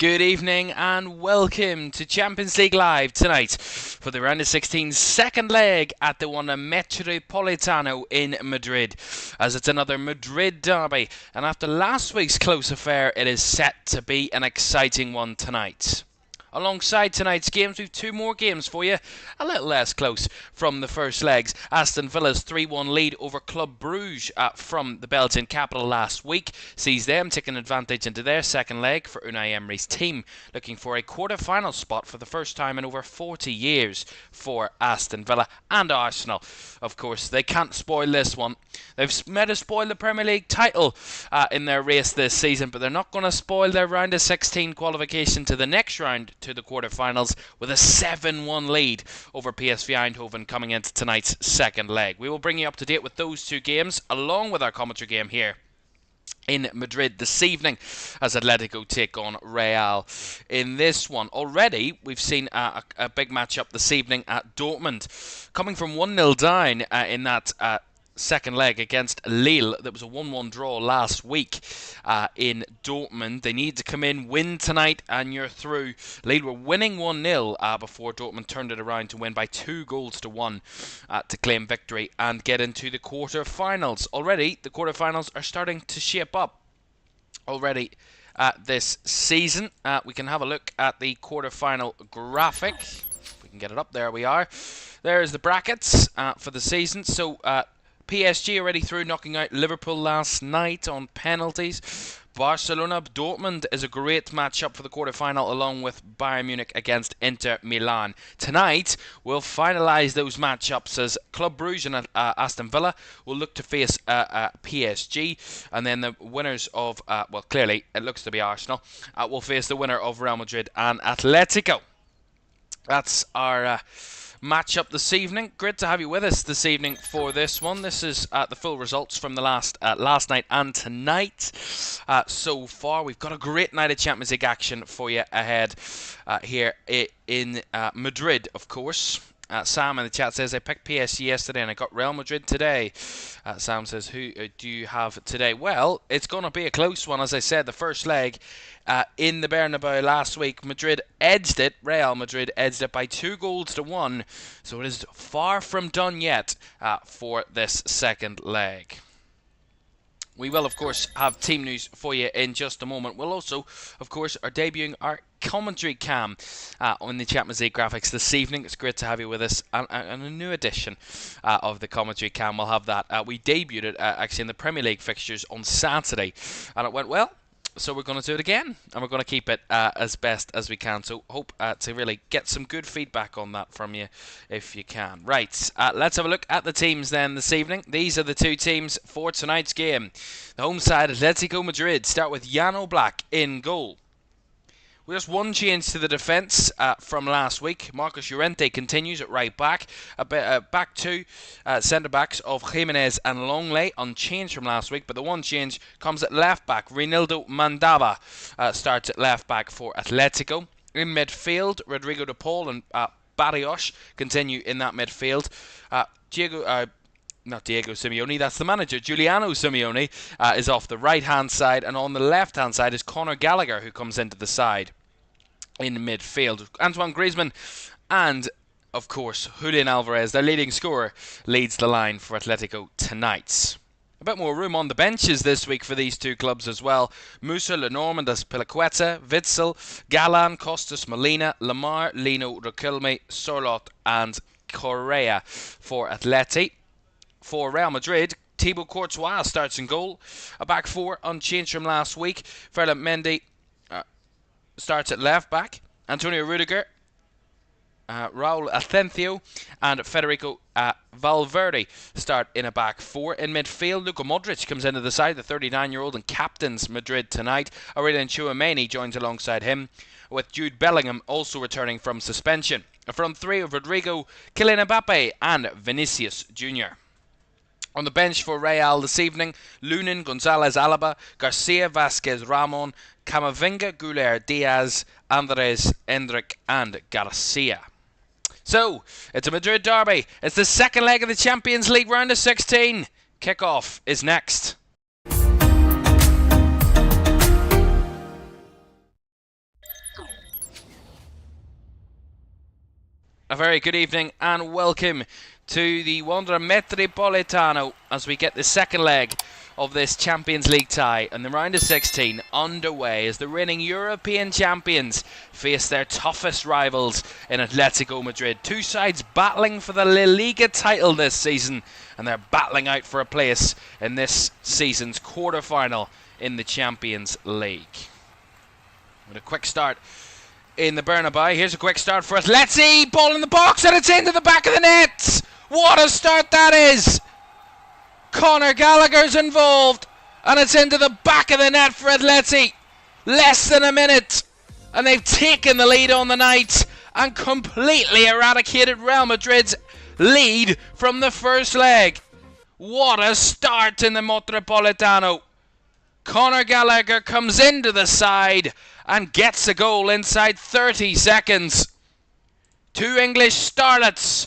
Good evening and welcome to Champions League Live tonight for the round of 16 second leg at the Wanda Metropolitano in Madrid, as it's another Madrid derby, and after last week's close affair it is set to be an exciting one tonight. Alongside tonight's games, we've two more games for you, a little less close from the first legs. Aston Villa's 3-1 lead over Club Brugge from the Belgian capital last week sees them taking advantage into their second leg for Unai Emery's team, looking for a quarter-final spot for the first time in over 40 years for Aston Villa and Arsenal. Of course, they can't spoil this one. They've might have spoiled the Premier League title in their race this season, but they're not going to spoil their round of 16 qualification to the next round, to the quarterfinals, with a 7-1 lead over PSV Eindhoven coming into tonight's second leg. We will bring you up to date with those two games, along with our commentary game here in Madrid this evening as Atletico take on Real. In this one, already we've seen a big matchup this evening at Dortmund, coming from 1-0 down in that second leg against Lille. That was a 1-1 draw last week in Dortmund. They need to come in, win tonight, and you're through. Lille were winning 1-0 before Dortmund turned it around to win by 2-1 to claim victory and get into the quarter-finals. Already, the quarter-finals are starting to shape up already this season. We can have a look at the quarter-final graphic. If we can get it up, there we are. There's the brackets for the season. So, PSG already through, knocking out Liverpool last night on penalties. Barcelona-Dortmund is a great matchup for the quarter-final, along with Bayern Munich against Inter Milan. Tonight, we'll finalise those matchups as Club Brugge and Aston Villa will look to face PSG, and then the winners of, well, clearly, it looks to be Arsenal, will face the winner of Real Madrid and Atletico. That's our matchup this evening. Great to have you with us this evening for this one. This is the full results from the last night and tonight. So far, we've got a great night of Champions League action for you ahead here in Madrid, of course. Sam in the chat says, I picked PSG yesterday and I got Real Madrid today. Sam says, who do you have today? Well, it's going to be a close one. As I said, the first leg in the Bernabeu last week, Real Madrid edged it by 2-1. So it is far from done yet for this second leg. We will, of course, have team news for you in just a moment. We'll also, of course, are debuting our commentary cam on the Champions League graphics this evening. It's great to have you with us. And a new edition of the commentary cam, we'll have that. We debuted it actually in the Premier League fixtures on Saturday, and it went well. So we're going to do it again, and we're going to keep it as best as we can. So hope to really get some good feedback on that from you if you can. Right, let's have a look at the teams then this evening. These are the two teams for tonight's game. The home side, Atletico Madrid, start with Jan Oblak in goal. With just one change to the defence from last week. Marcos Llorente continues at right back. Back two centre-backs of Jimenez and Longley, unchanged from last week. But the one change comes at left back. Reinildo Mandava starts at left back for Atletico. In midfield, Rodrigo de Paul and Barrios continue in that midfield. Not Diego Simeone, that's the manager. Giuliano Simeone is off the right-hand side, and on the left-hand side is Conor Gallagher, who comes into the side in midfield. Antoine Griezmann and, of course, Julian Alvarez, their leading scorer, leads the line for Atletico tonight. A bit more room on the benches this week for these two clubs as well. Musa, Lenormand, Pilaqueta, Witzel, Galan, Costas, Molina, Lamar, Lino, Riquelme, Sorloth and Correa for Atleti. For Real Madrid, Thibaut Courtois starts in goal. A back four, unchanged from last week. Ferland Mendy starts at left back. Antonio Rudiger, Raul Asencio and Federico Valverde start in a back four. In midfield, Luka Modric comes into the side, the 39-year-old, and captains Madrid tonight. Aurelien Tchouameni joins alongside him, with Jude Bellingham also returning from suspension. A front three of Rodrigo, Kylian Mbappe and Vinicius Jr. On the bench for Real this evening, Lunin, Gonzalez, Alaba, Garcia, Vasquez, Ramon, Camavinga, Goulet, Diaz, Andres, Endrick and Garcia. So, it's a Madrid derby. It's the second leg of the Champions League round of 16. Kickoff is next. A very good evening and welcome to the Wanda Metropolitano as we get the second leg of this Champions League tie and the round of 16 underway as the reigning European champions face their toughest rivals in Atletico Madrid. Two sides battling for the La Liga title this season, and they're battling out for a place in this season's quarter-final in the Champions League. With a quick start in the Bernabeu. Here's a quick start for Atleti. Ball in the box and it's into the back of the net. What a start that is. Conor Gallagher's involved and it's into the back of the net for Atleti. Less than a minute and they've taken the lead on the night and completely eradicated Real Madrid's lead from the first leg. What a start in the Metropolitano. Conor Gallagher comes into the side and gets a goal inside 30 seconds. Two English starlets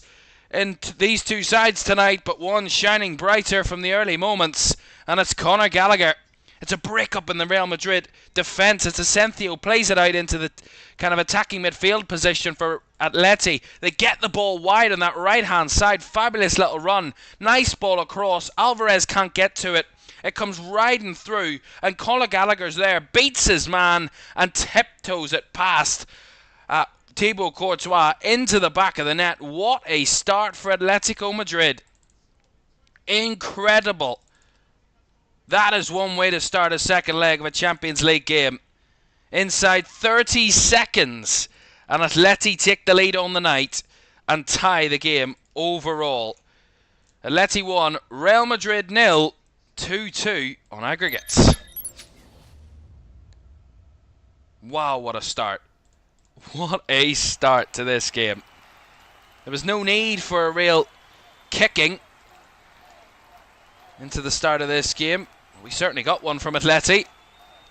in these two sides tonight, but one shining brighter from the early moments, and it's Conor Gallagher. It's a break-up in the Real Madrid defence. It's Asensio plays it out into the kind of attacking midfield position for Atleti. They get the ball wide on that right-hand side. Fabulous little run. Nice ball across. Alvarez can't get to it. It comes riding through, and Conor Gallagher's there, beats his man, and tiptoes it past Thibaut Courtois into the back of the net. What a start for Atletico Madrid. Incredible. That is one way to start a second leg of a Champions League game. Inside 30 seconds, and Atleti take the lead on the night and tie the game overall. Atleti 1, Real Madrid 0. 2-2 on aggregates. Wow, what a start. What a start to this game. There was no need for a real kicking into the start of this game. We certainly got one from Atleti.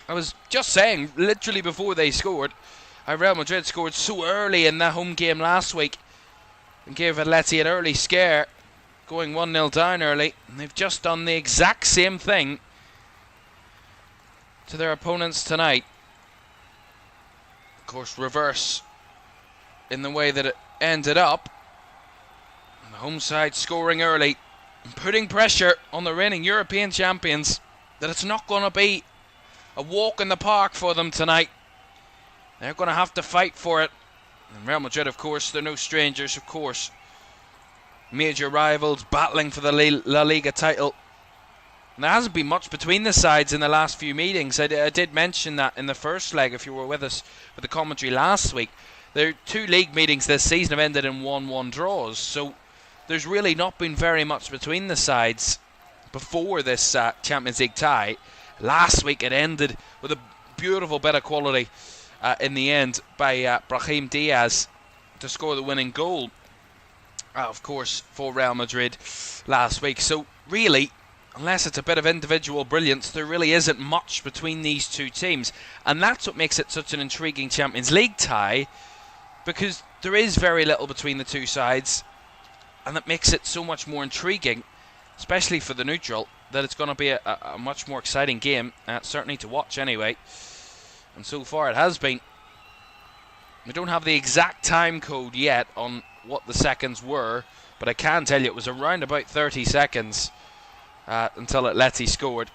I was just saying, literally before they scored, Real Madrid scored so early in the home game last week and gave Atleti an early scare, going 1-0 down early, and they've just done the exact same thing to their opponents tonight. Of course, reverse in the way that it ended up. And the home side scoring early and putting pressure on the reigning European champions that it's not going to be a walk in the park for them tonight. They're going to have to fight for it. And Real Madrid, of course, they're no strangers, of course. Major rivals battling for the La Liga title. And there hasn't been much between the sides in the last few meetings. I did mention that in the first leg, if you were with us for the commentary last week. Their two league meetings this season have ended in 1-1 draws. So there's really not been very much between the sides before this Champions League tie. Last week it ended with a beautiful bit of quality in the end by Brahim Diaz to score the winning goal. Of course, for Real Madrid last week. So really, unless it's a bit of individual brilliance, there really isn't much between these two teams. And that's what makes it such an intriguing Champions League tie, because there is very little between the two sides, and that makes it so much more intriguing, especially for the neutral, that it's going to be a much more exciting game, certainly to watch anyway. And so far it has been. We don't have the exact time code yet on what the seconds were, but I can tell you it was around about 30 seconds until Atleti scored.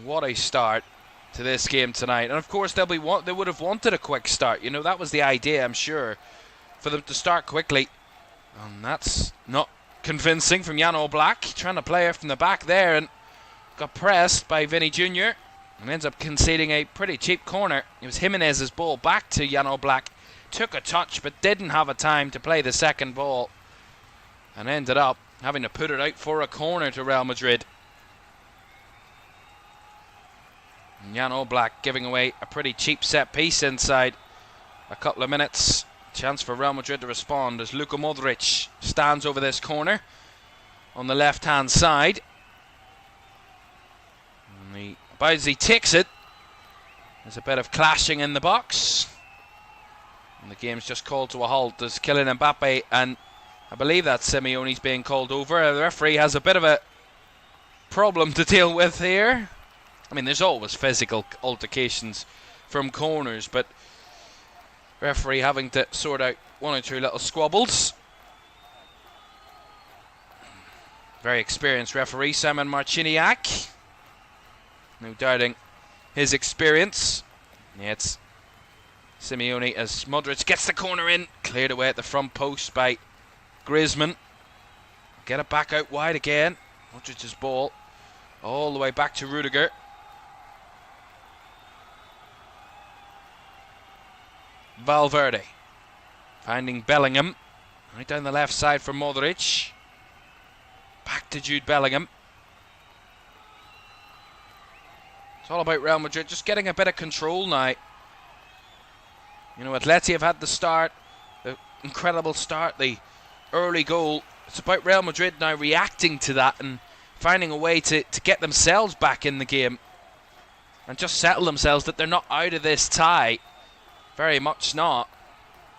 What a start to this game tonight. And of course they would have wanted a quick start. You know, that was the idea, I'm sure, for them to start quickly. And that's not convincing from Jan Oblak, trying to play it from the back there, and got pressed by Vinny Jr. and ends up conceding a pretty cheap corner. It was Jimenez's ball back to Jan Oblak. Took a touch but didn't have a time to play the second ball and ended up having to put it out for a corner to Real Madrid. And Jan Oblak giving away a pretty cheap set piece inside a couple of minutes. Chance for Real Madrid to respond as Luka Modric stands over this corner on the left hand side. And about as he takes it, there's a bit of clashing in the box. And the game's just called to a halt as Kylian Mbappe, and I believe that Simeone's being called over. The referee has a bit of a problem to deal with here. I mean, there's always physical altercations from corners, but referee having to sort out one or two little squabbles. Very experienced referee, Simon Marciniak. No doubting his experience. Yeah, it's Simeone as Modric gets the corner in. Cleared away at the front post by Griezmann. Get it back out wide again. Modric's ball all the way back to Rudiger. Valverde finding Bellingham. Right down the left side for Modric. Back to Jude Bellingham. It's all about Real Madrid just getting a bit of control now. You know, Atleti have had the start, the incredible start, the early goal. It's about Real Madrid now reacting to that and finding a way to get themselves back in the game and just settle themselves that they're not out of this tie. Very much not.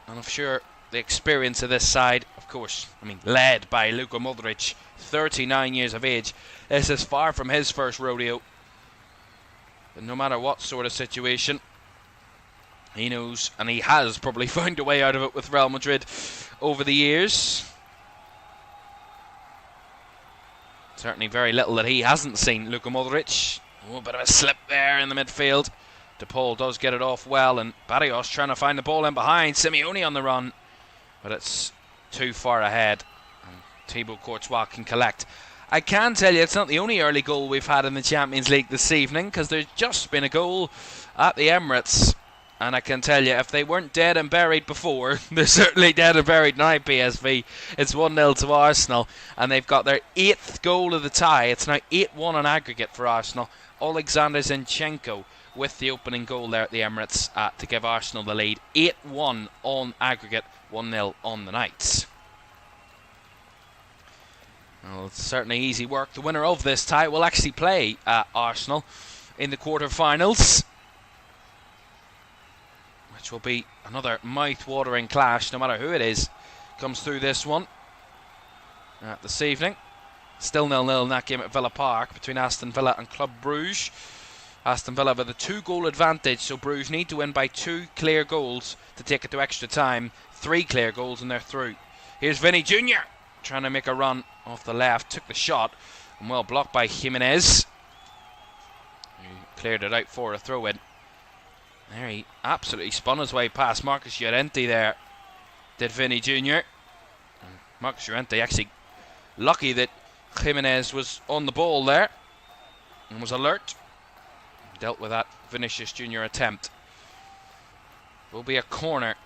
And I'm sure the experience of this side, of course, I mean, led by Luka Modric, 39 years of age. This is far from his first rodeo. But no matter what sort of situation, he knows, and he has probably found a way out of it with Real Madrid over the years. Certainly very little that he hasn't seen, Luka Modric. Oh, a bit of a slip there in the midfield. De Paul does get it off well, and Barrios trying to find the ball in behind. Simeone on the run, but it's too far ahead, and Thibaut Courtois can collect. I can tell you it's not the only early goal we've had in the Champions League this evening, because there's just been a goal at the Emirates, and I can tell you if they weren't dead and buried before, they're certainly dead and buried now, PSV. It's 1-0 to Arsenal, and they've got their 8th goal of the tie. It's now 8-1 on aggregate for Arsenal. Alexander Zinchenko with the opening goal there at the Emirates to give Arsenal the lead. 8-1 on aggregate, 1-0 on the night. Well, it's certainly easy work. The winner of this tie will actually play Arsenal in the quarter-finals, which will be another mouth-watering clash, no matter who it is comes through this one this evening. Still 0-0 in that game at Villa Park between Aston Villa and Club Brugge. Aston Villa with a 2-goal advantage, so Bruges need to win by 2 clear goals to take it to extra time. 3 clear goals and they're through. Here's Vinny Jr. trying to make a run off the left, took the shot, and well blocked by Jimenez. He cleared it out for a throw-in. There he absolutely spun his way past Marcus Llorente there, did Vinny Jr. And Marcus Llorente actually lucky that Jimenez was on the ball there and was alert. Dealt with that Vinicius Jr. attempt. Will be a corner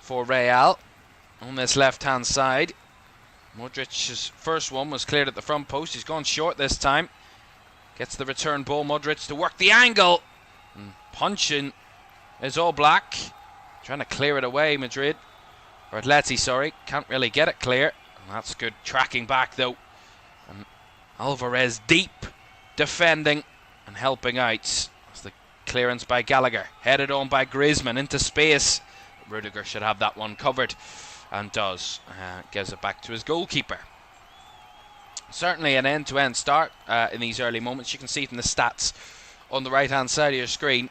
for Real on this left-hand side. Modric's first one was cleared at the front post. He's gone short this time. Gets the return ball. Modric to work the angle. And punching is all black. Trying to clear it away, Madrid. Or Atleti, sorry. Can't really get it clear. And that's good tracking back, though. And Alvarez deep defending and helping out. That's the clearance by Gallagher. Headed on by Griezmann into space. Rudiger should have that one covered. And does. Gives it back to his goalkeeper. Certainly an end-to-end start in these early moments. You can see from the stats on the right-hand side of your screen.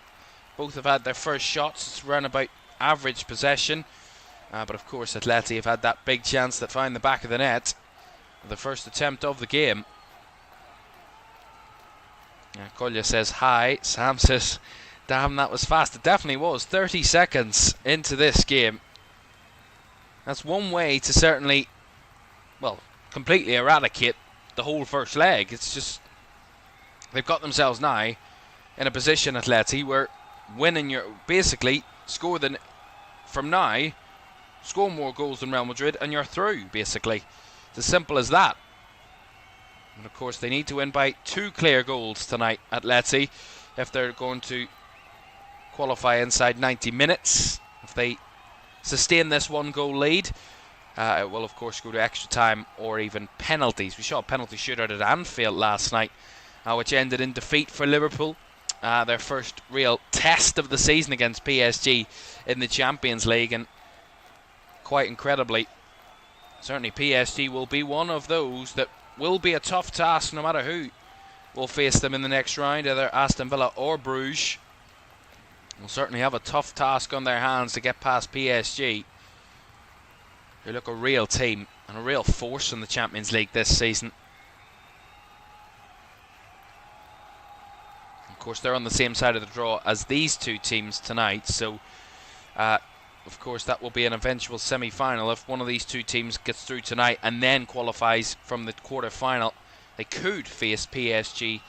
Both have had their first shots. It's around about average possession. But of course Atleti have had that big chance that found the back of the net. The first attempt of the game. Collier says hi. Sam says, damn, that was fast. It definitely was. 30 seconds into this game. That's one way to certainly, well, completely eradicate the whole first leg. It's just, they've got themselves now in a position, Atleti, where winning your, basically, from now, score more goals than Real Madrid and you're through, basically. It's as simple as that. And of course they need to win by 2 clear goals tonight, Atleti, if they're going to qualify inside 90 minutes. If they sustain this 1-goal lead, it will of course go to extra time or even penalties. We saw a penalty shootout at Anfield last night, which ended in defeat for Liverpool. Their first real test of the season against PSG in the Champions League, and quite incredibly, certainly PSG will be one of those that will be a tough task no matter who will face them in the next round, either Aston Villa or Bruges. Will certainly have a tough task on their hands to get past PSG. who look a real team and a real force in the Champions League this season. Of course, they're on the same side of the draw as these two teams tonight, so of course that will be an eventual semi-final. If one of these two teams gets through tonight and then qualifies from the quarter-final, they could face PSG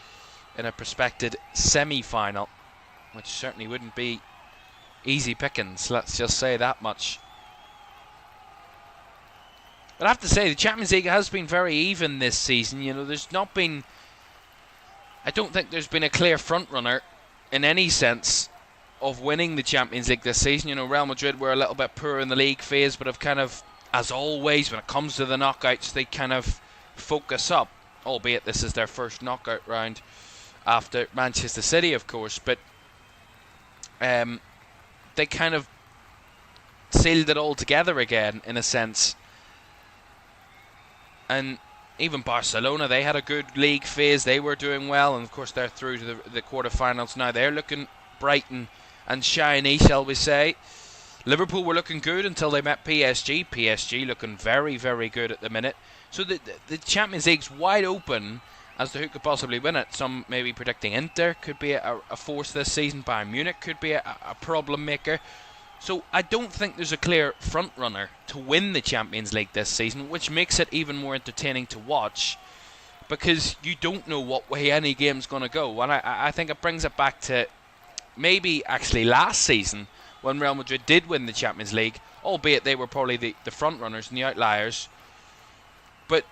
in a prospected semi-final, which certainly wouldn't be easy pickings, let's just say that much. But I have to say, the Champions League has been very even this season. You know, there's not been... I don't think there's been a clear front-runner in any sense of winning the Champions League this season. You know, Real Madrid were a little bit poor in the league phase, but have kind of, as always, when it comes to the knockouts, they kind of focus up. Albeit this is their first knockout round after Manchester City, of course. But they kind of sealed it all together again, in a sense. And even Barcelona, they had a good league phase. They were doing well, and of course they're through to the quarterfinals now. They're looking bright and shiny, shall we say. Liverpool were looking good until they met PSG. PSG looking very, very good at the minute. So the Champions League's wide open as to who could possibly win it. Some maybe predicting Inter could be a force this season. Bayern Munich could be a problem maker. So I don't think there's a clear front runner to win the Champions League this season, which makes it even more entertaining to watch, because you don't know what way any game's going to go. And I think it brings it back to maybe actually last season when Real Madrid did win the Champions League, albeit they were probably the front runners and the outliers. But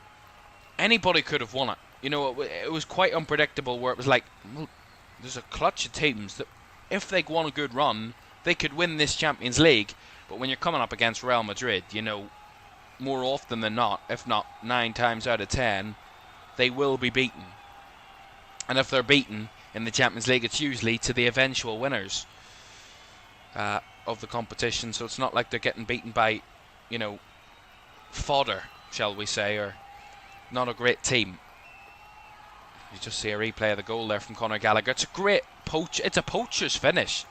anybody could have won it. You know, it was quite unpredictable, where it was like, well, there's a clutch of teams that if they go on a good run, they could win this Champions League. But when you're coming up against Real Madrid, you know, more often than not, if not 9 times out of 10, they will be beaten. And if they're beaten in the Champions League, it's usually to the eventual winners of the competition. So it's not like they're getting beaten by, you know, fodder, shall we say, or not a great team. You just see a replay of the goal there from Conor Gallagher. It's a great it's a poacher's finish.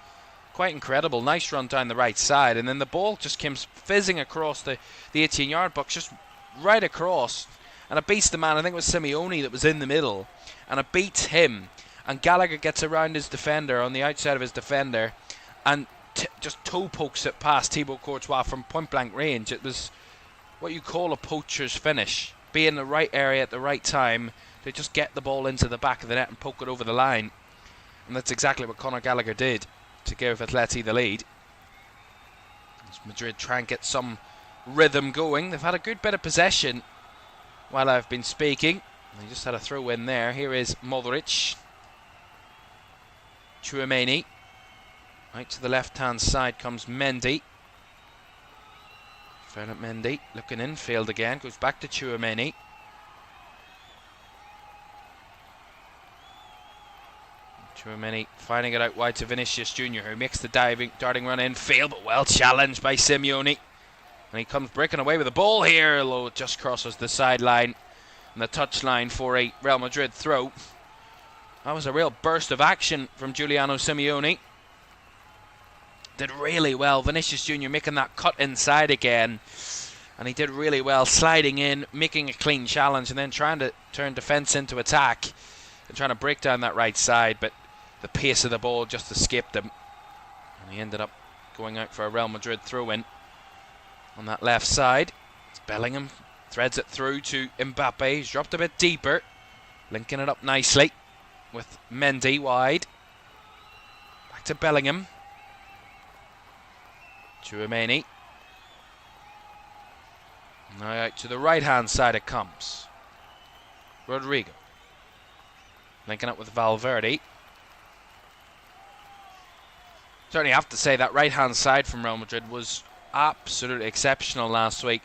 Quite incredible. Nice run down the right side, and then the ball just came fizzing across the 18-yard box, just right across, and it beats the man. I think it was Simeone that was in the middle, and it beats him, and Gallagher gets around his defender, on the outside of his defender, and just toe pokes it past Thibaut Courtois from point blank range. It was what you call a poacher's finish. Be in the right area at the right time to just get the ball into the back of the net and poke it over the line. And that's exactly what Conor Gallagher did to give Atleti the lead. As Madrid try and get some rhythm going. They've had a good bit of possession while I've been speaking. They just had a throw in there. Here is Modric. Tchouaméni. Right to the left-hand side comes Mendy. Ferland Mendy looking infield again. Goes back to Tchouaméni. Tchouaméni finding it out wide to Vinicius Jr., who makes the darting run infield, but well challenged by Simeone. And he comes breaking away with the ball here, although it just crosses the sideline and the touchline for a Real Madrid throw. That was a real burst of action from Giuliano Simeone. Did really well. Vinicius Jr. making that cut inside again. And he did really well, sliding in, making a clean challenge, and then trying to turn defence into attack and trying to break down that right side. But the pace of the ball just escaped him. And he ended up going out for a Real Madrid throw-in on that left side. It's Bellingham. Threads it through to Mbappe. He's dropped a bit deeper. Linking it up nicely with Mendy wide. Back to Bellingham. Tchouaméni. Now out to the right-hand side it comes. Rodrigo. Linking up with Valverde. Certainly have to say that right-hand side from Real Madrid was absolutely exceptional last week.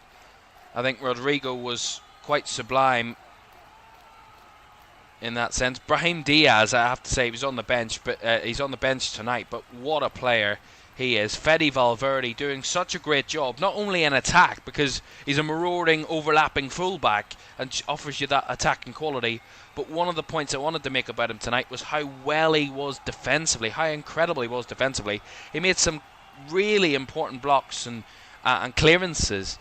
I think Rodrigo was quite sublime in that sense. Brahim Diaz, I have to say, he was on the bench, but he's on the bench tonight. But what a player he is. Fede Valverde doing such a great job, not only in attack, because he's a marauding, overlapping fullback and offers you that attacking quality. But one of the points I wanted to make about him tonight was how well he was defensively, how incredible he was defensively. He made some really important blocks and clearances.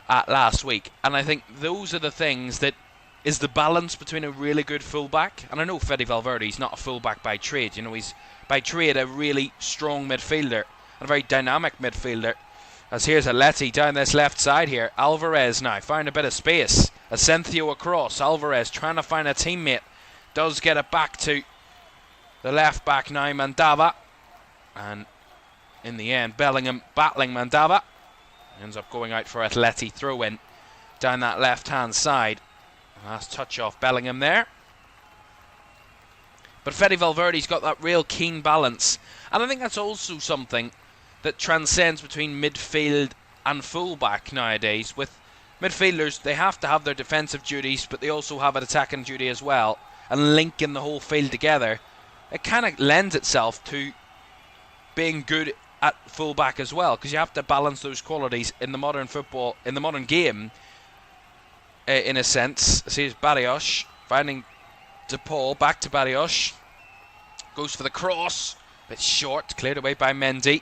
at last week. And I think those are the things that is the balance between a really good fullback. And I know Fede Valverde's not a fullback by trade. You know, he's by trade a really strong midfielder and a very dynamic midfielder. As here's Atleti down this left side here. Alvarez now found a bit of space. Asencio across. Alvarez trying to find a teammate. Does get it back to the left back now, Mandava. And in the end, Bellingham battling Mandava. Ends up going out for Atleti throw in down that left hand side. Last touch off Bellingham there. But Fede Valverde's got that real keen balance. And I think that's also something that transcends between midfield and fullback nowadays. With midfielders, they have to have their defensive duties, but they also have an attacking duty as well. And linking the whole field together, it kind of lends itself to being good at fullback as well, because you have to balance those qualities in the modern football, in the modern game, in a sense. See, here's Barrios finding De Paul, back to Barrios. Goes for the cross, bit short, cleared away by Mendy.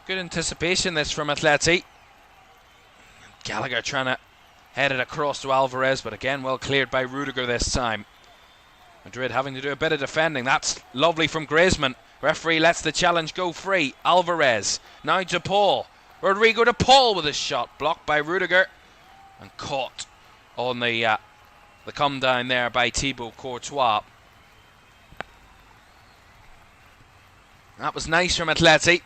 Good anticipation this from Atleti. Gallagher trying to head it across to Alvarez, but again well cleared by Rudiger this time. Madrid having to do a bit of defending. That's lovely from Griezmann. Referee lets the challenge go free. Alvarez, now De Paul. Rodrigo De Paul with a shot, blocked by Rudiger and caught on the come down there by Thibaut Courtois. That was nice from Atleti.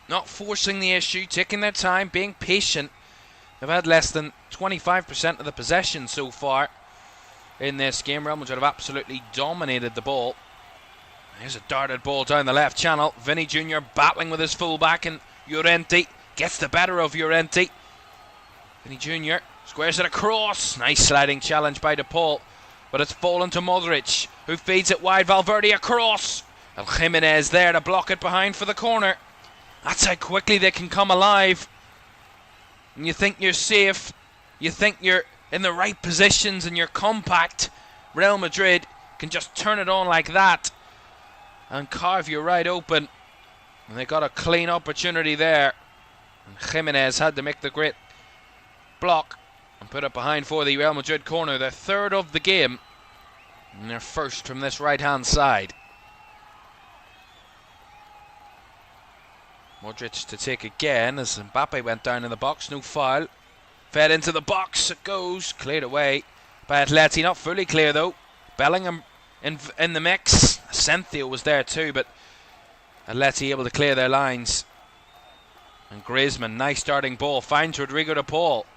Not forcing the issue, taking their time, being patient. They've had less than 25% of the possession so far in this game. Real Madrid have absolutely dominated the ball. Here's a darted ball down the left channel. Vinny Jr. battling with his fullback, and Llorente gets the better of Llorente. Vinny Jr. squares it across. Nice sliding challenge by De Paul, but it's fallen to Modric, who feeds it wide. Valverde across. And Jimenez there to block it behind for the corner. That's how quickly they can come alive. And you think you're safe. You think you're in the right positions and you're compact. Real Madrid can just turn it on like that and carve you right open. And they got a clean opportunity there. And Jimenez had to make the great block and put it behind for the Real Madrid corner. Their third of the game. And their first from this right-hand side. Modric to take again as Mbappe went down in the box. No foul. Fed into the box. It goes. Cleared away by Atleti. Not fully clear though. Bellingham in the mix. Asencio was there too, but Atleti able to clear their lines. And Griezmann, nice starting ball. Finds Rodrigo De Paul.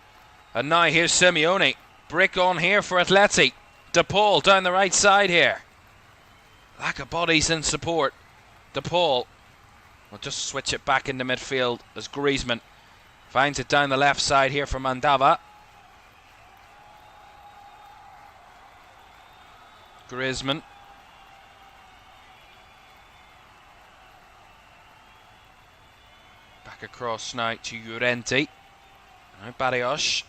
And now here's Simeone. Brick on here for Atleti. De Paul down the right side here. Lack of bodies in support. De Paul will just switch it back into midfield as Griezmann finds it down the left side here for Mandava. Griezmann. Back across now to Llorente. Now Barrios.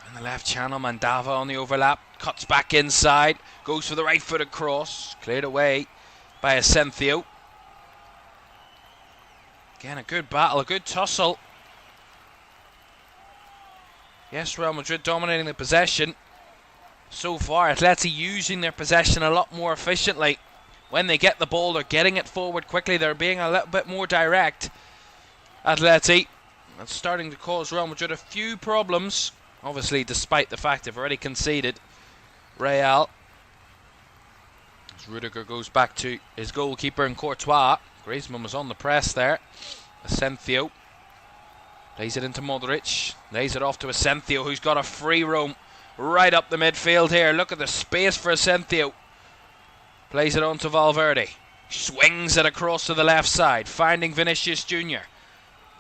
On the left channel, Mandava on the overlap. Cuts back inside. Goes for the right footed cross. Cleared away by Asencio. Again, a good battle, a good tussle. Yes, Real Madrid dominating the possession. So far, Atleti using their possession a lot more efficiently. When they get the ball, they're getting it forward quickly. They're being a little bit more direct. Atleti. That's starting to cause Real Madrid a few problems. Obviously, despite the fact they've already conceded. Real. As Rudiger goes back to his goalkeeper and Courtois. Griezmann was on the press there. Asencio lays it into Modric. Lays it off to Asencio, who's got a free roam right up the midfield here. Look at the space for Asencio. Plays it on to Valverde. Swings it across to the left side. Finding Vinicius Jr.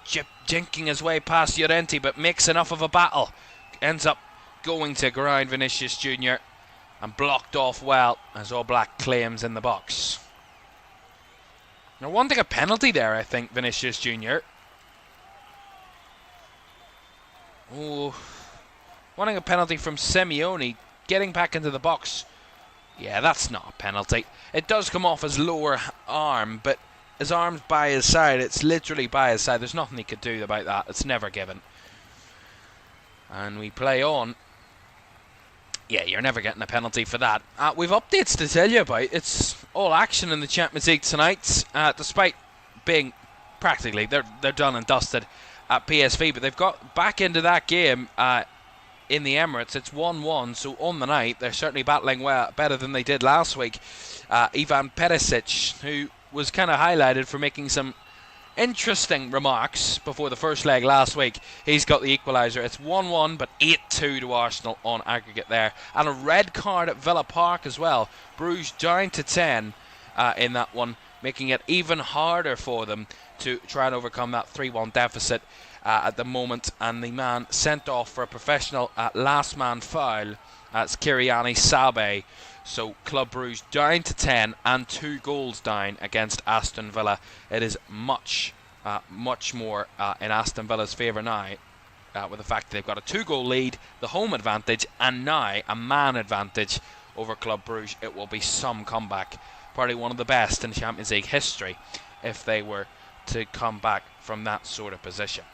Jinking his way past Llorente, but makes enough of a battle. Ends up going to grind Vinicius Jr. and blocked off well as All Black claims in the box. Now, wanting a penalty there, I think, Vinicius Jr. Oh, wanting a penalty from Simeone, getting back into the box. Yeah, that's not a penalty. It does come off as lower arm, but his arms by his side. It's literally by his side. There's nothing he could do about that. It's never given. And we play on. Yeah, you're never getting a penalty for that. We've updates to tell you about. It's all action in the Champions League tonight. Despite being practically, they're done and dusted at PSV. But they've got back into that game in the Emirates. It's 1-1. So on the night, they're certainly battling well, better than they did last week. Ivan Perisic, who was kind of highlighted for making some interesting remarks before the first leg last week. He's got the equaliser. It's 1-1, but 8-2 to Arsenal on aggregate there. And a red card at Villa Park as well. Bruges down to 10 in that one, making it even harder for them to try and overcome that 3-1 deficit at the moment. And the man sent off for a professional last man foul. That's Kyriani Sabe. So Club Brugge down to 10 and 2 goals down against Aston Villa. It is much more in Aston Villa's favour now, with the fact that they've got a 2-goal lead, the home advantage, and now a man advantage over Club Brugge. It will be some comeback, probably one of the best in Champions League history, if they were to come back from that sort of position.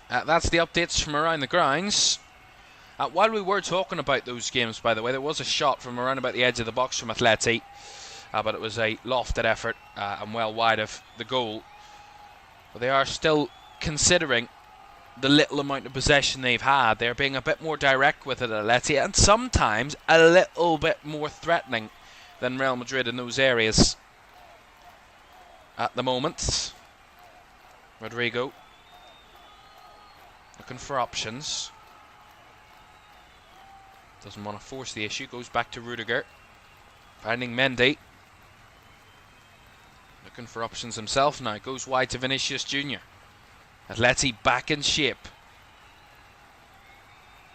That's the updates from around the grounds. While we were talking about those games, by the way, there was a shot from around about the edge of the box from Atleti, but it was a lofted effort and well wide of the goal. But they are still considering the little amount of possession they've had. They're being a bit more direct with it, Atleti, and sometimes a little bit more threatening than Real Madrid in those areas at the moment. Rodrigo looking for options. Doesn't want to force the issue. Goes back to Rudiger. Finding Mendy. Looking for options himself now. Goes wide to Vinicius Jr. Atleti back in shape.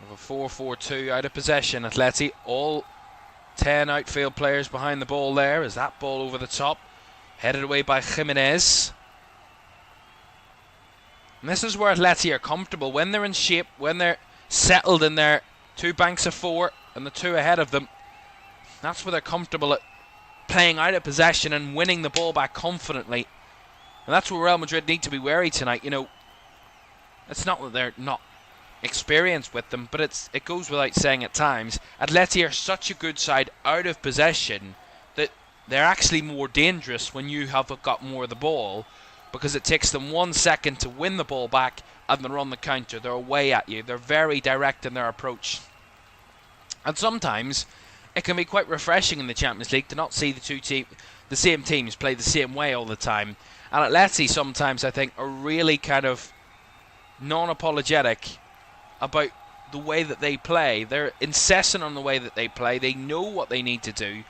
Of a 4-4-2 out of possession. Atleti, all 10 outfield players behind the ball there. As that ball over the top. Headed away by Jimenez. And this is where Atleti are comfortable. When they're in shape, when they're settled in their 2 banks of 4 and the 2 ahead of them, that's where they're comfortable at playing out of possession and winning the ball back confidently. And that's where Real Madrid need to be wary tonight. You know, it's not that they're not experienced with them, but it goes without saying at times, Atleti are such a good side out of possession that they're actually more dangerous when you have got more of the ball, because it takes them 1 second to win the ball back and they're on the counter. They're away at you. They're very direct in their approach. And sometimes it can be quite refreshing in the Champions League to not see the same teams play the same way all the time. And Atleti sometimes, I think, are really kind of non-apologetic about the way that they play. They're incessant on the way that they play. They know what they need to do.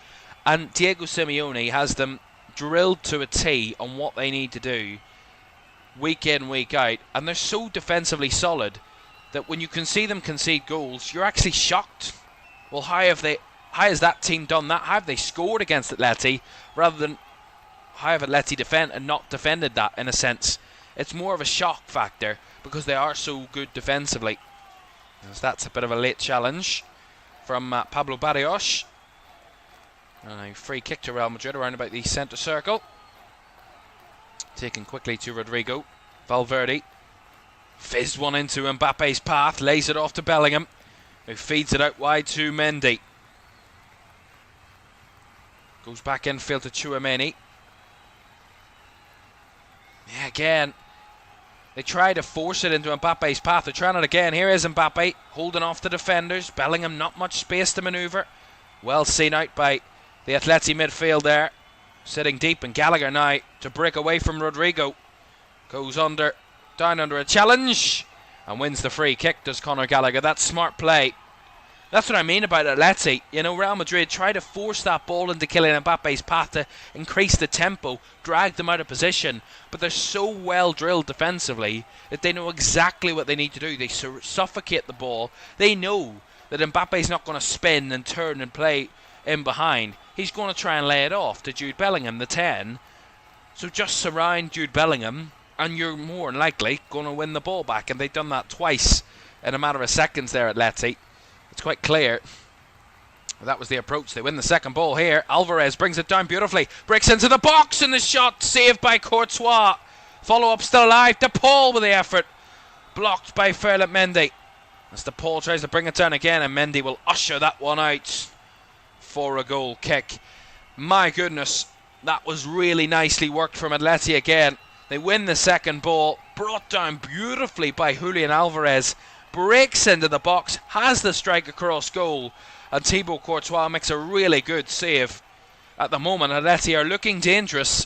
And Diego Simeone has them drilled to a T on what they need to do week in, week out, and they're so defensively solid that when you can see them concede goals, you're actually shocked. Well, how has that team done that? How have they scored against Atleti, rather than how have Atleti not defended that, in a sense? It's more of a shock factor because they are so good defensively. As that's a bit of a late challenge from Pablo Barrios. And a free kick to Real Madrid around about the centre circle. Taken quickly to Rodrigo. Valverde fizzed one into Mbappe's path. Lays it off to Bellingham, who feeds it out wide to Mendy. Goes back infield to Tchouaméni. Yeah, again, they try to force it into Mbappe's path. They're trying it again. Here is Mbappe holding off the defenders. Bellingham, not much space to manoeuvre. Well seen out by the Atleti midfield there. Sitting deep, and Gallagher now to break away from Rodrigo. Goes down under a challenge and wins the free kick, does Conor Gallagher. That's smart play. That's what I mean about Atleti. You know, Real Madrid try to force that ball into Kylian Mbappe's path to increase the tempo, drag them out of position, but they're so well drilled defensively that they know exactly what they need to do. They suffocate the ball. They know that Mbappe's not going to spin and turn and play in behind. He's going to try and lay it off to Jude Bellingham, the 10. So just surround Jude Bellingham and you're more than likely going to win the ball back. And they've done that twice in a matter of seconds there at Atleti. It's quite clear. That was the approach. They win the second ball here. Alvarez brings it down beautifully. Breaks into the box, and the shot saved by Courtois. Follow-up still alive. De Paul with the effort. Blocked by Ferland Mendy. As De Paul tries to bring it down again, and Mendy will usher that one out for a goal kick. My goodness, that was really nicely worked from Atleti again. They win the second ball. Brought down beautifully by Julian Alvarez. Breaks into the box. Has the strike across goal. And Thibaut Courtois makes a really good save. At the moment, Atleti are looking dangerous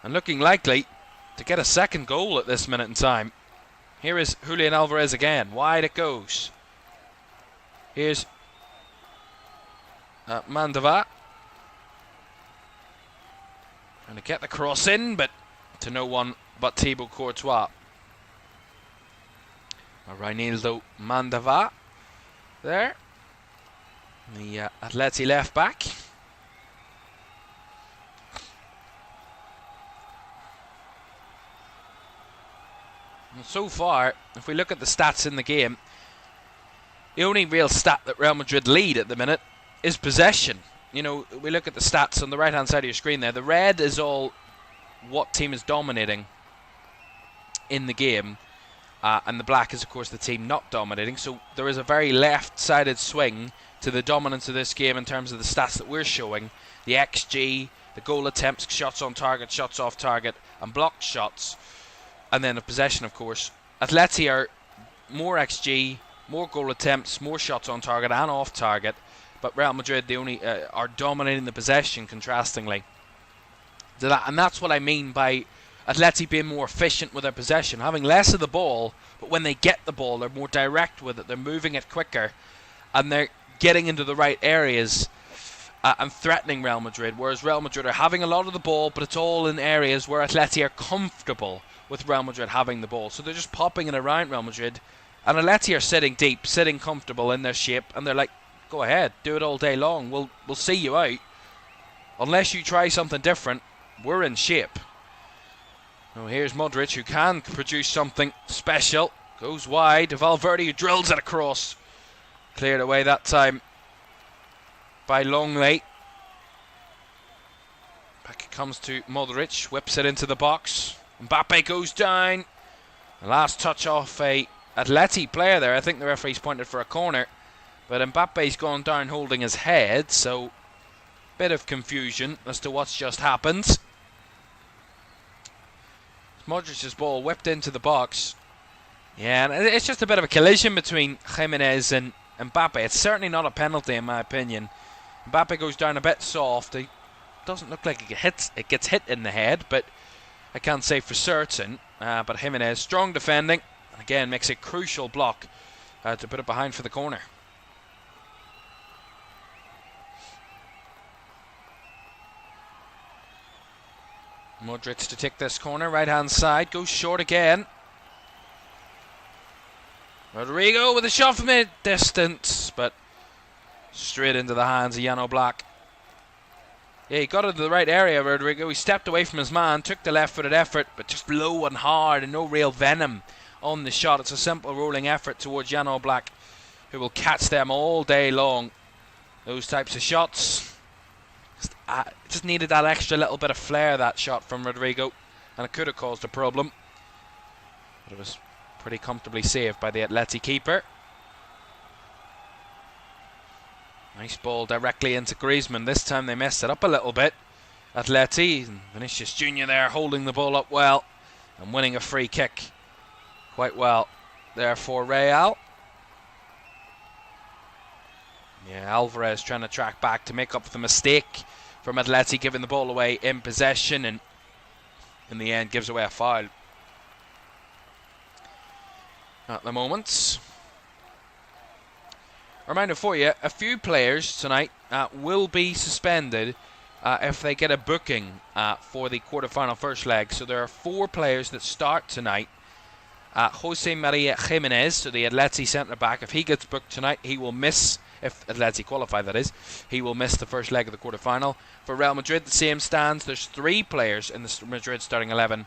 and looking likely to get a second goal at this minute in time. Here is Julian Alvarez again. Wide it goes. Here's Mandava. Trying to get the cross in, but to no one but Thibaut Courtois. Reinildo Mandava there. The Atleti left back. And so far, if we look at the stats in the game, the only real stat that Real Madrid lead at the minute is possession. You know, we look at the stats on the right hand side of your screen there. The red is all what team is dominating in the game. And the black is, of course, the team not dominating. So there is a very left-sided swing to the dominance of this game in terms of the stats that we're showing. The XG, the goal attempts, shots on target, shots off target, and blocked shots. And then the possession, of course. Atleti are more XG, more goal attempts, more shots on target and off target. But Real Madrid, they only are dominating the possession, contrastingly to that. And that's what I mean by Atleti being more efficient with their possession, having less of the ball, but when they get the ball, they're more direct with it. They're moving it quicker, and they're getting into the right areas and threatening Real Madrid. Whereas Real Madrid are having a lot of the ball, but it's all in areas where Atleti are comfortable with Real Madrid having the ball. So they're just popping it around Real Madrid, and Atleti are sitting deep, sitting comfortable in their shape, and they're like, go ahead, do it all day long. We'll see you out. Unless you try something different, we're in shape. Oh, here's Modric, who can produce something special. Goes wide. Valverde, who drills it across. Cleared away that time by Longley. Back it comes to Modric. Whips it into the box. Mbappe goes down. The last touch off a Atleti player there. I think the referee's pointed for a corner. But Mbappe's gone down holding his head. So, bit of confusion as to what's just happened. Modric's ball whipped into the box. Yeah, and it's just a bit of a collision between Jimenez and Mbappe. It's certainly not a penalty in my opinion. Mbappe goes down a bit soft. It doesn't look like it gets hit in the head, but I can't say for certain. But Jimenez, strong defending, and again makes a crucial block to put it behind for the corner. Modric to take this corner, right hand side, goes short again. Rodrigo with a shot from mid distance, but straight into the hands of Jan Oblak. Yeah, he got into the right area, Rodrigo. He stepped away from his man, took the left footed effort, but just low and hard and no real venom on the shot. It's a simple rolling effort towards Jan Oblak, who will catch them all day long. Those types of shots. Just needed that extra little bit of flair, that shot from Rodrigo, and it could have caused a problem. But it was pretty comfortably saved by the Atleti keeper. Nice ball directly into Griezmann. This time they messed it up a little bit. Atleti, and Vinicius Jr. there holding the ball up well and winning a free kick quite well there for Real. Yeah, Alvarez trying to track back to make up for the mistake from Atleti, giving the ball away in possession, and in the end gives away a foul at the moment. A reminder for you, a few players tonight will be suspended if they get a booking for the quarter-final first leg. So there are 4 players that start tonight. Jose Maria Jimenez, so the Atleti centre-back, if he gets booked tonight, he will miss, if Atleti qualify that is, he will miss the first leg of the quarter-final. For Real Madrid, the same stands. There's 3 players in the Madrid starting 11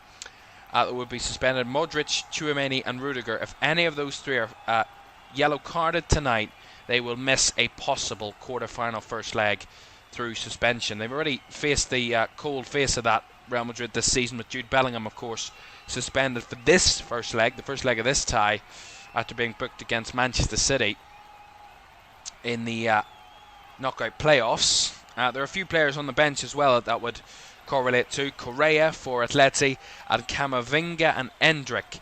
that would be suspended. Modric, Tchouaméni and Rudiger. If any of those 3 are yellow-carded tonight, they will miss a possible quarter-final first leg through suspension. They've already faced the cold face of that, Real Madrid, this season, with Jude Bellingham, of course, suspended for this first leg, the first leg of this tie, after being booked against Manchester City in the knockout playoffs. There are a few players on the bench as well that would correlate to. Correa for Atleti, and Camavinga and Endrick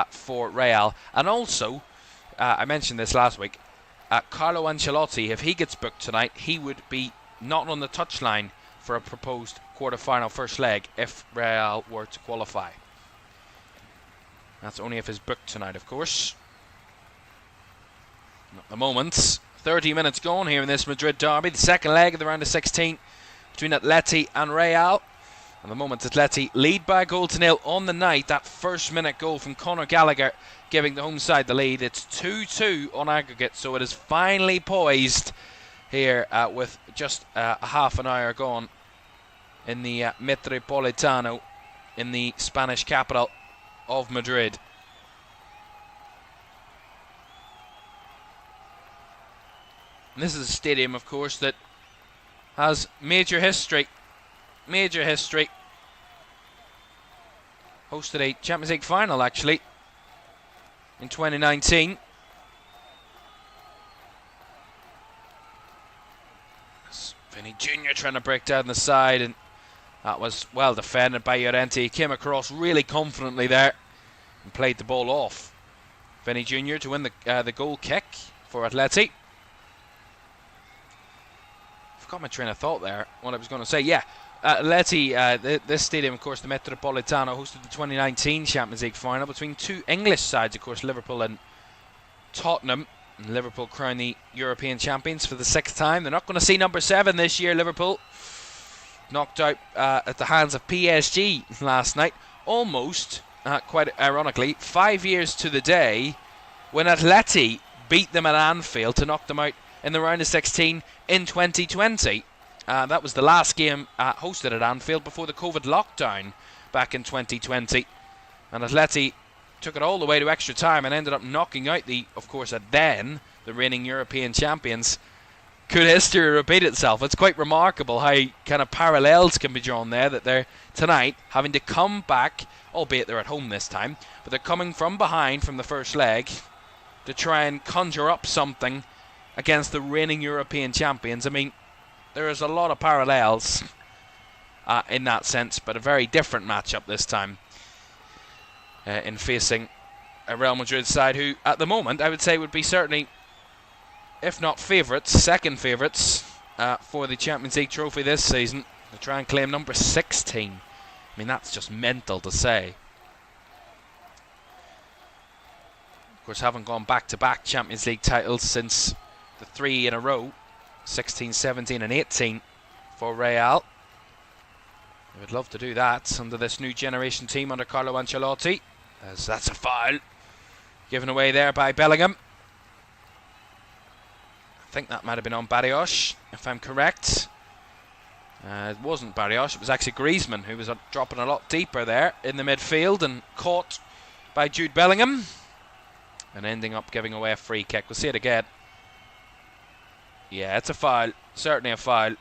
for Real. And also, I mentioned this last week, Carlo Ancelotti, if he gets booked tonight, he would be not on the touchline for a proposed quarter-final first leg if Real were to qualify. That's only if he's booked tonight, of course. At the moment, 30 minutes gone here in this Madrid derby, the second leg of the round of 16 between Atleti and Real. At the moment, Atleti lead by a goal to nil on the night. That first minute goal from Conor Gallagher giving the home side the lead. It's 2-2 on aggregate, so it is finally poised here with just a half an hour gone in the Metropolitano in the Spanish capital of Madrid. And this is a stadium, of course, that has major history. Major history. Hosted a Champions League final, actually, in 2019. Vinny Jr. trying to break down the side, and that was well defended by Llorente. He came across really confidently there and played the ball off. Vinny Jr. to win the goal kick for Atleti. Forgot my train of thought there, what I was going to say. Yeah, Atleti, this stadium, of course, the Metropolitano, hosted the 2019 Champions League final between two English sides, of course, Liverpool and Tottenham. And Liverpool crown the European champions for the 6th time. They're not going to see number 7 this year, Liverpool. Knocked out at the hands of PSG last night. Almost, quite ironically, 5 years to the day when Atleti beat them at Anfield to knock them out in the round of 16 in 2020. That was the last game hosted at Anfield before the COVID lockdown back in 2020. And Atleti took it all the way to extra time and ended up knocking out of course, the reigning European champions. Could history repeat itself? It's quite remarkable how kind of parallels can be drawn there, that they're tonight having to come back, albeit they're at home this time, but they're coming from behind from the first leg to try and conjure up something against the reigning European champions. I mean, there is a lot of parallels in that sense, but a very different matchup this time in facing a Real Madrid side who, at the moment, I would say would be certainly, if not favourites, second favourites for the Champions League trophy this season, to try and claim number 16. I mean, that's just mental to say. Of course, haven't gone back-to-back Champions League titles since the 3 in a row, 16, 17 and 18 for Real. They would love to do that under this new generation team under Carlo Ancelotti, as that's a foul given away there by Bellingham. I think that might have been on Barrios, if I'm correct. It wasn't Barrios, it was actually Griezmann, who was dropping a lot deeper there in the midfield and caught by Jude Bellingham and ending up giving away a free kick. We'll see it again. Yeah, it's a foul. Certainly a foul.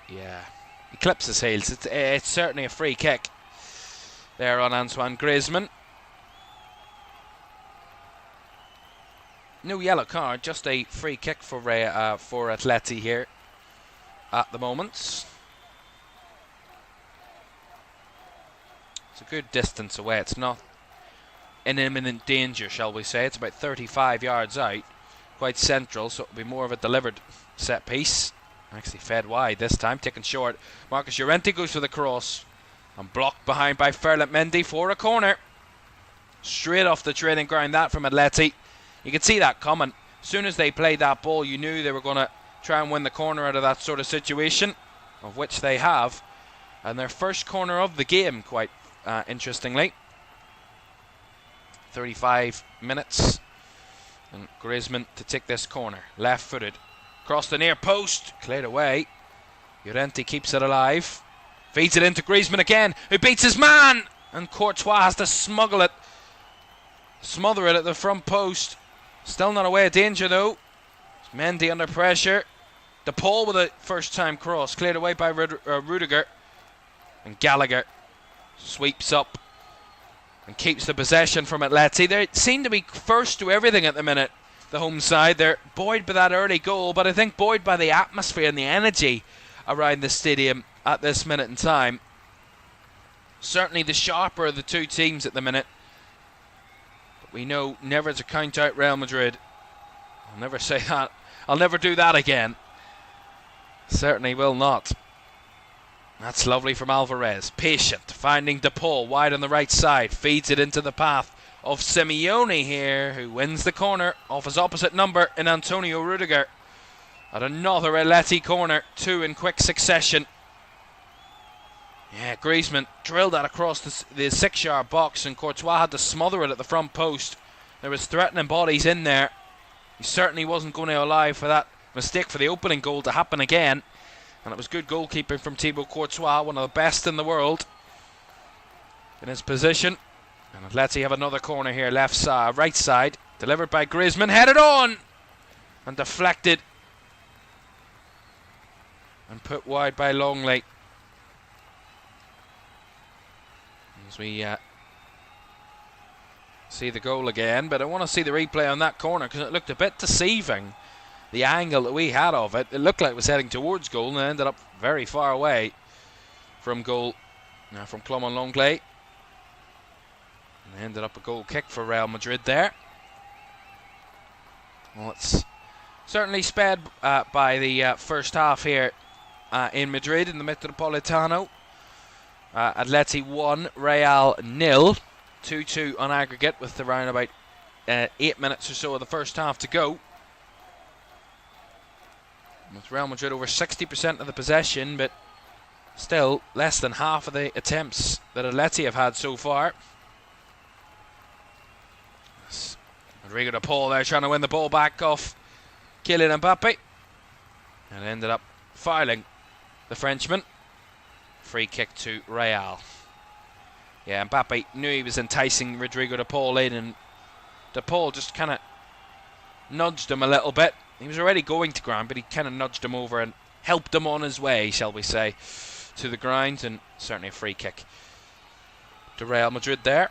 Yeah. He clips his heels. It's certainly a free kick there on Antoine Griezmann. No yellow card, just a free kick for Atleti here at the moment. It's a good distance away. It's not in imminent danger, shall we say. It's about 35 yards out. Quite central, so it'll be more of a delivered set piece. Actually fed wide this time, taken short. Marcus Llorente goes for the cross and blocked behind by Ferland Mendy for a corner. Straight off the training ground, that from Atleti. You could see that coming. As soon as they played that ball, you knew they were going to try and win the corner out of that sort of situation, of which they have. And their first corner of the game, quite interestingly. 35 minutes. And Griezmann to take this corner. Left-footed. Across the near post. Cleared away. Llorente keeps it alive. Feeds it into Griezmann again, who beats his man! And Courtois has to smother it at the front post. Still not away of danger though. Mendy under pressure. De Paul with a first time cross, cleared away by Rudiger. And Gallagher sweeps up and keeps the possession from Atleti. They seem to be first to everything at the minute, the home side. They're buoyed by that early goal, but I think buoyed by the atmosphere and the energy around the stadium at this minute in time. Certainly the sharper of the two teams at the minute. But we know never to count out Real Madrid. I'll never say that. I'll never do that again. Certainly will not. That's lovely from Alvarez. Patient, finding De Paul wide on the right side. Feeds it into the path of Simeone here, who wins the corner off his opposite number in Antonio Rudiger. At another Atleti corner, 2 in quick succession. Yeah, Griezmann drilled that across the 6-yard box, and Courtois had to smother it at the front post. There was threatening bodies in there. He certainly wasn't going to allow for that mistake for the opening goal to happen again. And it was good goalkeeping from Thibaut Courtois, one of the best in the world in his position. And Atleti have another corner here, right side, delivered by Griezmann, headed on and deflected and put wide by Longley. As we see the goal again, but I want to see the replay on that corner because it looked a bit deceiving. The angle that we had of it, it looked like it was heading towards goal and it ended up very far away from goal. Now from Clement Longley. And ended up a goal kick for Real Madrid there. Well, it's certainly sped by the first half here in Madrid in the Metropolitano. Atleti 1, Real 0. 2-2 on aggregate with around about 8 minutes or so of the first half to go. With Real Madrid over 60% of the possession, but still less than half of the attempts that Atleti have had so far. Rodrigo De Paul there trying to win the ball back off Kylian Mbappe. And ended up fouling the Frenchman. Free kick to Real. Yeah, Mbappe knew he was enticing Rodrigo De Paul in, and De Paul just kind of nudged him a little bit. He was already going to ground, but he kind of nudged him over and helped him on his way, shall we say, to the ground. And certainly a free kick to Real Madrid there.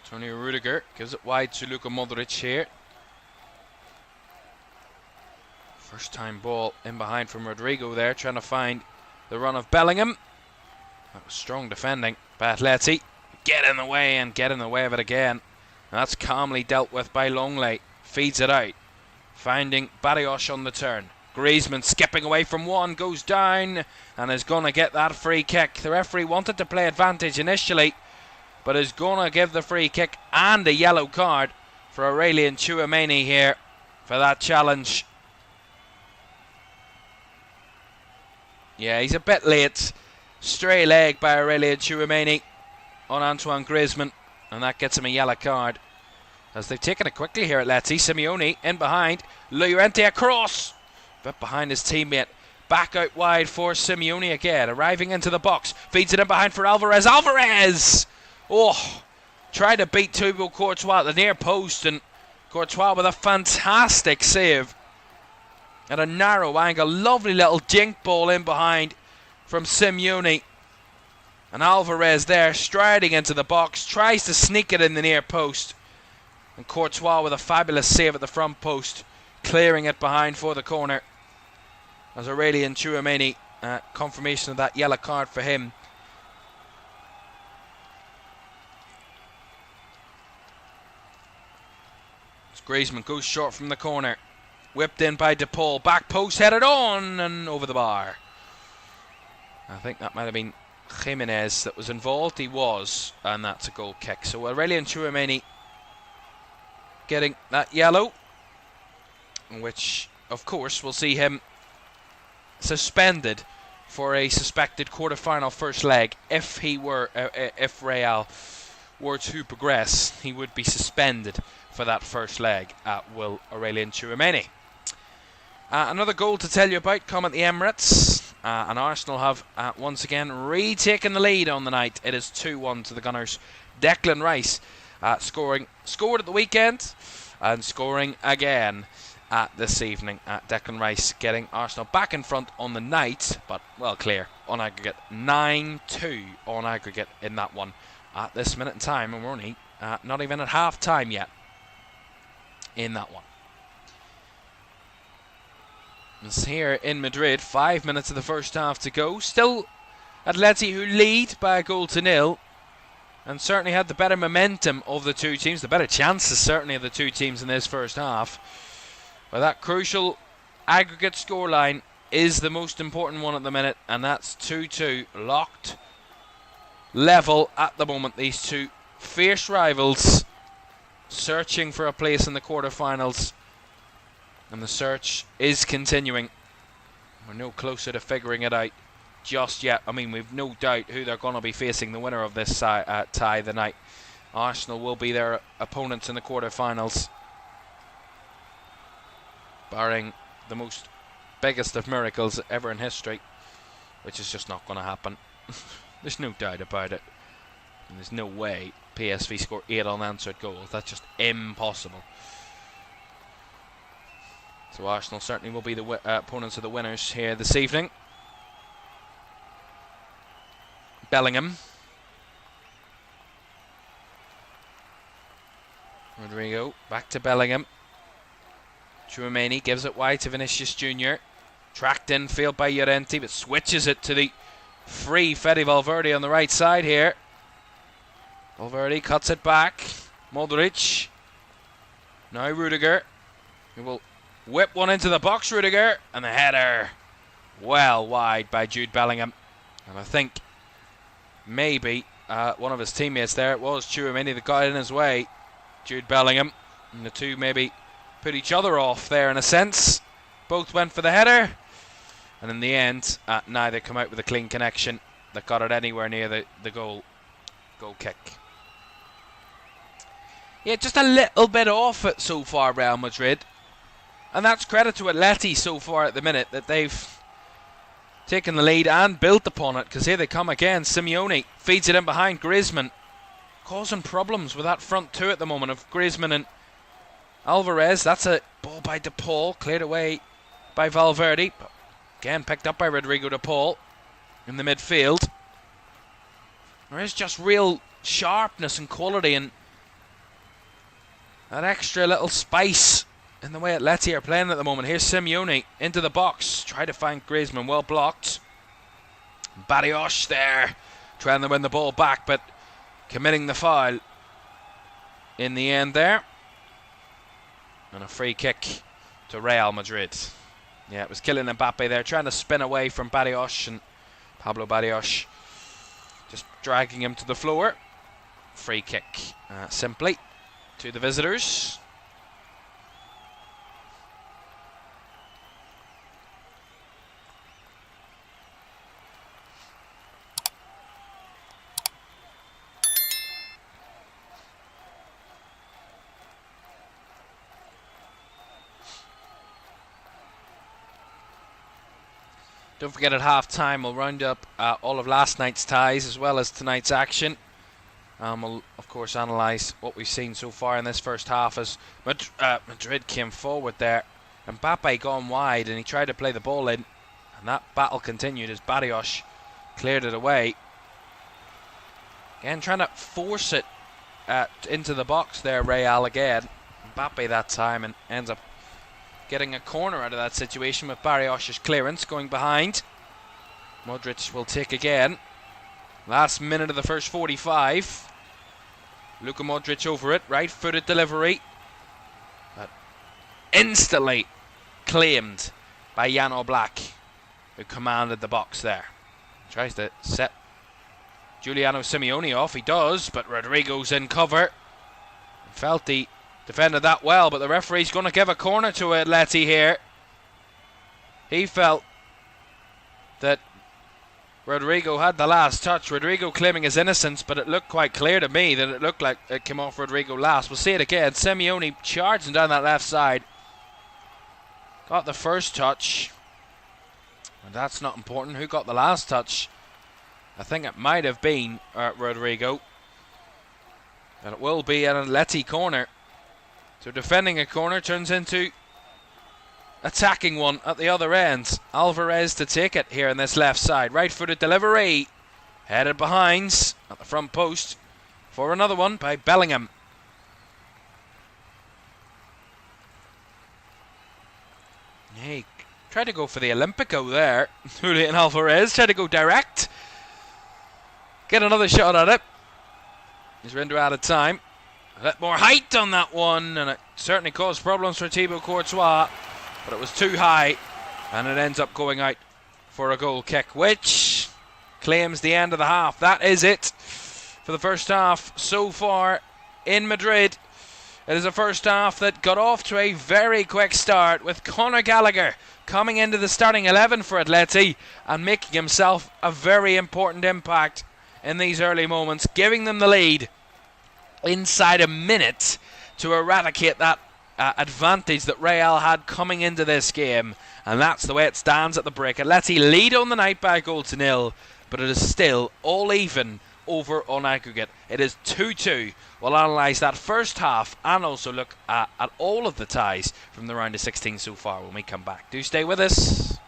Antonio Rudiger gives it wide to Luka Modric here. First time ball in behind from Rodrigo there, trying to find the run of Bellingham. That was strong defending by Atleti. Get in the way and get in the way of it again. And that's calmly dealt with by Longley. Feeds it out. Finding Barrios on the turn. Griezmann skipping away from one, goes down and is going to get that free kick. The referee wanted to play advantage initially, but is going to give the free kick and a yellow card for Aurelien Tchouameni here for that challenge. Yeah, he's a bit late. Stray leg by Aurelien Tchouameni on Antoine Griezmann, and that gets him a yellow card. As they've taken it quickly here at Atleti. Simeone in behind. Llorente across. Bit behind his teammate. Back out wide for Simeone again. Arriving into the box. Feeds it in behind for Alvarez. Alvarez! Oh, tried to beat Thibaut Courtois at the near post, and Courtois with a fantastic save at a narrow angle. Lovely little jink ball in behind from Simeone. And Alvarez there striding into the box, tries to sneak it in the near post, and Courtois with a fabulous save at the front post, clearing it behind for the corner. As Aurelien Tchouameni, confirmation of that yellow card for him. Griezmann goes short from the corner. Whipped in by De Paul. Back post, headed on and over the bar. I think that might have been Jimenez that was involved. He was, and that's a goal kick. So Aurelien Tchouameni getting that yellow, which of course will see him suspended for a suspected quarter-final first leg if Real were to progress, he would be suspended for that first leg at Will Aurelien Tchouameni. Another goal to tell you about come at the Emirates, and Arsenal have once again retaken the lead on the night. It is 2-1 to the Gunners. Declan Rice scored at the weekend and scoring again this evening. Declan Rice getting Arsenal back in front on the night, but well clear on aggregate. 9-2 on aggregate in that one at this minute in time, and we're only not even at half time yet in that one. It's here in Madrid, 5 minutes of the first half to go. Still Atleti who lead by a goal to nil, and certainly had the better momentum of the two teams, the better chances certainly of the two teams in this first half. But that crucial aggregate scoreline is the most important one at the minute, and that's 2-2, locked level at the moment. These two fierce rivals searching for a place in the quarterfinals, and the search is continuing. We're no closer to figuring it out just yet. I mean, we've no doubt who they're going to be facing, the winner of this tie the night. Arsenal will be their opponents in the quarterfinals, barring the biggest of miracles ever in history, which is just not going to happen. There's no doubt about it. And there's no way PSV score 8 unanswered goals. That's just impossible. So Arsenal certainly will be the opponents of the winners here this evening. Bellingham. Rodrigo, back to Bellingham. Tchouameni gives it wide to Vinicius Jr. Tracked in field by Llorente, but switches it to the free Fede Valverde on the right side here. Valverde cuts it back. Modric. Now Rudiger. He will whip one into the box, Rudiger. And the header well wide by Jude Bellingham. And I think maybe one of his teammates there, it was Tchouameni that got in his way. Jude Bellingham. And the two maybe put each other off there in a sense. Both went for the header, and in the end neither come out with a clean connection that got it anywhere near the goal kick. Yeah, just a little bit off it so far, Real Madrid, and that's credit to Atleti so far at the minute, that they've taken the lead and built upon it, because here they come again. Simeone feeds it in behind Griezmann, causing problems with that front two at the moment of Griezmann and Alvarez. That's a ball by De Paul, cleared away by Valverde, but again picked up by Rodrigo De Paul in the midfield. There is just real sharpness and quality and that extra little spice in the way Atleti are playing at the moment. Here's Simeone into the box, try to find Griezmann, well blocked. Barrios there trying to win the ball back, but committing the foul in the end there. And a free kick to Real Madrid. Yeah, it was Kylian Mbappe there, trying to spin away from Barrios, and Pablo Barrios just dragging him to the floor. Free kick, simply, to the visitors. Don't forget, at half-time we'll round up all of last night's ties as well as tonight's action. We'll, of course, analyse what we've seen so far in this first half as Madrid came forward there. Mbappe gone wide and he tried to play the ball in. And that battle continued as Barrios cleared it away. Again, trying to force it into the box there, Real again. Mbappe that time, and ends up getting a corner out of that situation with Barrios' clearance going behind. Modric will take again. Last minute of the first 45. Luka Modric over it, right-footed delivery. But instantly claimed by Jan Oblak, who commanded the box there. Tries to set Giuliano Simeone off, he does, but Rodrigo's in cover. Felt he defended that well, but the referee's going to give a corner to Atleti here. He felt that Rodrigo had the last touch. Rodrigo claiming his innocence, but it looked quite clear to me that it looked like it came off Rodrigo last. We'll see it again. Simeone charging down that left side. Got the first touch. And that's not important. Who got the last touch? I think it might have been Rodrigo. And it will be an Atleti corner. So defending a corner turns into attacking one at the other end. Alvarez to take it here on this left side. Right-footed delivery. Headed behind at the front post for another one by Bellingham. He tried to go for the Olympico there. Julian Alvarez tried to go direct. Get another shot at it. He's rendered out of time. A bit more height on that one, and it certainly caused problems for Thibaut Courtois. But it was too high, and it ends up going out for a goal kick, which claims the end of the half. That is it for the first half so far in Madrid. It is a first half that got off to a very quick start, with Conor Gallagher coming into the starting 11 for Atleti and making himself a very important impact in these early moments, giving them the lead inside a minute to eradicate that advantage that Real had coming into this game. And that's the way it stands at the break. Atleti lead on the night by a goal to nil, but it is still all even over on aggregate. It is 2-2. We'll analyse that first half and also look at all of the ties from the round of 16 so far when we come back. Do stay with us.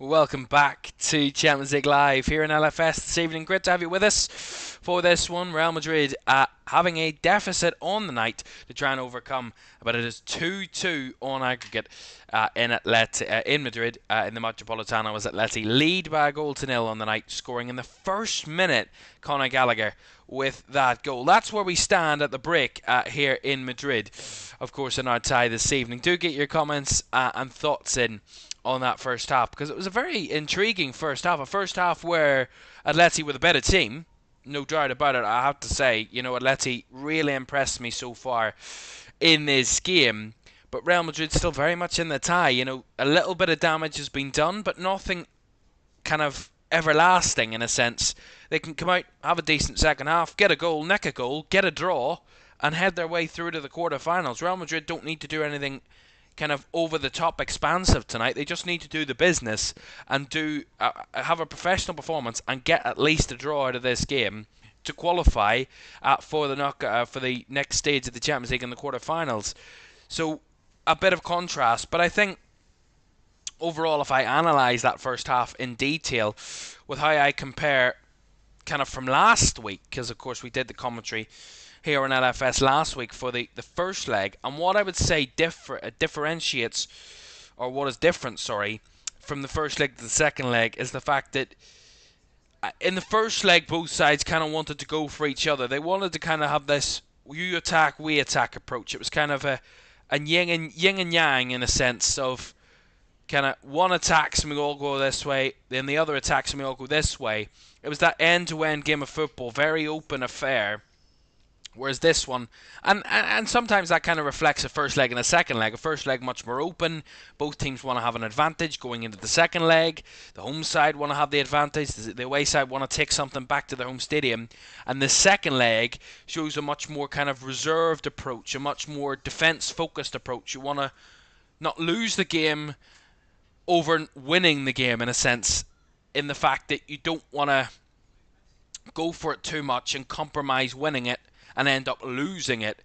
Welcome back to Champions League Live here in LFS this evening. Great to have you with us for this one. Real Madrid having a deficit on the night to try and overcome, but it is 2-2 on aggregate in Madrid in the Metropolitano, as Atleti lead by a goal to nil on the night, scoring in the first minute Conor Gallagher with that goal. That's where we stand at the break here in Madrid, of course, in our tie this evening. Do get your comments and thoughts in on that first half, because it was a very intriguing first half. A first half where Atleti were the better team, no doubt about it. I have to say, Atleti really impressed me so far in this game. But Real Madrid still very much in the tie. A little bit of damage has been done, but nothing kind of everlasting in a sense. They can come out, have a decent second half, get a goal, nick a goal, get a draw, and head their way through to the quarterfinals. Real Madrid don't need to do anything kind of over-the-top expansive tonight. They just need to do the business and have a professional performance and get at least a draw out of this game to qualify for the next stage of the Champions League in the quarterfinals. So a bit of contrast, but I think overall, if I analyse that first half in detail with how I compare kind of from last week, because of course we did the commentary here on LFS last week for the first leg, and what I would say differentiates, or what is different, from the first leg to the second leg, is the fact that in the first leg both sides kind of wanted to go for each other. They wanted to kind of have this you attack, we attack approach. It was kind of a yin and yang in a sense of kind of one attacks and we all go this way, then the other attacks and we all go this way. It was that end-to-end game of football, very open affair, Whereas this one, and sometimes that kind of reflects a first leg and a second leg. A first leg much more open. Both teams want to have an advantage going into the second leg. The home side want to have the advantage. The away side want to take something back to their home stadium. And the second leg shows a much more kind of reserved approach, a much more defence-focused approach. You want to not lose the game over winning the game, in a sense, in the fact that you don't want to go for it too much and compromise winning it and end up losing it.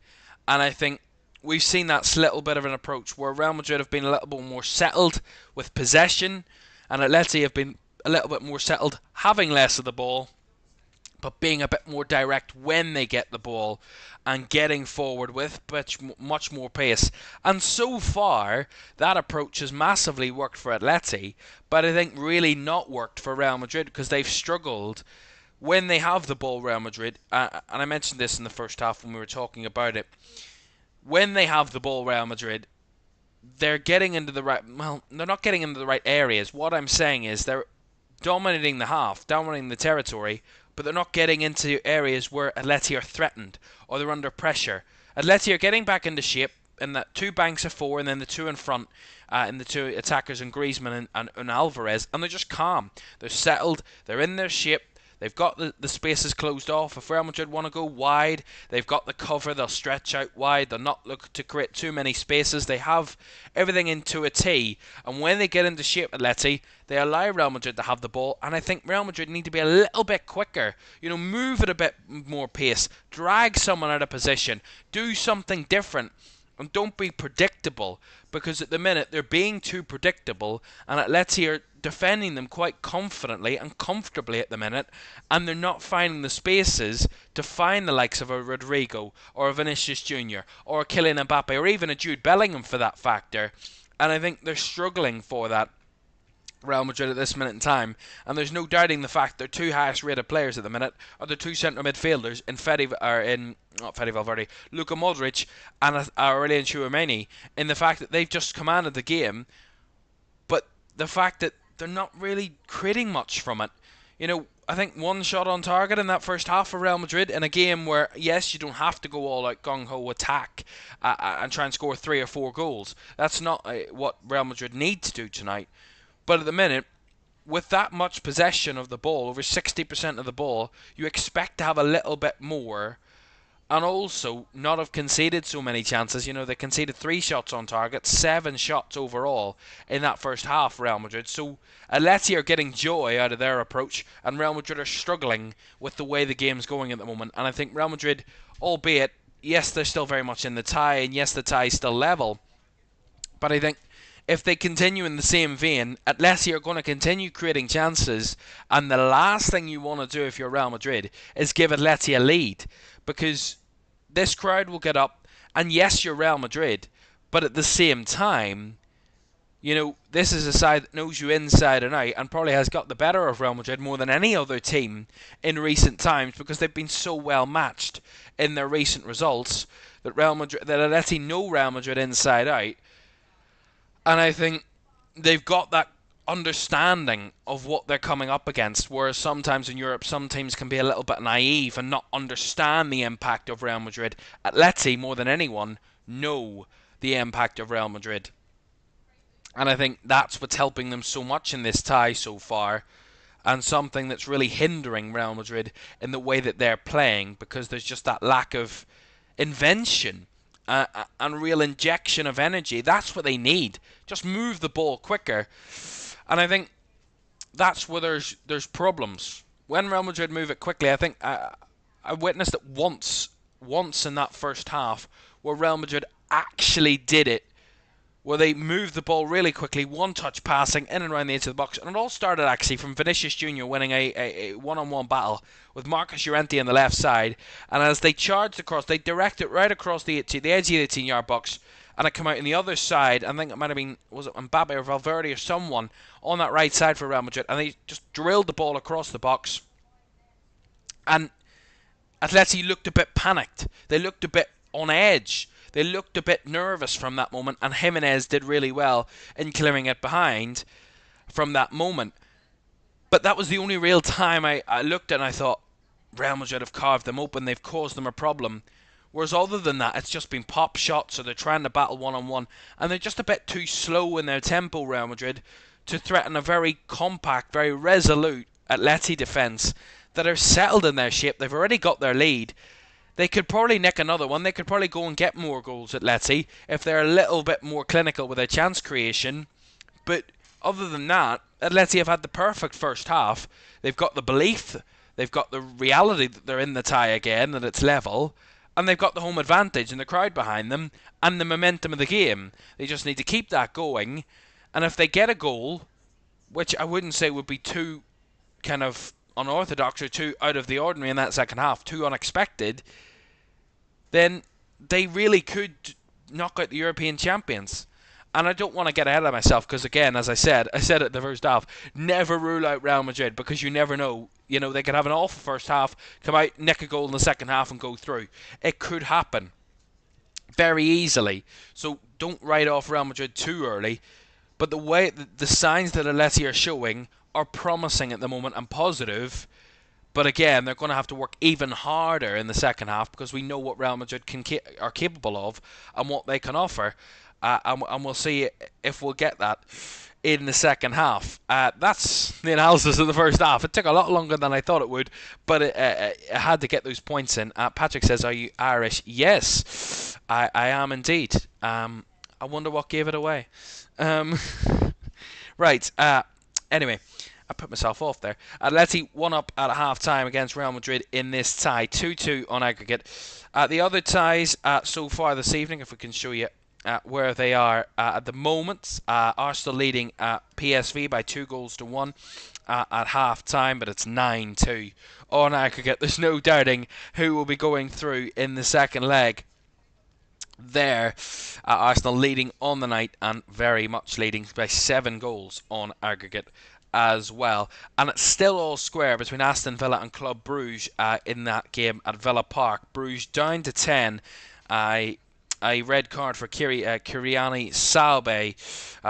And I think we've seen that little bit of an approach where Real Madrid have been a little bit more settled with possession, and Atleti have been a little bit more settled having less of the ball, but being a bit more direct when they get the ball and getting forward with much more pace. And so far, that approach has massively worked for Atleti, but I think really not worked for Real Madrid because they've struggled when they have the ball, Real Madrid, and I mentioned this in the first half when we were talking about it, when they have the ball, Real Madrid, they're getting into the right, well, they're not getting into the right areas. What I'm saying is they're dominating the half, dominating the territory, but they're not getting into areas where Atleti are threatened or they're under pressure. Atleti are getting back into shape in that two banks of four and then the two in front, and the two attackers in Griezmann and Alvarez, and they're just calm. They're settled, they're in their shape. They've got the spaces closed off. If Real Madrid want to go wide, they've got the cover. They'll stretch out wide. They'll not look to create too many spaces. They have everything into a T. And when they get into shape, Atleti, they allow Real Madrid to have the ball. And I think Real Madrid need to be a little bit quicker. Move at a bit more pace. Drag someone out of position. Do something different. And don't be predictable, because at the minute they're being too predictable, and Atleti are defending them quite confidently and comfortably at the minute, and they're not finding the spaces to find the likes of a Rodrigo or a Vinicius Jr. or a Kylian Mbappe or even a Jude Bellingham for that factor. And I think they're struggling for that, Real Madrid, at this minute in time, and there's no doubting the fact their two highest rated players at the minute are the two centre midfielders not Fede Valverde, Luka Modric and Aurelien Tchouameni, in the fact that they've just commanded the game, but the fact that they're not really creating much from it. I think one shot on target in that first half for Real Madrid in a game where, yes, you don't have to go all out gung-ho attack and try and score 3 or 4 goals. That's not what Real Madrid need to do tonight. But at the minute, with that much possession of the ball, over 60% of the ball, you expect to have a little bit more, and also not have conceded so many chances. They conceded 3 shots on target, 7 shots overall in that first half, Real Madrid. So Atleti are getting joy out of their approach, and Real Madrid are struggling with the way the game's going at the moment. And I think Real Madrid, albeit, yes, they're still very much in the tie, and yes, the tie is still level, but I think if they continue in the same vein, Atleti are going to continue creating chances, and the last thing you want to do if you're Real Madrid is give Atleti a lead, because this crowd will get up, and yes, you're Real Madrid, but at the same time, this is a side that knows you inside and out, and probably has got the better of Real Madrid more than any other team in recent times, because they've been so well matched in their recent results that Atleti know Real Madrid inside out. And I think they've got that understanding of what they're coming up against, whereas sometimes in Europe some teams can be a little bit naive and not understand the impact of Real Madrid. Atleti, more than anyone, know the impact of Real Madrid. And I think that's what's helping them so much in this tie so far, and something that's really hindering Real Madrid in the way that they're playing, because there's just that lack of invention and real injection of energy. That's what they need. Just move the ball quicker. And I think that's where there's problems. When Real Madrid move it quickly, I think I witnessed it once in that first half where Real Madrid actually did it, where they moved the ball really quickly, one-touch passing in and around the edge of the box. And it all started actually from Vinicius Jr. winning a one-on-one battle with Marcus Llorente on the left side. And as they charged across, they direct it right across the edge of the 18-yard box, and it came out on the other side. I think it might have been, was it Mbappe or Valverde or someone on that right side for Real Madrid, and they just drilled the ball across the box. And Atleti looked a bit panicked. They looked a bit on edge. They looked a bit nervous from that moment, and Jimenez did really well in clearing it behind from that moment. But that was the only real time I looked and I thought, Real Madrid have carved them open, they've caused them a problem. Whereas other than that, it's just been pop shots, or they're trying to battle one-on-one, and they're just a bit too slow in their tempo, Real Madrid, to threaten a very compact, very resolute Atleti defence that are settled in their shape. They've already got their lead. They could probably nick another one. They could probably go and get more goals at Atleti if they're a little bit more clinical with their chance creation. But other than that, Atleti have had the perfect first half. They've got the belief, they've got the reality that they're in the tie again, that it's level, and they've got the home advantage and the crowd behind them and the momentum of the game. They just need to keep that going, and if they get a goal, which I wouldn't say would be too kind of unorthodox or too out of the ordinary in that second half, too unexpected, then they really could knock out the European champions. And I don't want to get ahead of myself because, again, as I said at the first half, never rule out Real Madrid because you never know. You know, they could have an awful first half, come out, nick a goal in the second half and go through. It could happen very easily. So don't write off Real Madrid too early. But the signs that Atleti are showing are promising at the moment and positive. But again, they're going to have to work even harder in the second half because we know what Real Madrid are capable of and what they can offer. And we'll see if we'll get that in the second half. That's the analysis of the first half. It took a lot longer than I thought it would, but it had to get those points in. Patrick says, "Are you Irish?" Yes, I am indeed. I wonder what gave it away. Right. Anyway, I put myself off there. Atleti won up at half-time against Real Madrid in this tie, 2-2 on aggregate. The other ties so far this evening, if we can show you where they are at the moment. Arsenal leading PSV by 2-1 at half-time, but it's 9-2 on aggregate. There's no doubting who will be going through in the second leg. There, Arsenal leading on the night and very much leading by 7 goals on aggregate as well. And it's still all square between Aston Villa and Club Brugge in that game at Villa Park. Bruges down to 10. A red card for Kiriani Salbe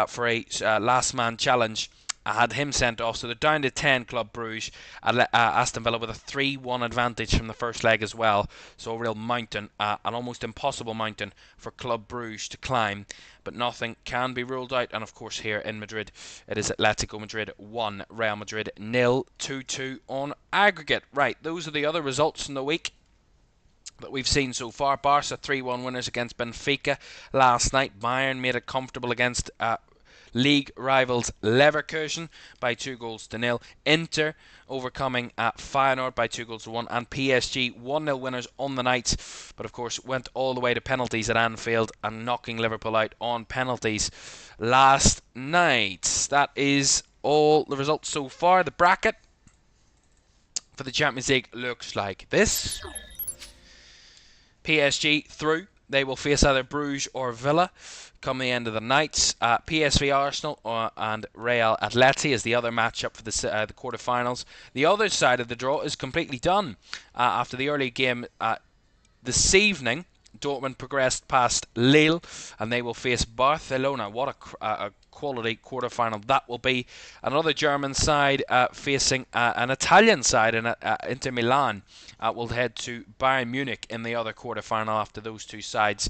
for a last man challenge. Had him sent off, so they're down to 10 Club Brugge. Aston Villa with a 3-1 advantage from the first leg as well. So a real mountain, an almost impossible mountain for Club Brugge to climb. But nothing can be ruled out. And of course here in Madrid, it is Atletico Madrid 1, Real Madrid 0, 2-2 on aggregate. Right, those are the other results from the week that we've seen so far. Barca 3-1 winners against Benfica last night. Bayern made it comfortable against league rivals Leverkusen by 2-0. Inter overcoming Feyenoord by 2-1, and PSG 1-0 winners on the night, but of course went all the way to penalties at Anfield and knocking Liverpool out on penalties last night. That is all the results so far. The bracket for the Champions League looks like this. PSG through. They will face either Bruges or Villa come the end of the night. PSV Arsenal and Real Atleti is the other matchup for the quarterfinals. The other side of the draw is completely done. After the early game this evening, Dortmund progressed past Lille and they will face Barcelona. What a quality quarterfinal that will be. Another German side facing an Italian side in Inter Milan will head to Bayern Munich in the other quarterfinal after those two sides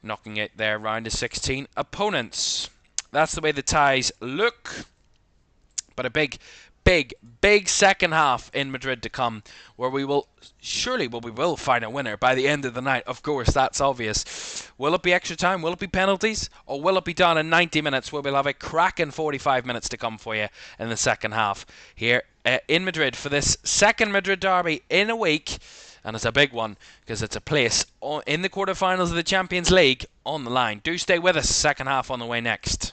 knocking out their round of 16 opponents. That's the way the ties look. But a big second half in Madrid to come, where we will find a winner by the end of the night. Of course, that's obvious. Will it be extra time? Will it be penalties? Or will it be done in 90 minutes, where we'll have a cracking 45 minutes to come for you in the second half here in Madrid for this second Madrid derby in a week. And it's a big one because it's a place in the quarterfinals of the Champions League on the line. Do stay with us. Second half on the way next.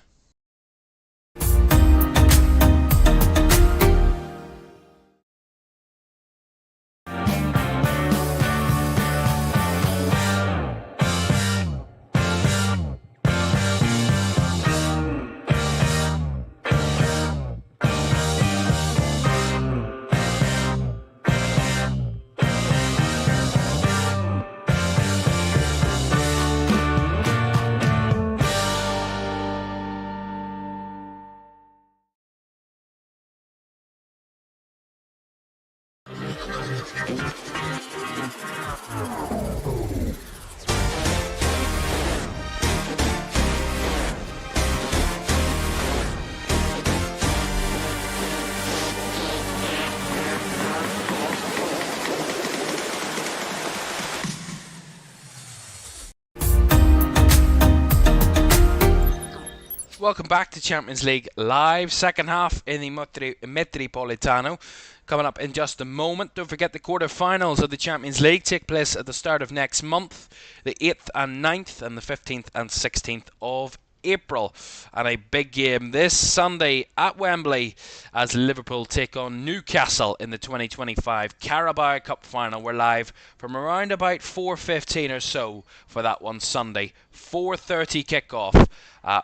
welcome back to Champions League Live. Second half in the Metropolitano. Coming up in just a moment. Don't forget the quarter-finals of the Champions League take place at the start of next month. The 8th and 9th and the 15th and 16th of April. And a big game this Sunday at Wembley as Liverpool take on Newcastle in the 2025 Carabao Cup final. We're live from around about 4:15 or so for that one Sunday. 4:30 kickoff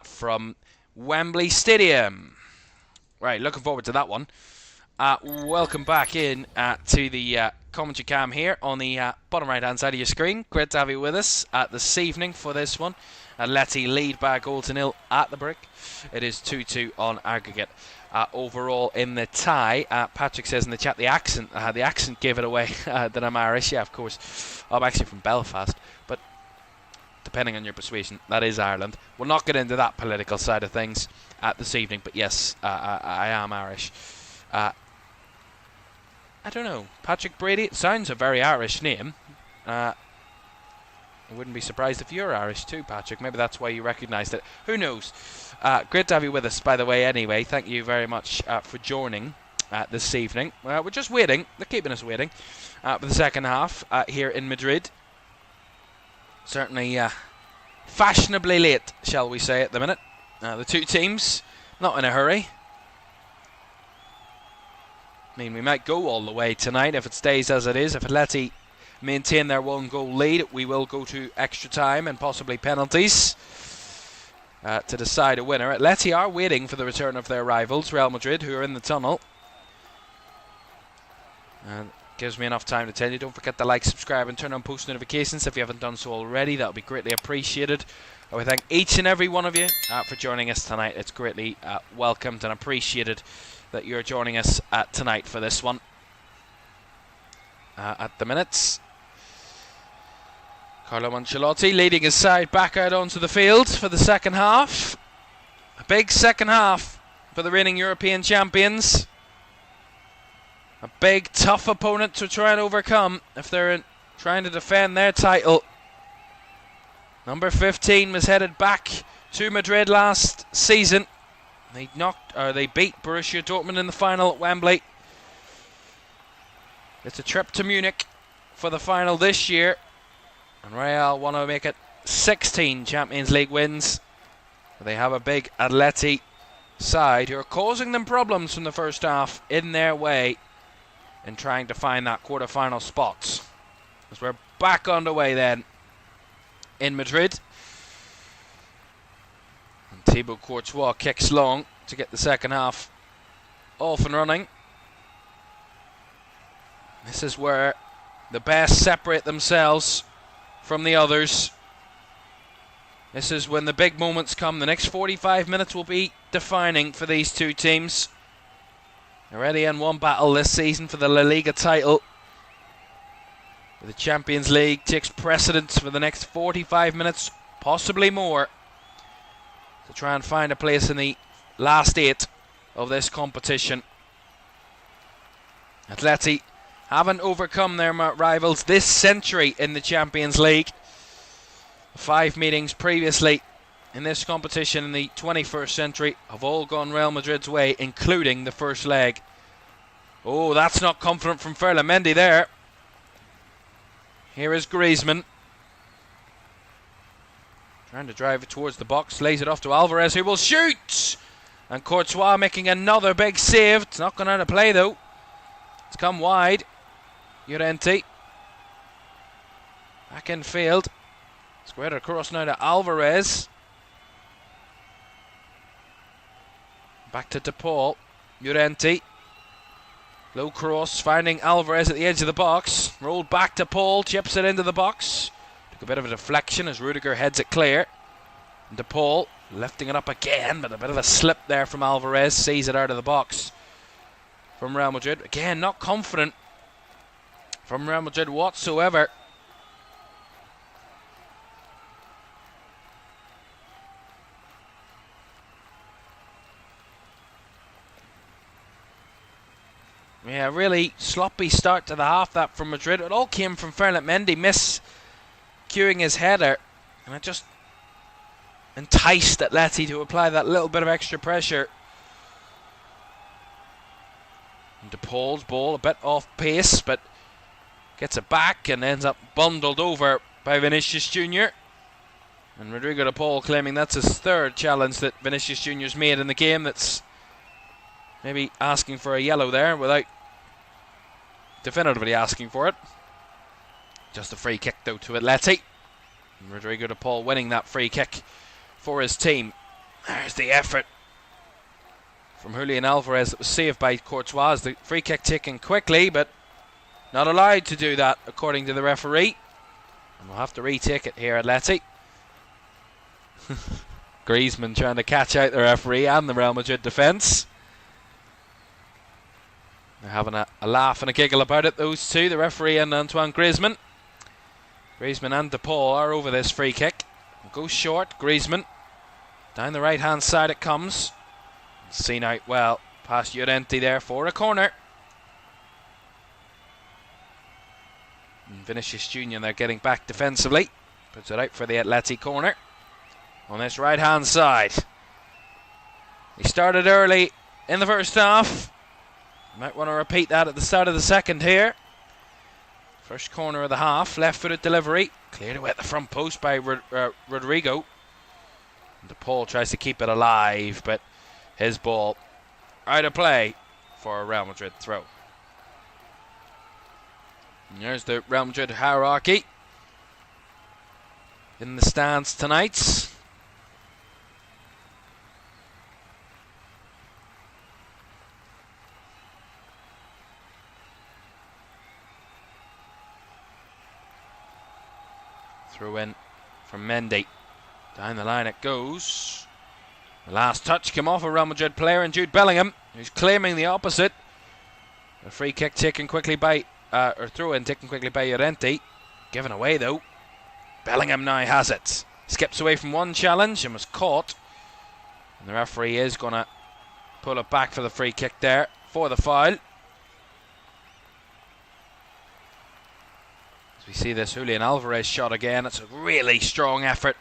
from Wembley Stadium. Right, looking forward to that one. Welcome back in to the commentary cam here on the bottom right hand side of your screen. Great to have you with us this evening for this one. Atleti lead by a goal to nil at the break. It is 2-2 on aggregate. Overall in the tie, Patrick says in the chat the accent gave it away that I'm Irish. Yeah, of course. I'm actually from Belfast, but depending on your persuasion, that is Ireland. We'll not get into that political side of things this evening, but yes, I am Irish. I don't know. Patrick Brady, it sounds a very Irish name. I wouldn't be surprised if you're Irish too, Patrick. Maybe that's why you recognised it. Who knows? Great to have you with us, by the way, anyway. Thank you very much for joining this evening. We're just waiting. They're keeping us waiting for the second half here in Madrid. Certainly fashionably late, shall we say, at the minute. The two teams, not in a hurry. I mean, we might go all the way tonight if it stays as it is. If Atleti maintain their one-goal lead, we will go to extra time and possibly penalties to decide a winner. Atleti are waiting for the return of their rivals, Real Madrid, who are in the tunnel. And gives me enough time to tell you, don't forget to like, subscribe and turn on post notifications if you haven't done so already. That would be greatly appreciated. I would thank each and every one of you for joining us tonight. It's greatly welcomed and appreciated that you're joining us tonight for this one. At the minutes, Carlo Ancelotti leading his side back out onto the field for the second half. A big second half for the reigning European champions. A big, tough opponent to try and overcome if they're trying to defend their title. Number 15 was headed back to Madrid last season. They beat Borussia Dortmund in the final at Wembley. It's a trip to Munich for the final this year. And Real want to make it 16 Champions League wins. They have a big Atleti side who are causing them problems from the first half in their way in trying to find that quarter-final spots. As we're back underway then in Madrid. And Thibaut Courtois kicks long to get the second half off and running. This is where the best separate themselves from the others. This is when the big moments come. The next 45 minutes will be defining for these two teams. Already in one battle this season for the La Liga title. The Champions League takes precedence for the next 45 minutes, possibly more, to try and find a place in the last 8 of this competition. Atleti haven't overcome their rivals this century in the Champions League. 5 meetings previously in this competition in the 21st century have all gone Real Madrid's way, including the first leg. Oh, that's not confident from Ferland Mendy there. Here is Griezmann. Trying to drive it towards the box, lays it off to Alvarez, who will shoot! And Courtois making another big save. It's not gone out of play though. It's come wide. Llorente. Back in field. Squared across now to Alvarez. Back to De Paul. Llorente. Low cross, finding Alvarez at the edge of the box. Rolled back to Paul, chips it into the box. Took a bit of a deflection as Rudiger heads it clear. De Paul lifting it up again, but a bit of a slip there from Alvarez. Sees it out of the box from Real Madrid. Again, not confident from Real Madrid whatsoever. Yeah, really sloppy start to the half that from Madrid. It all came from Ferland Mendy miscuing his header. And it just enticed Atleti to apply that little bit of extra pressure. And De Paul's ball a bit off pace, but gets it back and ends up bundled over by Vinicius Jr. And Rodrigo De Paul claiming that's his third challenge that Vinicius Jr.'s made in the game. That's maybe asking for a yellow there without definitively asking for it. Just a free kick though to Atleti. And Rodrigo De Paul winning that free kick for his team. There's the effort from Julian Alvarez that was saved by Courtois. The free kick taken quickly, but not allowed to do that according to the referee. And we'll have to retake it here, Atleti. Griezmann trying to catch out the referee and the Real Madrid defence. They're having a laugh and a giggle about it, those two, the referee and Antoine Griezmann. Griezmann and De Paul are over this free kick. Goes short, Griezmann. Down the right hand side it comes. Seen out well past Llorente there for a corner. And Vinicius Jr. they're getting back defensively. Puts it out for the Atleti corner. On this right hand side. He started early in the first half. Might want to repeat that at the start of the second here. First corner of the half, left footed delivery. Cleared away at the front post by Rodrigo. And De Paul tries to keep it alive, but his ball out of play for a Real Madrid throw. And there's the Real Madrid hierarchy in the stands tonight. Throw in from Mendy. Down the line it goes. The last touch came off a Real Madrid player and Jude Bellingham, who's claiming the opposite. A free kick taken quickly by, or throw in taken quickly by Llorente. Given away though. Bellingham now has it. Skips away from one challenge and was caught. And the referee is going to pull it back for the free kick there for the foul. We see this Julian Alvarez shot again. It's a really strong effort.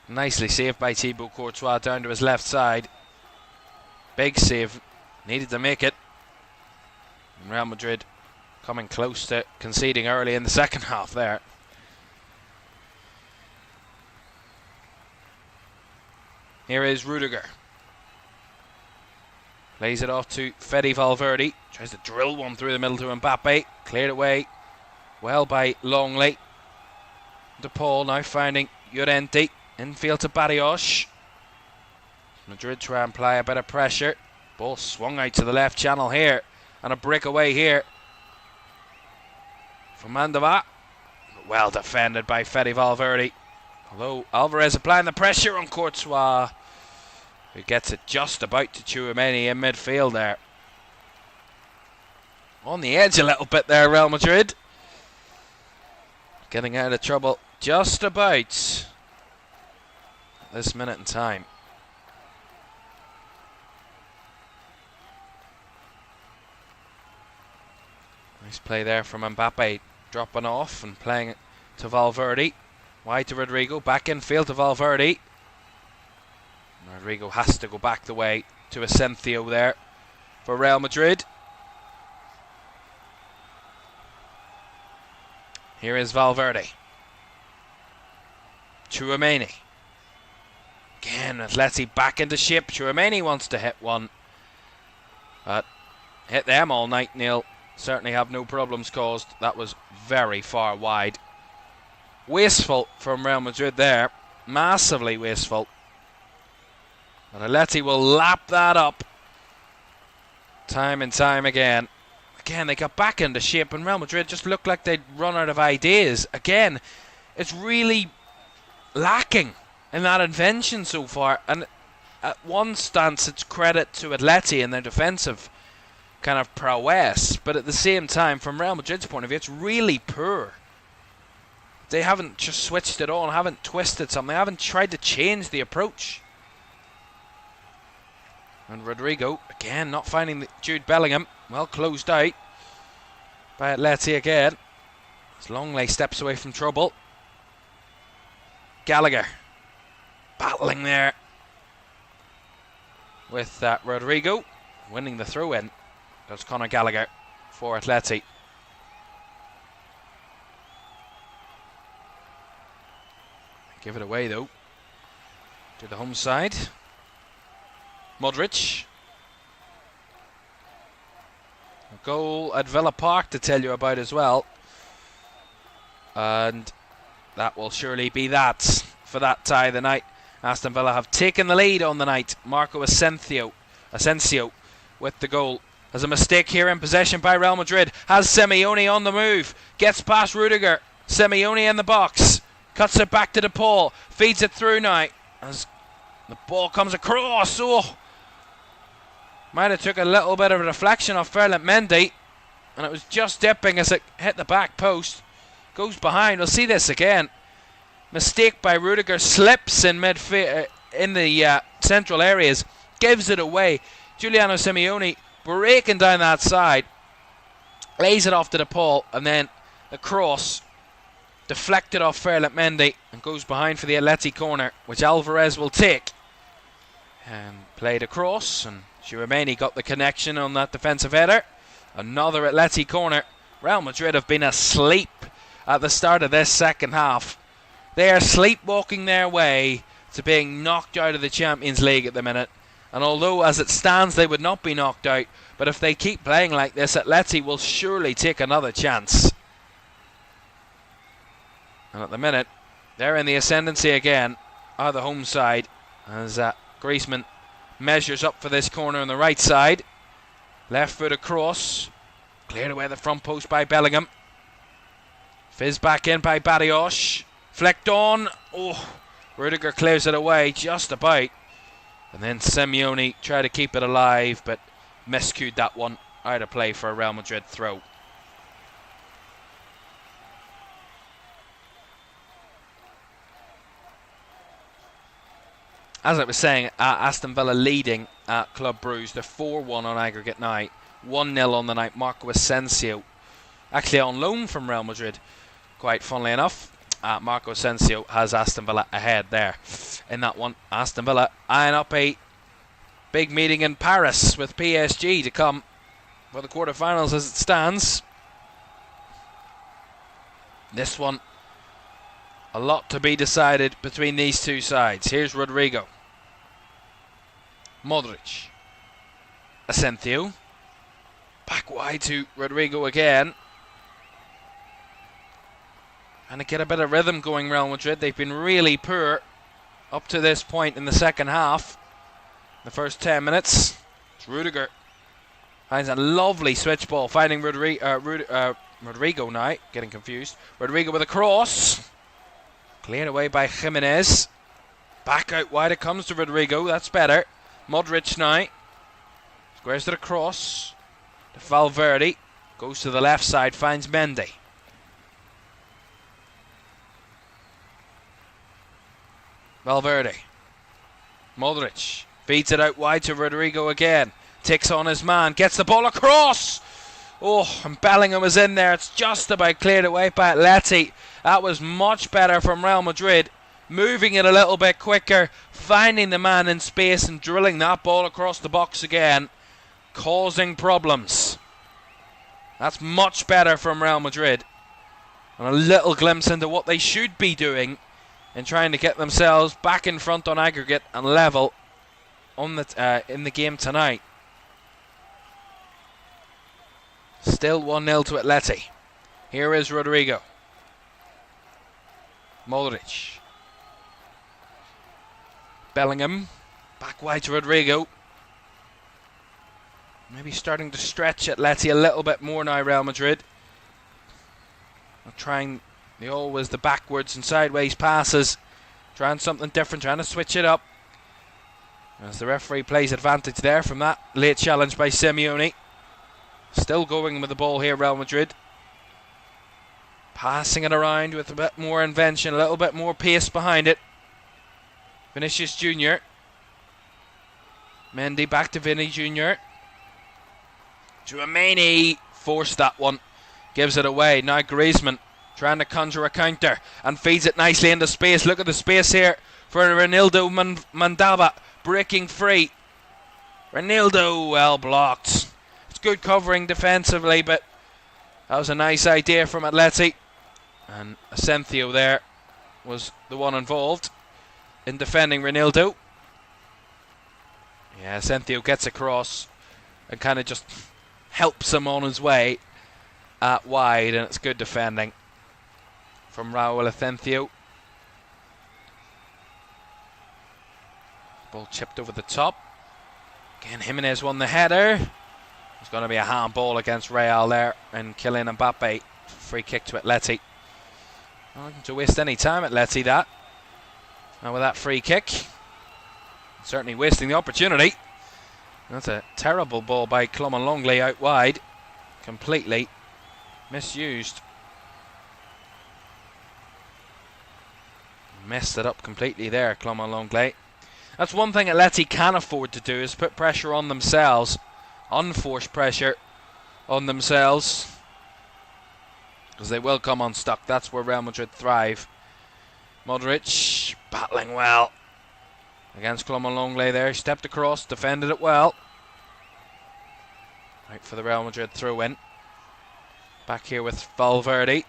Nicely saved by Thibaut Courtois down to his left side. Big save. Needed to make it. And Real Madrid coming close to conceding early in the second half there. Here is Rudiger. Plays it off to Fede Valverde. Tries to drill one through the middle to Mbappe. Cleared away well by Longley. De Paul now finding Llorente. Infield to Barrios. Madrid try and apply a bit of pressure. Ball swung out to the left channel here. And a breakaway here from Mandava. Well defended by Fede Valverde. Although Alvarez applying the pressure on Courtois, who gets it just about to Tchouaméni in midfield there. On the edge a little bit there, Real Madrid. Getting out of trouble just about this minute in time. Nice play there from Mbappe, dropping off and playing it to Valverde. Wide to Rodrigo, back infield to Valverde. Rodrigo has to go back the way to Asensio there for Real Madrid. Here is Valverde. Tchouaméni. Again, Atleti back into shape. Tchouaméni wants to hit one. But hit them all night, Neil. Certainly have no problems caused. That was very far wide. Wasteful from Real Madrid there. Massively wasteful. But Atleti will lap that up time and time again. Again, they got back into shape and Real Madrid just looked like they'd run out of ideas. Again, it's really lacking in that invention so far. And at one stance, it's credit to Atleti and their defensive kind of prowess. But at the same time, from Real Madrid's point of view, it's really poor. They haven't just switched it on, haven't twisted something, haven't tried to change the approach. And Rodrigo, again, not finding Jude Bellingham. Well closed out by Atleti again. As Longley steps away from trouble. Gallagher battling there with Rodrigo. Winning the throw-in. That's Conor Gallagher for Atleti. Give it away though to the home side. Modric. A goal at Villa Park to tell you about as well. And that will surely be that for that tie of the night. Aston Villa have taken the lead on the night. Marco Asensio with the goal. There's a mistake here in possession by Real Madrid. Has Simeone on the move. Gets past Rudiger. Simeone in the box. Cuts it back to DePaul. Feeds it through now. As the ball comes across. Oh! Might have took a little bit of a deflection off Ferland Mendy. And it was just dipping as it hit the back post. Goes behind. We'll see this again. Mistake by Rudiger. Slips in midfield in the central areas. Gives it away. Giuliano Simeone breaking down that side. Lays it off to DePaul. And then the cross deflected off Ferland Mendy and goes behind for the Atleti corner, which Alvarez will take. And played across, and Tchouaméni got the connection on that defensive header. Another Atleti corner. Real Madrid have been asleep at the start of this second half. They are sleepwalking their way to being knocked out of the Champions League at the minute. And although as it stands they would not be knocked out, but if they keep playing like this, Atleti will surely take another chance. And at the minute, they're in the ascendancy again, are the home side, as Griezmann measures up for this corner on the right side. Left foot across, cleared away the front post by Bellingham. Fizz back in by Barrios. Flecked on. Oh, Rudiger clears it away just about. And then Simeone tried to keep it alive, but miscued that one out of play for a Real Madrid throw. As I was saying, Aston Villa leading at Club Brugge. They're 4-1 on aggregate now. 1-0 on the night. Marco Asensio, actually on loan from Real Madrid, quite funnily enough. Marco Asensio has Aston Villa ahead there in that one. Aston Villa eyeing up a big meeting in Paris with PSG to come for the quarterfinals as it stands. This one, a lot to be decided between these two sides. Here's Rodrigo. Modric. Asensio. Back wide to Rodrigo again. And to get a bit of rhythm going, Real Madrid. They've been really poor up to this point in the second half. The first 10 minutes. It's Rudiger. Finds a lovely switch ball. Finding Rodrigo now. Getting confused. Rodrigo with a cross. Cleared away by Jimenez. Back out wide it comes to Rodrigo. That's better. Modric now. Squares to the cross. To Valverde. Goes to the left side. Finds Mendy. Valverde. Modric. Feeds it out wide to Rodrigo again. Takes on his man. Gets the ball across. Oh, and Bellingham was in there. It's just about cleared away by Atleti. That was much better from Real Madrid. Moving it a little bit quicker. Finding the man in space and drilling that ball across the box again. Causing problems. That's much better from Real Madrid. And a little glimpse into what they should be doing in trying to get themselves back in front on aggregate and level on the in the game tonight. Still 1-0 to Atleti. Here is Rodrigo. Modric. Bellingham. Back wide to Rodrigo. Maybe starting to stretch Atleti a little bit more now, Real Madrid. Trying always the backwards and sideways passes. Trying something different, trying to switch it up. As the referee plays advantage there from that late challenge by Simeone. Still going with the ball here, Real Madrid. Passing it around with a bit more invention, a little bit more pace behind it. Vinicius Jr. Mendy back to Vinny Jr. Tchouaméni forced that one. Gives it away. Now Griezmann trying to conjure a counter and feeds it nicely into space. Look at the space here for Ronaldo Mandaba, breaking free. Ronaldo, well blocked. It's good covering defensively, but that was a nice idea from Atleti. And Asencio there was the one involved in defending Ronaldo. Yeah, Asencio gets across and kind of just helps him on his way at wide, and it's good defending from Raul Asencio. Ball chipped over the top. Again, Jimenez won the header. It's going to be a handball against Real there, and Kylian Mbappe, free kick to Atleti. Not looking to waste any time, Atleti, that. And with that free kick, certainly wasting the opportunity. That's a terrible ball by Clomalongley out wide. Completely misused. Messed it up completely there, Clomalongley. That's one thing Atleti can afford to do, is put pressure on themselves. Unforced pressure on themselves. Because they will come unstuck. That's where Real Madrid thrive. Modric battling well against Clomalongley there. Stepped across, defended it well. Right for the Real Madrid throw-in. Back here with Valverde.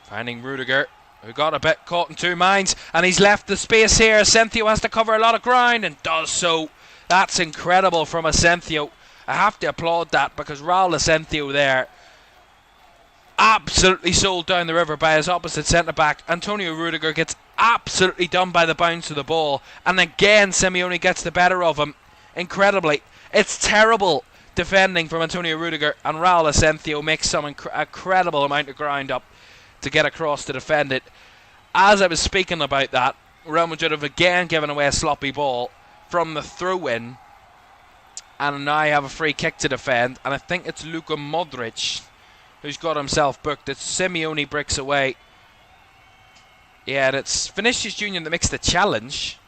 Finding Rudiger, who got a bit caught in two minds, and he's left the space here. Asencio has to cover a lot of ground, and does so. That's incredible from Asencio. I have to applaud that, because Raul Asencio there absolutely sold down the river by his opposite centre-back. Antonio Rudiger gets absolutely done by the bounce of the ball, and again Simeone gets the better of him. Incredibly. It's terrible defending from Antonio Rudiger, and Raul Asencio makes some incredible amount of ground up to get across to defend it. As I was speaking about that, Real Madrid have again given away a sloppy ball from the throw-in, and now have a free kick to defend, and I think it's Luka Modric who's got himself booked. It's Simeone breaks away. Yeah, and it's Vinicius Junior that makes the challenge.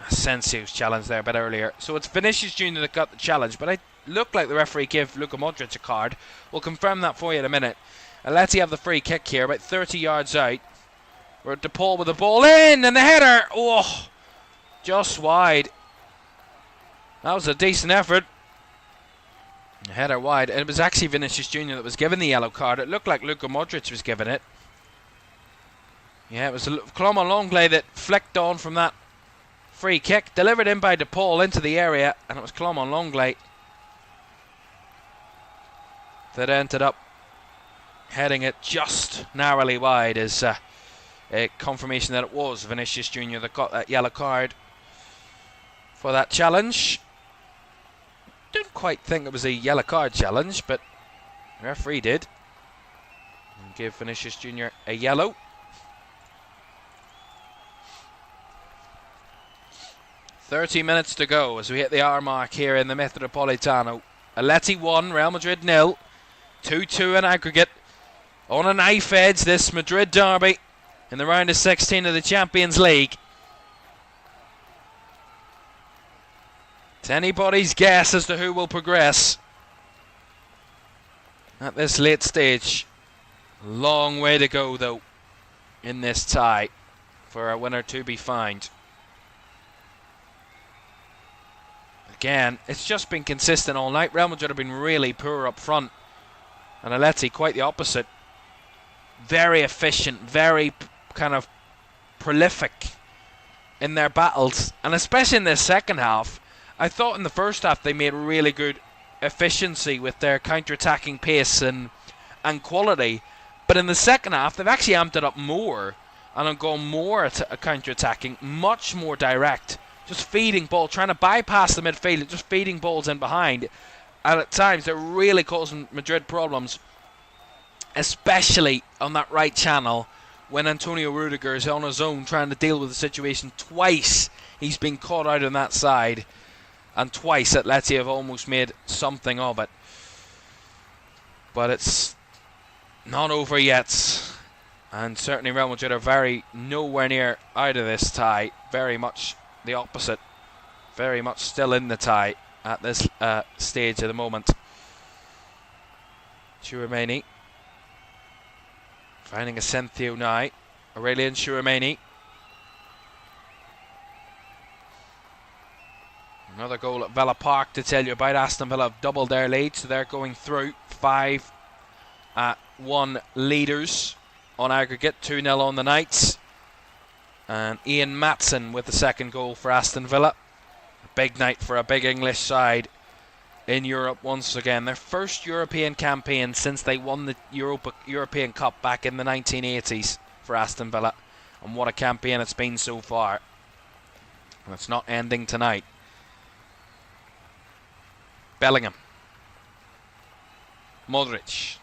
Asensio's challenge there a bit earlier. So it's Vinicius Junior that got the challenge, but it looked like the referee gave Luka Modric a card. We'll confirm that for you in a minute. Atleti have the free kick here, about 30 yards out. We're at DePaul with the ball in, and the header! Oh, just wide. That was a decent effort. The header wide, and it was actually Vinicius Junior that was given the yellow card. It looked like Luka Modric was given it. Yeah, it was Clomalongley that flicked on from that free kick, delivered in by DePaul into the area, and it was Clomalongley that ended up heading it just narrowly wide. Is a confirmation that it was Vinicius Junior that got that yellow card for that challenge. Didn't quite think it was a yellow card challenge, but the referee did, and give Vinicius Junior a yellow. "30 minutes to go as we hit the hour mark here in the Metropolitano. Atleti 1, Real Madrid 0. 2-2 in aggregate. On a knife edge, this Madrid derby in the round of 16 of the Champions League. It's anybody's guess as to who will progress at this late stage. Long way to go, though, in this tie for a winner to be found. Again, it's just been consistent all night. Real Madrid have been really poor up front, and Atleti quite the opposite. Very efficient, very kind of prolific in their battles, and especially in the second half. I thought in the first half they made really good efficiency with their counter-attacking pace and quality, but in the second half they've actually amped it up more and have gone more counter-attacking, much more direct. Just feeding ball, trying to bypass the midfield, just feeding balls in behind. And at times they're really causing Madrid problems, especially on that right channel when Antonio Rudiger is on his own trying to deal with the situation. Twice he's been caught out on that side, and twice Atleti have almost made something of it. But it's not over yet, and certainly Real Madrid are nowhere near out of this tie. Very much the opposite, very much still in the tie at this stage of the moment. Tchouameni. Finding Asensio now. Aurelien Tchouameni. Another goal at Villa Park to tell you about. Aston Villa have doubled their lead, so they're going through 5-1 leaders on aggregate, 2-0 on the night. And Ian Matson with the second goal for Aston Villa. A big night for a big English side in Europe once again. Their first European campaign since they won the European Cup back in the 1980s for Aston Villa. And what a campaign it's been so far. And it's not ending tonight. Bellingham. Modric.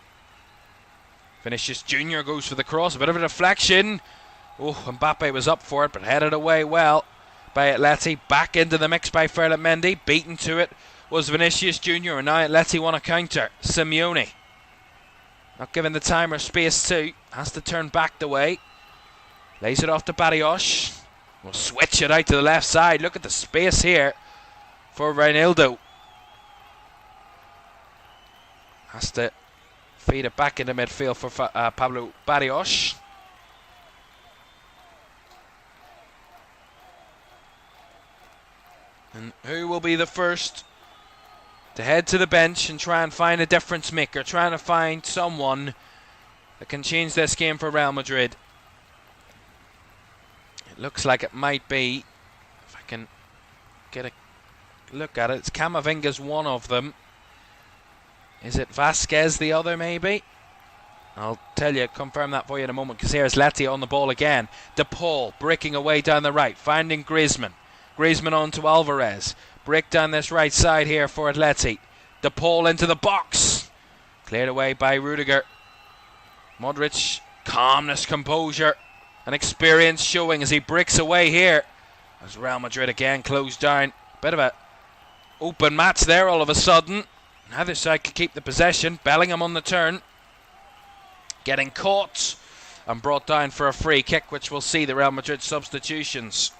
Vinicius Jr. goes for the cross. A bit of a deflection. Oh, Mbappe was up for it, but headed away well by Atleti. Back into the mix by Ferland Mendy. Beaten to it was Vinicius Jr. And now Atleti want a counter. Simeone. Not given the time or space to. Has to turn back the way. Lays it off to Barrios. Will switch it out to the left side. Look at the space here for Reinildo. Has to feed it back into midfield for Pablo Barrios. And who will be the first to head to the bench and try and find a difference maker? Trying to find someone that can change this game for Real Madrid. It looks like it might be, if I can get a look at it, it's Camavinga's one of them. Is it Vasquez the other, maybe? I'll tell you, confirm that for you in a moment, because here's Atleti on the ball again. De Paul breaking away down the right, finding Griezmann. Griezmann on to Alvarez. Break down this right side here for Atleti. De Paul into the box. Cleared away by Rudiger. Modric, calmness, composure, and experience showing as he breaks away here. As Real Madrid again closed down. Bit of a open match there all of a sudden. Neither side could keep the possession. Bellingham on the turn. Getting caught and brought down for a free kick, which will see the Real Madrid substitutions.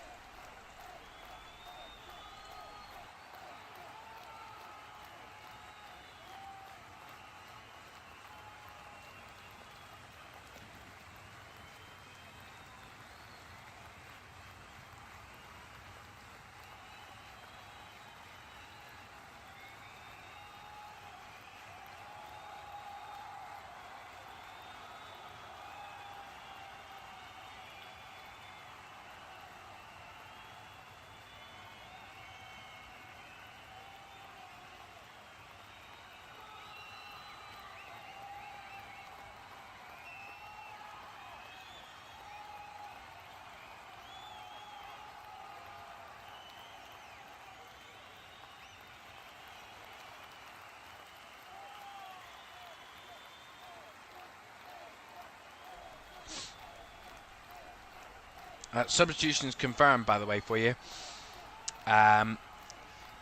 Substitutions confirmed, by the way, for you.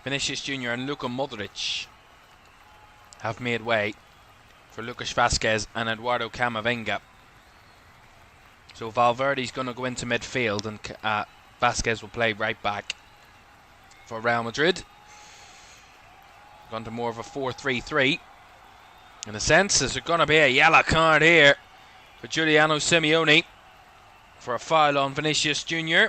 Vinicius Jr. and Luka Modric have made way for Lucas Vasquez and Eduardo Camavinga. So Valverde's going to go into midfield and Vasquez will play right back for Real Madrid. Gone to more of a 4-3-3. In a sense, there's going to be a yellow card here for Giuliano Simeone for a foul on Vinicius Jr.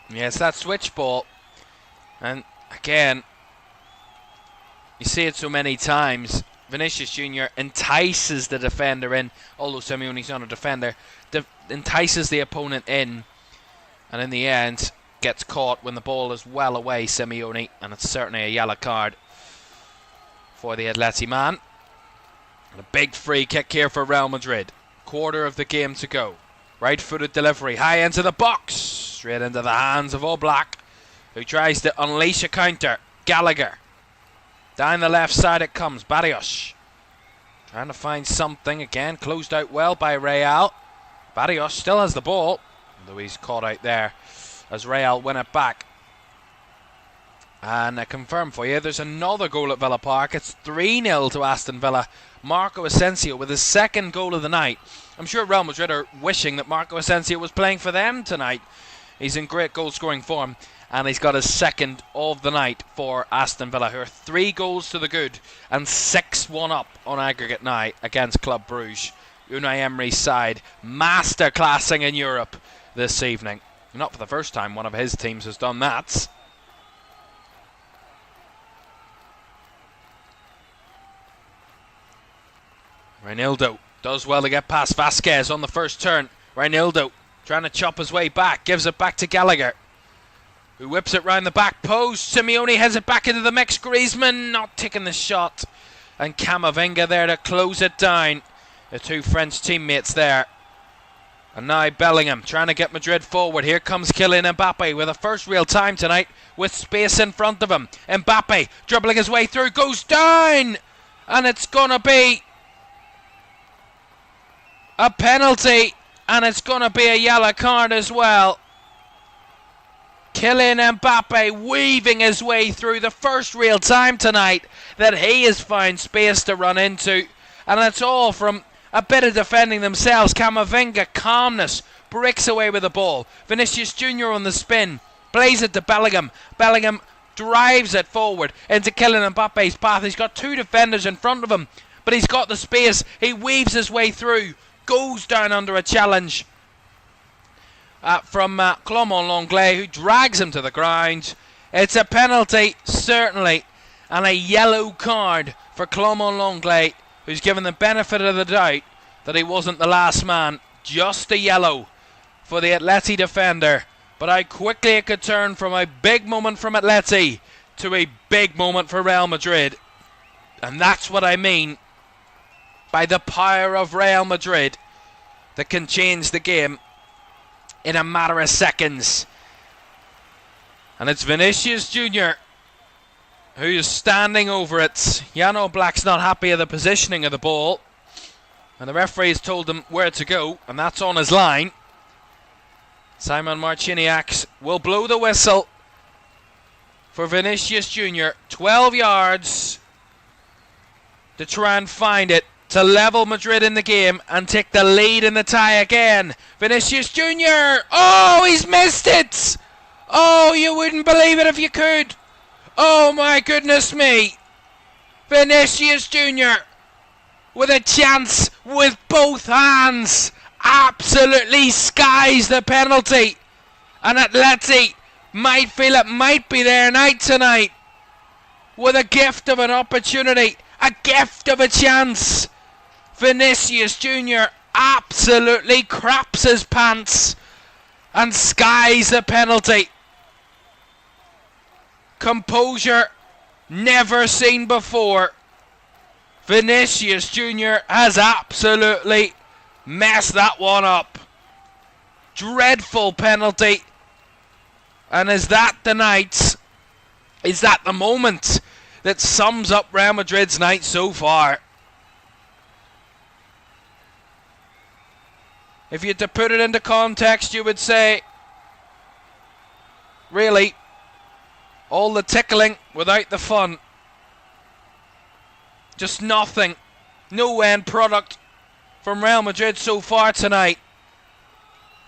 Yes, that switch ball. And again, you see it so many times. Vinicius Jr. entices the defender in, although Simeone's not a defender, entices the opponent in, and in the end gets caught when the ball is well away, Simeone, and it's certainly a yellow card for the Atleti man. And a big free kick here for Real Madrid. Quarter of the game to go. Right-footed delivery, high into the box, straight into the hands of Oblak, who tries to unleash a counter. Gallagher. Down the left side it comes. Barrios. Trying to find something again. Closed out well by Real. Barrios still has the ball, although he's caught out there as Real win it back. And I confirm for you, there's another goal at Villa Park. It's 3-0 to Aston Villa. Marco Asensio with his second goal of the night. I'm sure Real Madrid are wishing that Marco Asensio was playing for them tonight, He's in great goal-scoring form, and he's got his second of the night for Aston Villa, who are 3 goals to the good and 6-1 up on aggregate now against Club Brugge. Unai Emery's side masterclassing in Europe this evening. Not for the first time one of his teams has done that. Reinildo does well to get past Vasquez on the first turn. Reinildo trying to chop his way back, gives it back to Gallagher, who whips it round the back post. Simeone heads it back into the mix. Griezmann not taking the shot, and Camavinga there to close it down. The 2 French teammates there. And now Bellingham trying to get Madrid forward. Here comes Kylian Mbappe with a first real time tonight, with space in front of him. Mbappe dribbling his way through, goes down, and it's gonna be a penalty, and it's going to be a yellow card as well. Kylian Mbappe weaving his way through, the first real time tonight that he has found space to run into, and it's all from a bit of defending themselves. Camavinga, calmness, breaks away with the ball. Vinicius Jr. on the spin, plays it to Bellingham. Bellingham drives it forward into Kylian Mbappe's path. He's got 2 defenders in front of him, but he's got the space. He weaves his way through, goes down under a challenge from Clement Lenglet, who drags him to the ground. It's a penalty, certainly, and a yellow card for Clement Lenglet, who's given the benefit of the doubt that he wasn't the last man. Just a yellow for the Atleti defender. But how quickly it could turn from a big moment from Atleti to a big moment for Real Madrid. And that's what I mean by the power of Real Madrid that can change the game in a matter of seconds. And it's Vinicius Jr. who's standing over it. Jan Oblak's not happy with the positioning of the ball, and the referee's told him where to go, and that's on his line. Simon Marciniak will blow the whistle for Vinicius Jr. 12 yards to try and find it, to level Madrid in the game and take the lead in the tie again. Vinicius Jr. Oh, he's missed it! Oh, you wouldn't believe it if you could. Oh my goodness me. Vinicius Jr. with a chance with both hands. Absolutely skies the penalty. And Atleti might feel it might be their night tonight, with a gift of an opportunity, a gift of a chance. Vinicius Jr. absolutely craps his pants and skies the penalty. Composure never seen before. Vinicius Jr. has absolutely messed that one up. Dreadful penalty. And is that the night? Is that the moment that sums up Real Madrid's night so far? If you had to put it into context, you would say, really, all the tickling without the fun. Just nothing. No end product from Real Madrid so far tonight.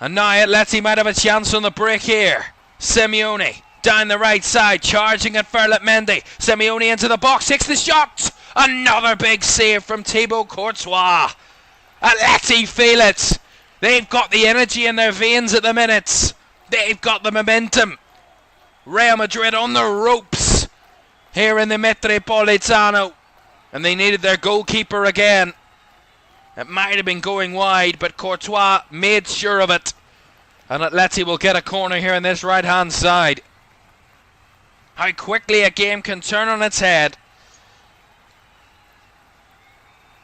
And now Atleti might have a chance on the break here. Simeone down the right side, charging at Ferland Mendy. Simeone into the box, takes the shot. Another big save from Thibaut Courtois. Atleti feel it. They've got the energy in their veins at the minute. They've got the momentum. Real Madrid on the ropes here in the Metropolitano. And they needed their goalkeeper again. It might have been going wide, but Courtois made sure of it. And Atleti will get a corner here on this right-hand side. How quickly a game can turn on its head.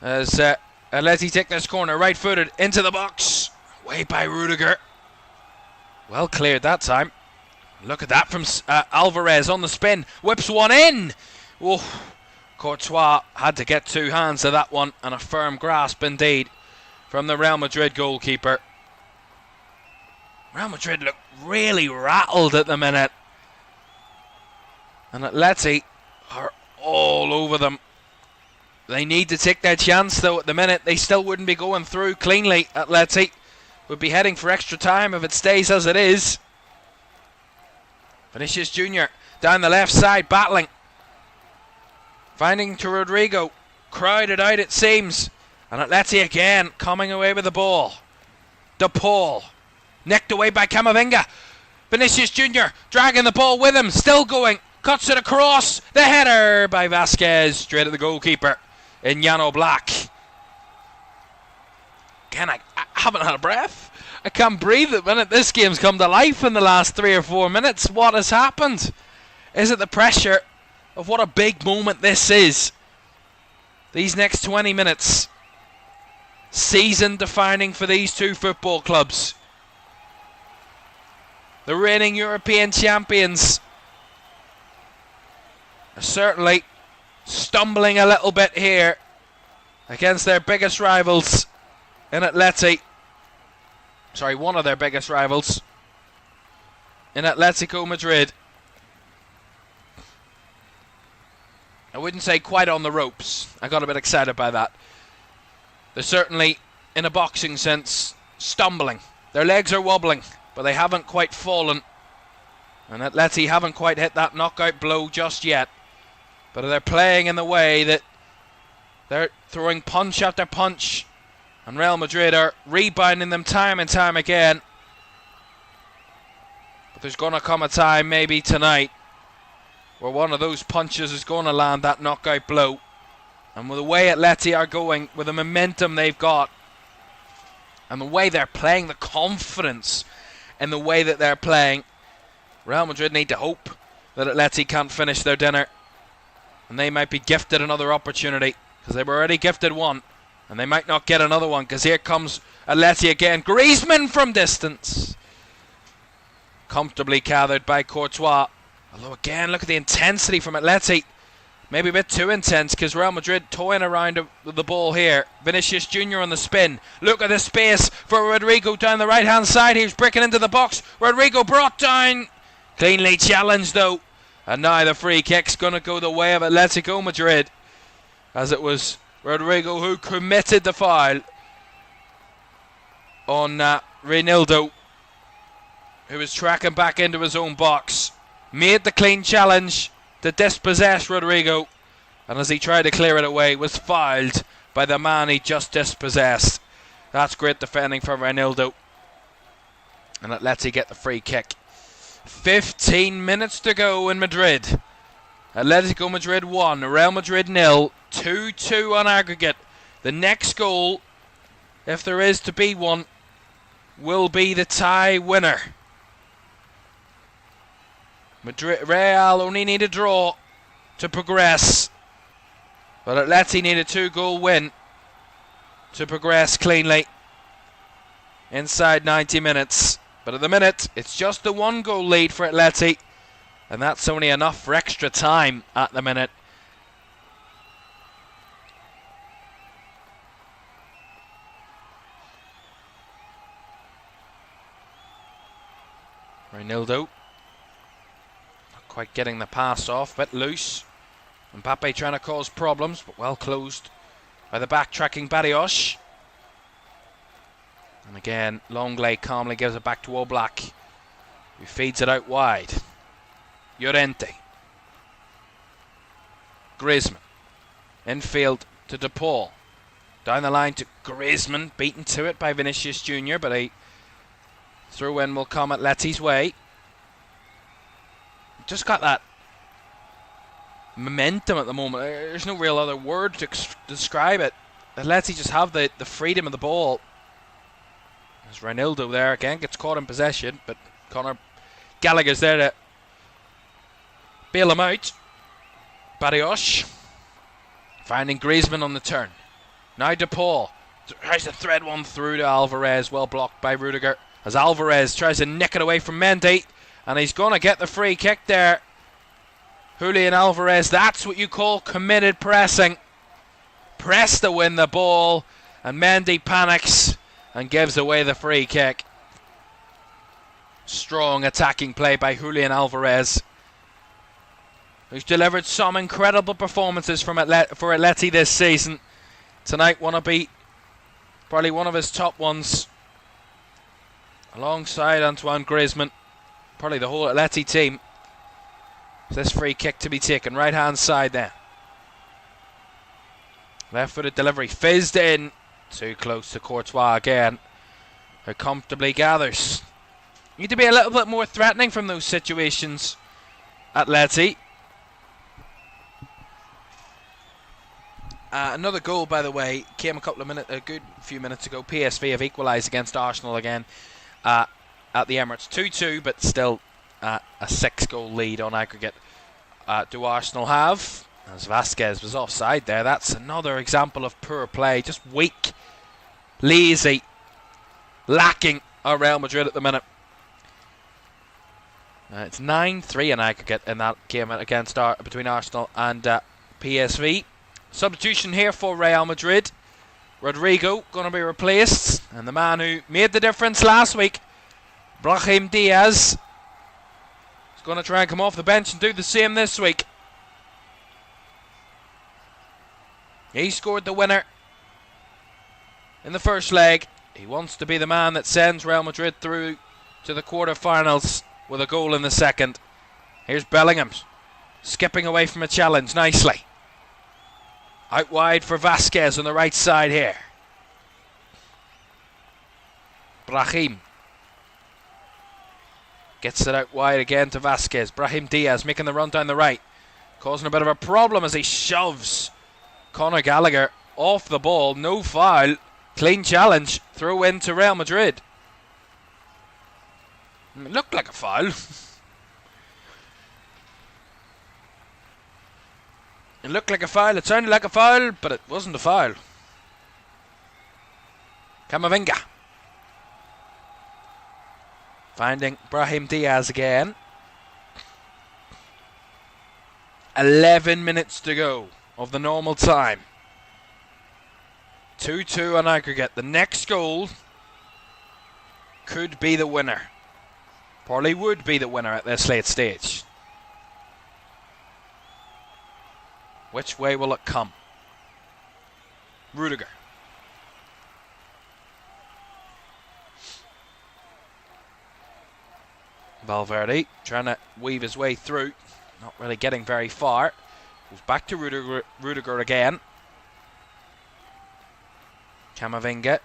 As Atleti take this corner, right-footed, into the box. Way by Rudiger. Well cleared that time. Look at that from Alvarez on the spin. Whips one in. Oh, Courtois had to get 2 hands to that one, and a firm grasp indeed from the Real Madrid goalkeeper. Real Madrid look really rattled at the minute. And Atleti are all over them. They need to take their chance though at the minute. They still wouldn't be going through cleanly. Atleti would be heading for extra time if it stays as it is. Vinicius Jr. down the left side, battling. Finding to Rodrigo. Crowded out it seems. And Atleti again coming away with the ball. De Paul. Nicked away by Camavinga. Vinicius Jr. dragging the ball with him. Still going. Cuts it across. The header by Vasquez. Straight at the goalkeeper in Jan Black. Again, I haven't had a breath. I can't breathe at the minute. This game's come to life in the last 3 or 4 minutes. What has happened? Is it the pressure of what a big moment this is? These next 20 minutes. Season defining for these two football clubs. The reigning European champions are certainly stumbling a little bit here against their biggest rivals in Atleti. Sorry, one of their biggest rivals in Atletico Madrid. I wouldn't say quite on the ropes. I got a bit excited by that. They're certainly, in a boxing sense, stumbling. Their legs are wobbling, but they haven't quite fallen. And Atleti haven't quite hit that knockout blow just yet. But they're playing in the way that they're throwing punch after punch. And Real Madrid are rebounding them time and time again. But there's going to come a time, maybe tonight, where one of those punches is going to land that knockout blow. And with the way Atleti are going, with the momentum they've got, and the way they're playing, the confidence in the way that they're playing, Real Madrid need to hope that Atleti can't finish their dinner. And they might be gifted another opportunity, because they were already gifted one. And they might not get another one, because here comes Atleti again. Griezmann from distance. Comfortably gathered by Courtois. Although again, look at the intensity from Atleti. Maybe a bit too intense, because Real Madrid toying around the ball here. Vinicius Jr. on the spin. Look at the space for Rodrigo down the right hand side. He was breaking into the box. Rodrigo brought down. Cleanly challenged though. And now the free kick's going to go the way of Atletico Madrid, as it was Rodrigo who committed the foul on Reinildo, who was tracking back into his own box. Made the clean challenge to dispossess Rodrigo, and as he tried to clear it away, was fouled by the man he just dispossessed. That's great defending from Reinildo. And Atleti get the free kick. 15 minutes to go in Madrid. Atletico Madrid 1, Real Madrid 0, 2-2 on aggregate. The next goal, if there is to be one, will be the tie winner. Real only need a draw to progress, but Atleti need a 2-goal win to progress cleanly inside 90 minutes. But at the minute, it's just the 1-goal lead for Atleti, and that's only enough for extra time at the minute. Reinildo quite getting the pass off, bit loose. Mbappe trying to cause problems, but well closed by the back-tracking Barrios. And again, Longley calmly gives it back to Oblak, who feeds it out wide. Llorente. Griezmann. Infield to De Paul. Down the line to Griezmann, beaten to it by Vinicius Jr., but a throw-in will come Atleti's way. Just got that momentum at the moment. There's no real other word to describe it. Atleti just have the freedom of the ball. There's Reinildo there again, gets caught in possession, but Conor Gallagher's there to bail him out. Barrios finding Griezmann on the turn. Now De Paul tries to thread one through to Alvarez, well blocked by Rudiger, as Alvarez tries to nick it away from Mendy. And he's going to get the free kick there. Julian Alvarez, that's what you call committed pressing. Press to win the ball, and Mendy panics and gives away the free kick. Strong attacking play by Julian Alvarez, who's delivered some incredible performances for Atleti this season. Tonight want to be probably one of his top ones, alongside Antoine Griezmann. Probably the whole Atleti team. This free kick to be taken. Right hand side there. Left footed delivery. Fizzed in. Too close to Courtois again. Who comfortably gathers. Need to be a little bit more threatening from those situations, Atleti. Another goal, by the way, came a good few minutes ago. PSV have equalised against Arsenal again at the Emirates. 2-2, but still a 6-goal lead on aggregate. Do Arsenal have? As Vasquez was offside there. That's another example of poor play. Just weak, lazy, lacking at Real Madrid at the minute. It's 9-3 in aggregate in that game against between Arsenal and PSV. Substitution here for Real Madrid. Rodrigo going to be replaced. And the man who made the difference last week, Brahim Diaz, is going to try and come off the bench and do the same this week. He scored the winner in the first leg. He wants to be the man that sends Real Madrid through to the quarterfinals with a goal in the second. Here's Bellingham skipping away from a challenge nicely. Out wide for Vasquez on the right side here. Brahim gets it out wide again to Vasquez. Brahim Diaz making the run down the right, causing a bit of a problem as he shoves Conor Gallagher off the ball. No foul. Clean challenge. Throw in to Real Madrid. It looked like a foul. It looked like a foul, it sounded like a foul, but it wasn't a foul. Camavinga finding Brahim Diaz again. 11 minutes to go of the normal time. 2-2 on aggregate. The next goal could be the winner. Probably would be the winner at this late stage. Which way will it come? Rudiger. Valverde trying to weave his way through. Not really getting very far. Goes back to Rudiger again. Camavinga.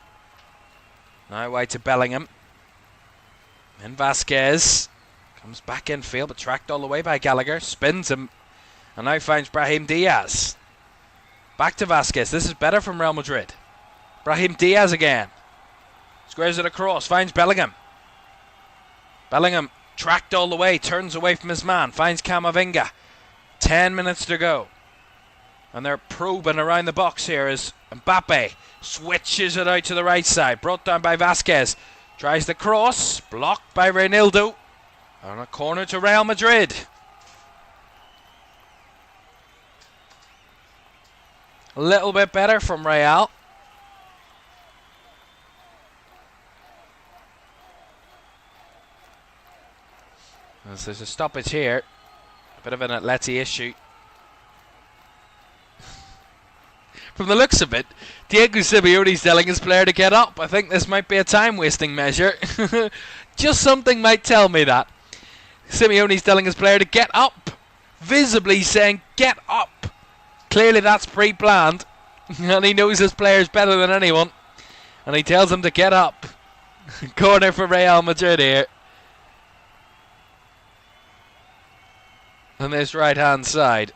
Now wide to Bellingham. Then Vasquez. Comes back in field, but tracked all the way by Gallagher. Spins him. And now finds Brahim Diaz. Back to Vasquez. This is better from Real Madrid. Brahim Diaz again. Squares it across. Finds Bellingham. Bellingham tracked all the way. Turns away from his man. Finds Camavinga. 10 minutes to go. And they're probing around the box here as Mbappe switches it out to the right side. Brought down by Vasquez. Tries the cross. Blocked by Reinildo. On a corner to Real Madrid. A little bit better from Real. As there's a stoppage here. A bit of an Atleti issue. From the looks of it, Diego Simeone's telling his player to get up. I think this might be a time-wasting measure. Just something might tell me that. Simeone's telling his player to get up. Visibly saying, get up. Clearly that's pre-planned, and he knows his players better than anyone, and he tells them to get up. Corner for Real Madrid here. On this right hand side.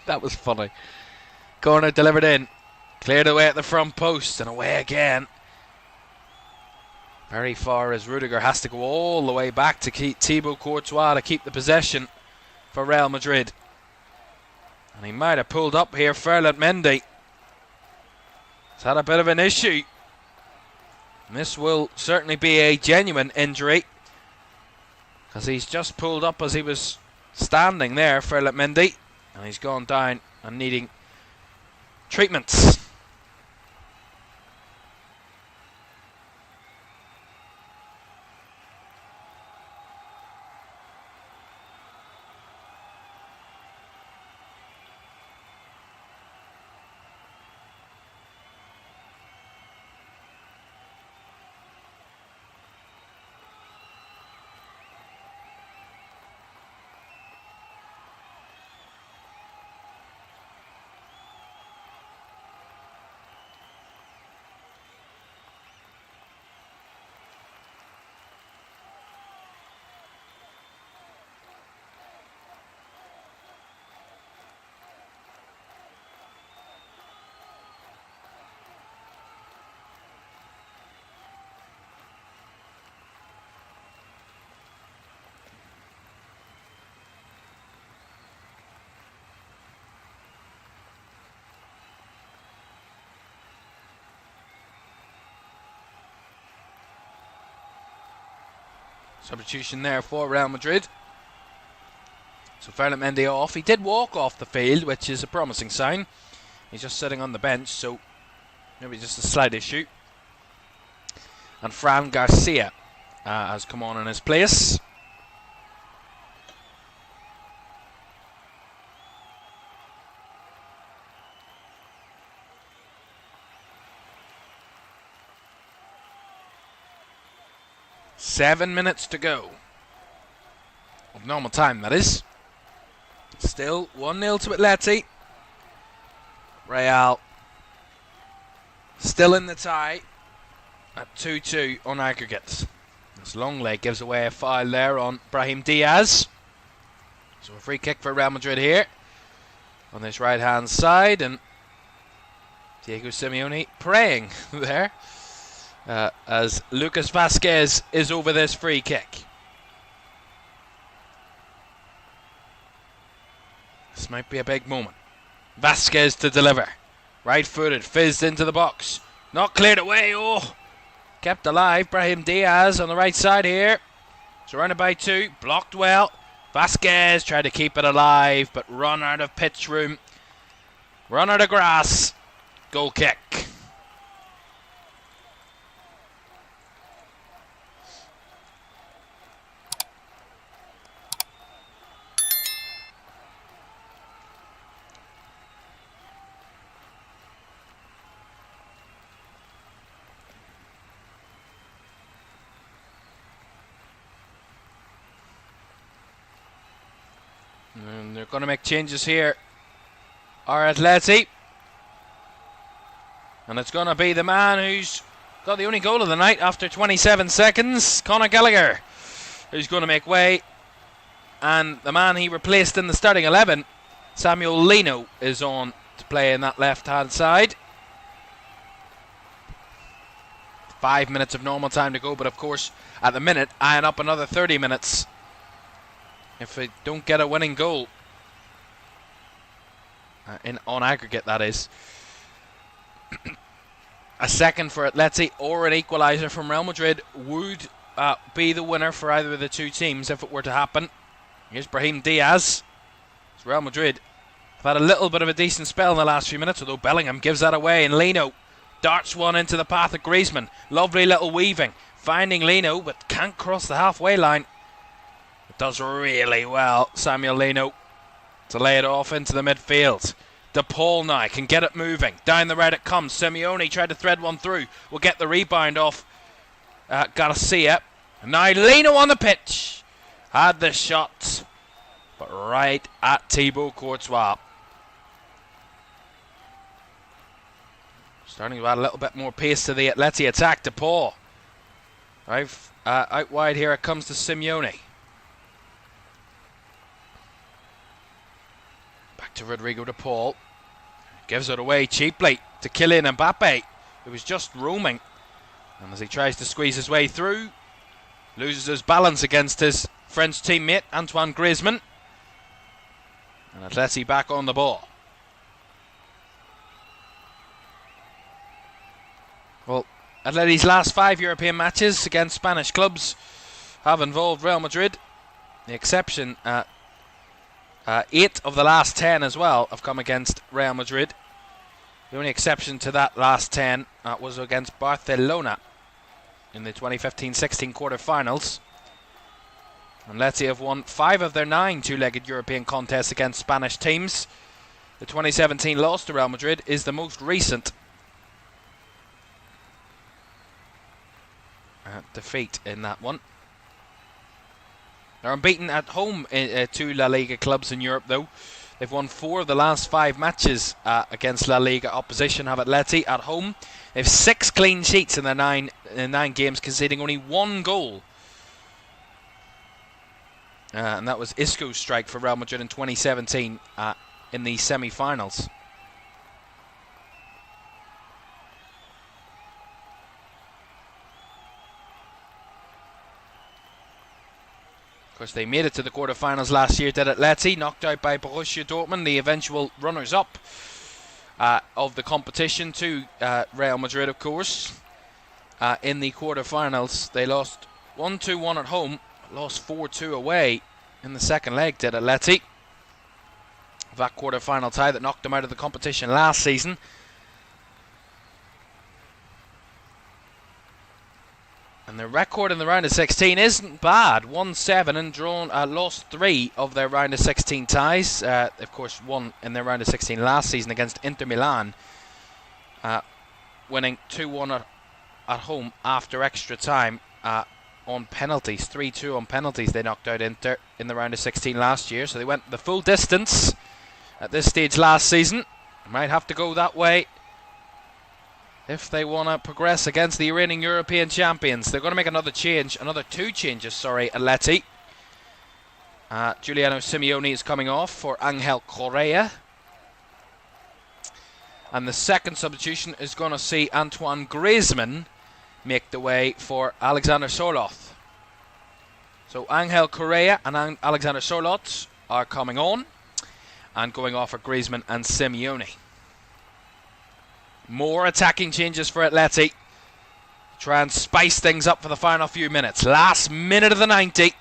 That was funny. Corner delivered in. Cleared away at the front post and away again. Very far as Rudiger has to go all the way back to keep Thibaut Courtois to keep the possession for Real Madrid. And he might have pulled up here. Ferland Mendy has had a bit of an issue. And this will certainly be a genuine injury, because he's just pulled up as he was standing there, Ferland Mendy, and he's gone down and needing treatments. Substitution there for Real Madrid. So Ferland Mendy off. He did walk off the field, which is a promising sign. He's just sitting on the bench, so maybe just a slight issue. And Fran Garcia has come on in his place. Seven minutes to go. Of normal time, that is. Still 1-0 to Atleti. Real still in the tie at 2-2 on aggregate. This long leg gives away a foul there on Brahim Diaz. So a free kick for Real Madrid here on this right hand side, and Diego Simeone praying there as Lucas Vázquez is over this free kick. This might be a big moment. Vázquez to deliver. Right footed, fizzed into the box. Not cleared away. Oh, kept alive. Brahim Diaz on the right side here. Surrounded by two. Blocked well. Vázquez tried to keep it alive, but run out of pitch room. Run out of grass. Goal kick. And they're going to make changes here. Our Atleti. And it's going to be the man who's got the only goal of the night after 27 seconds, Conor Gallagher, who's going to make way. And the man he replaced in the starting 11, Samuel Lino, is on to play in that left-hand side. 5 minutes of normal time to go, but of course, at the minute, eyeing up another 30 minutes. If they don't get a winning goal, on aggregate that is, a second for Atleti or an equaliser from Real Madrid would be the winner for either of the two teams if it were to happen. Here's Brahim Diaz. It's Real Madrid have had a little bit of a decent spell in the last few minutes, although Bellingham gives that away, and Lino darts one into the path of Griezmann. Lovely little weaving, finding Lino, but can't cross the halfway line. Does really well, Samuel Lino, to lay it off into the midfield. De Paul now can get it moving. Down the right it comes. Simeone tried to thread one through. Will get the rebound off Garcia. And now Lino on the pitch. Had the shot, but right at Thibaut Courtois. Starting to add a little bit more pace to the Atleti attack. De Paul. Right, out wide here it comes to Simeone. To Rodrigo De Paul, gives it away cheaply to Kylian Mbappe, who was just roaming, and as he tries to squeeze his way through, loses his balance against his French teammate Antoine Griezmann, and Atleti back on the ball. Well, Atleti's last 5 European matches against Spanish clubs have involved Real Madrid. The exception 8 of the last 10 as well have come against Real Madrid. The only exception to that last 10 was against Barcelona in the 2015-16 quarter-finals. And Atleti have won 5 of their 9 two-legged European contests against Spanish teams. The 2017 loss to Real Madrid is the most recent defeat in that one. They're unbeaten at home to La Liga clubs in Europe, though. They've won 4 of the last 5 matches against La Liga opposition. Have Atleti at home. They have 6 clean sheets in their 9 games, conceding only 1 goal. And that was Isco's strike for Real Madrid in 2017 in the semi-finals. Of course, they made it to the quarterfinals last year, did Atleti, knocked out by Borussia Dortmund, the eventual runners-up of the competition to Real Madrid, of course. In the quarterfinals, they lost 1-2-1 at home lost 4-2 away in the second leg, did Atleti. That quarter-final tie that knocked them out of the competition last season. And their record in the round of 16 isn't bad. 1-7 and lost 3 of their round of 16 ties. Of course, won in their round of 16 last season against Inter Milan, winning 2-1 at home after extra time on penalties. 3-2 on penalties. They knocked out Inter in the round of 16 last year. So they went the full distance at this stage last season. Might have to go that way if they want to progress against the reigning European champions. They're going to make another change, another 2 changes, Atleti. Giuliano Simeone is coming off for Angel Correa. And the second substitution is going to see Antoine Griezmann make the way for Alexander Sørloth. So Angel Correa and Alexander Sørloth are coming on and going off for Griezmann and Simeone. More attacking changes for Atleti. Try and spice things up for the final few minutes. Last minute of the 90.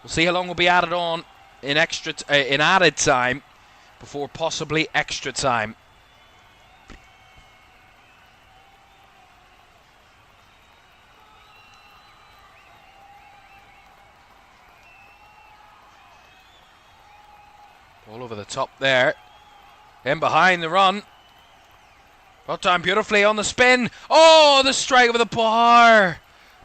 We'll see how long will be added on in added time before possibly extra time. All over the top there. In behind the run. Got time beautifully on the spin. Oh, the strike of the bar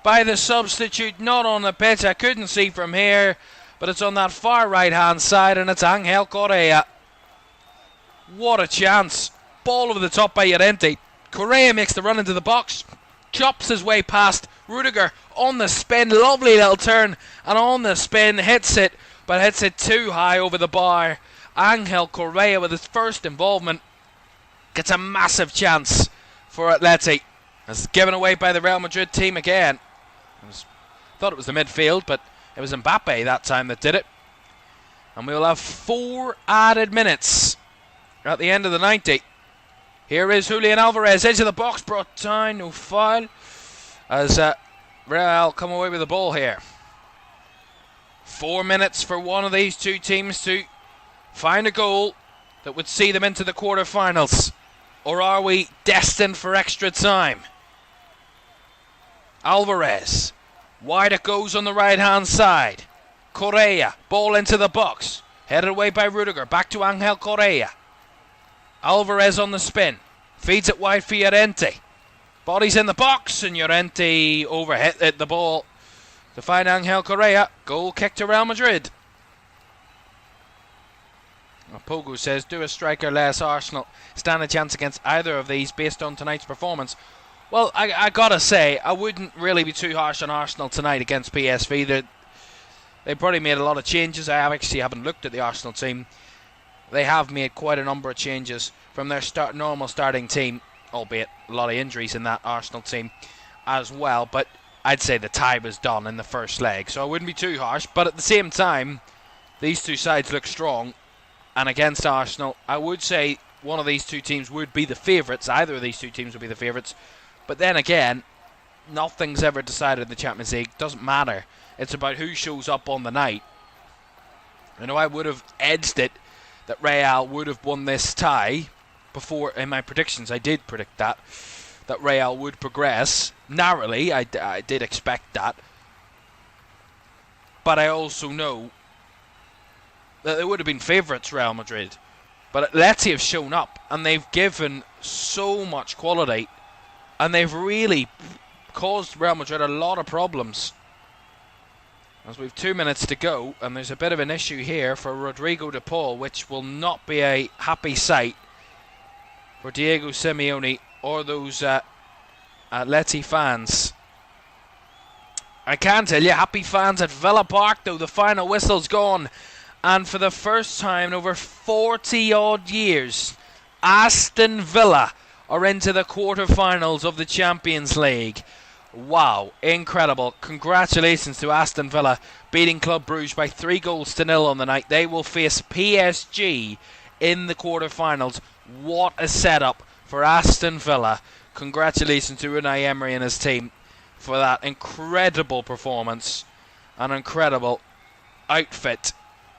by the substitute. Not on the pitch. I couldn't see from here. But it's on that far right hand side. And it's Angel Correa. What a chance. Ball over the top by Llorente. Correa makes the run into the box. Chops his way past Rudiger on the spin. Lovely little turn. And on the spin hits it. But hits it too high over the bar. Angel Correa with his first involvement gets a massive chance for Atleti. It's given away by the Real Madrid team again. Thought it was the midfield, but it was Mbappe that time that did it. And we will have 4 added minutes at the end of the 90. Here is Julian Alvarez, edge of the box, brought down, no foul, as Real come away with the ball here. 4 minutes for one of these two teams to find a goal that would see them into the quarter-finals. Or are we destined for extra time? Alvarez. Wide it goes on the right-hand side. Correa. Ball into the box. Headed away by Rudiger. Back to Angel Correa. Alvarez on the spin. Feeds it wide for Llorente. Body's in the box. And Llorente overhit the ball to find Angel Correa. Goal kick to Real Madrid. Pogo says, do a striker less Arsenal stand a chance against either of these based on tonight's performance? Well, I gotta say, I wouldn't really be too harsh on Arsenal tonight against PSV. They probably made a lot of changes. I actually haven't looked at the Arsenal team. They have made quite a number of changes from their normal starting team, albeit a lot of injuries in that Arsenal team as well. But I'd say the tie was done in the first leg, so I wouldn't be too harsh. But at the same time, these two sides look strong. And against Arsenal, I would say one of these two teams would be the favourites. Either of these two teams would be the favourites. But then again, nothing's ever decided in the Champions League. Doesn't matter. It's about who shows up on the night. I know I would have edged it that Real would have won this tie before in my predictions. I did predict that Real would progress narrowly. I did expect that. But I also know that they would have been favourites, Real Madrid. But Atleti have shown up, and they've given so much quality, and they've really caused Real Madrid a lot of problems. As we've 2 minutes to go, and there's a bit of an issue here for Rodrigo de Paul, which will not be a happy sight for Diego Simeone or those Atleti fans. I can tell you, happy fans at Villa Park, though. The final whistle's gone. And for the first time in over 40-odd years, Aston Villa are into the quarter-finals of the Champions League. Wow, incredible. Congratulations to Aston Villa, beating Club Brugge by 3-0 on the night. They will face PSG in the quarter-finals. What a setup for Aston Villa. Congratulations to Unai Emery and his team for that incredible performance. an incredible outfit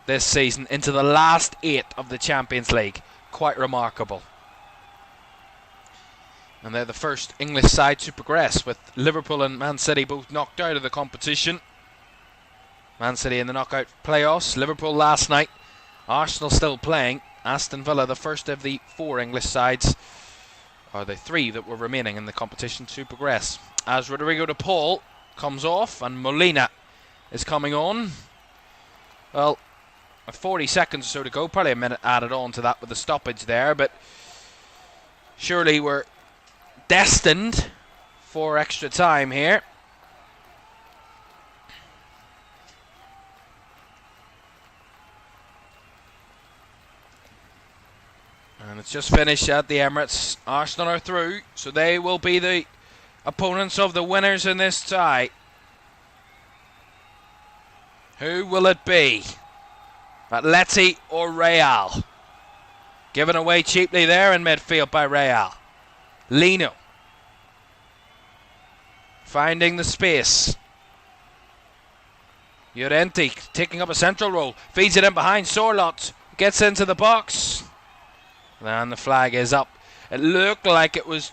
this season into the last 8 of the Champions League. Quite remarkable. And they're the first English side to progress, with Liverpool and Man City both knocked out of the competition. Man City in the knockout playoffs, Liverpool last night, Arsenal still playing, Aston Villa the first of the 4 English sides, or the 3 that were remaining in the competition to progress. As Rodrigo de Paul comes off and Molina is coming on. Well, 40 seconds or so to go, probably a minute added on to that with the stoppage there, but surely we're destined for extra time here. And it's just finished at the Emirates. Arsenal are through, so they will be the opponents of the winners in this tie. Who will it be? Atleti or Real? Given away cheaply there in midfield by Real. Lino finding the space. Llorente taking up a central role. Feeds it in behind Sorloth. Gets into the box. And the flag is up. It looked like it was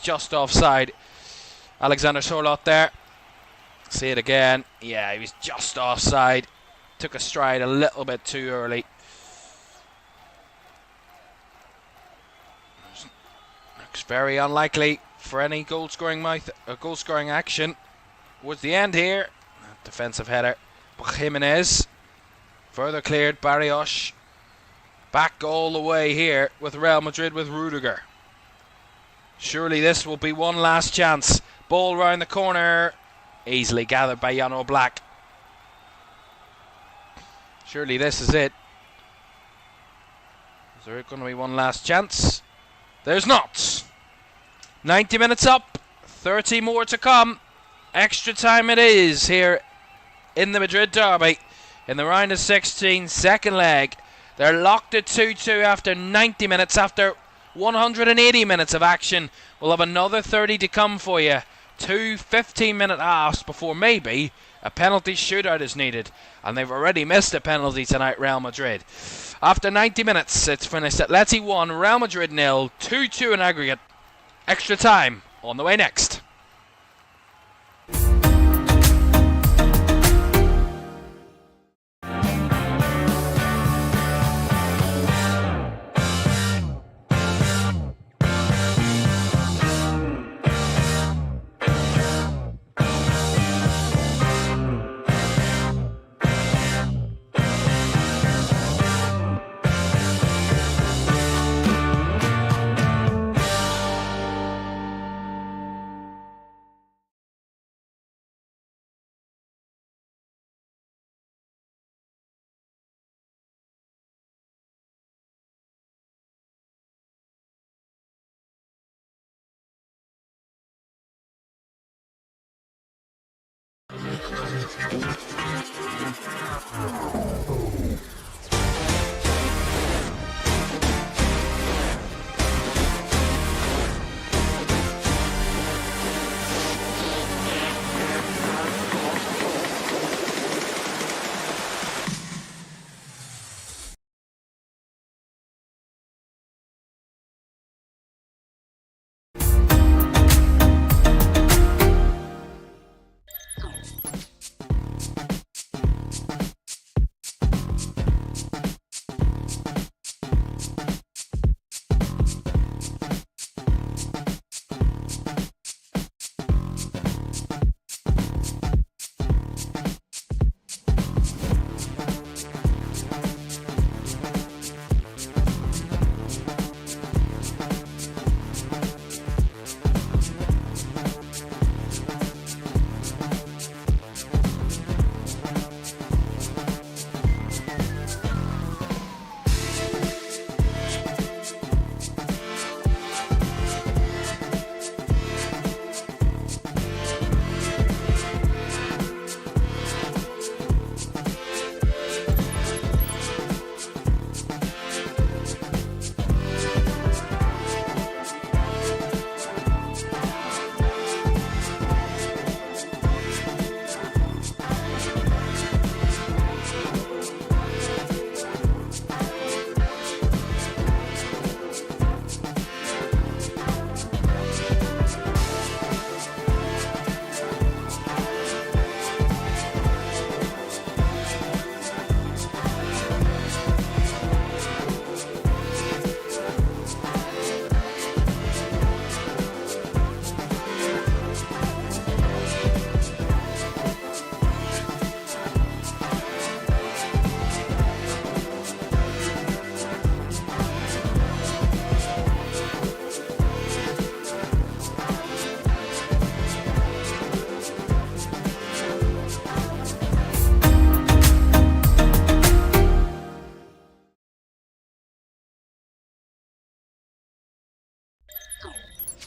just offside. Alexander Sorloth there. See it again. Yeah, he was just offside. Took a stride a little bit too early. Looks very unlikely for any goal-scoring action. Towards the end here. Defensive header. Jimenez. Further cleared. Barrios. Back all the way here with Real Madrid with Rudiger. Surely this will be one last chance. Ball round the corner. Easily gathered by Jan Oblak. Surely this is it. Is there going to be one last chance? There's not. 90 minutes up. 30 more to come. Extra time it is here in the Madrid derby. In the round of 16, second leg. They're locked at 2-2 after 90 minutes. After 180 minutes of action, we'll have another 30 to come for you. 2 15-minute halves before maybe a penalty shootout is needed. And they've already missed a penalty tonight, Real Madrid. After 90 minutes, it's finished at Atleti 1, Real Madrid 0, 2-2 in aggregate. Extra time on the way next.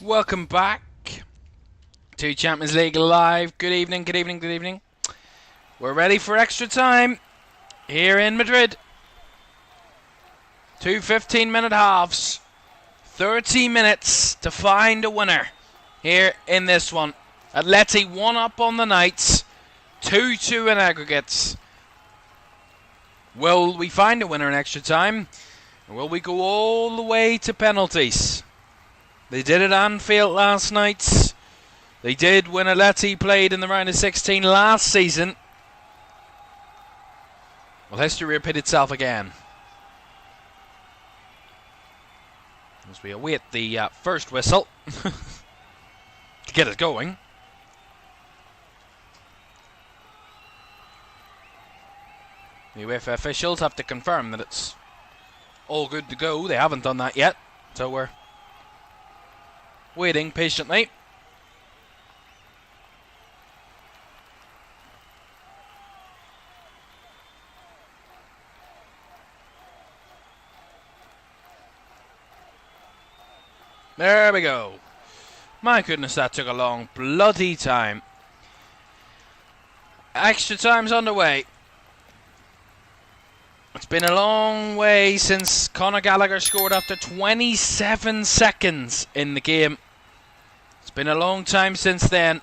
Welcome back to Champions League Live. Good evening, good evening, good evening. We're ready for extra time here in Madrid. 2 15-minute halves. 30 minutes to find a winner here in this one. Atleti 1 up on the Knights. 2-2 in aggregates. Will we find a winner in extra time? Or will we go all the way to penalties? They did it at Anfield last night. They did when Atleti played in the round of 16 last season. Will history repeat itself again? As we await the first whistle to get it going. The UEFA officials have to confirm that it's all good to go. They haven't done that yet, so we're waiting patiently. There we go. My goodness, that took a long bloody time. Extra time's underway. It's been a long way since Conor Gallagher scored after 27 seconds in the game. It's been a long time since then.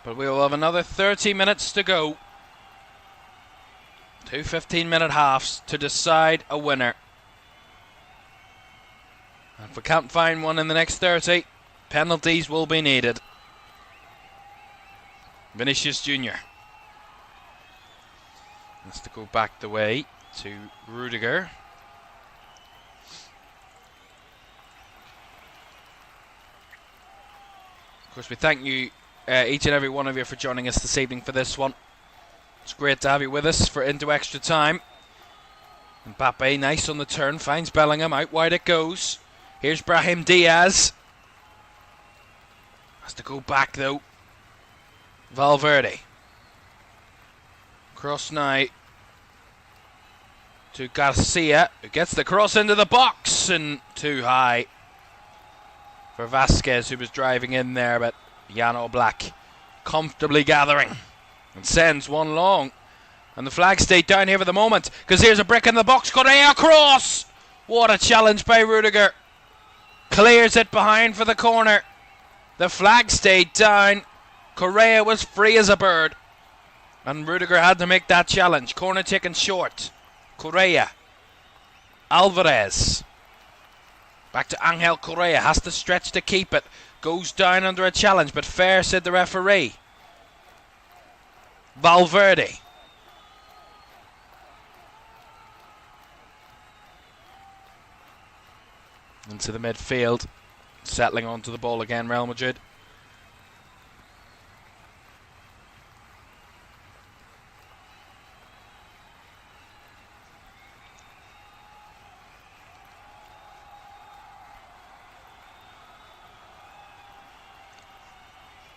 But we will have another 30 minutes to go. 2 15-minute halves to decide a winner. And if we can't find one in the next 30, penalties will be needed. Vinicius Jr. has to go back the way to Rudiger. Of course, we thank you, each and every one of you, for joining us this evening for this one. It's great to have you with us for into extra time. Mbappe, nice on the turn, finds Bellingham, out wide it goes. Here's Brahim Diaz. Has to go back though. Valverde. Cross now to Garcia, who gets the cross into the box, and too high for Vasquez, who was driving in there, but Jan Oblak comfortably gathering and sends one long. And the flag stayed down here for the moment, because here's a brick in the box. Correa cross! What a challenge by Rudiger. Clears it behind for the corner. The flag stayed down. Correa was free as a bird. And Rudiger had to make that challenge. Corner taken short. Correa. Alvarez. Back to Angel Correa. Has to stretch to keep it. Goes down under a challenge, but fair, said the referee. Valverde. Into the midfield. Settling onto the ball again, Real Madrid.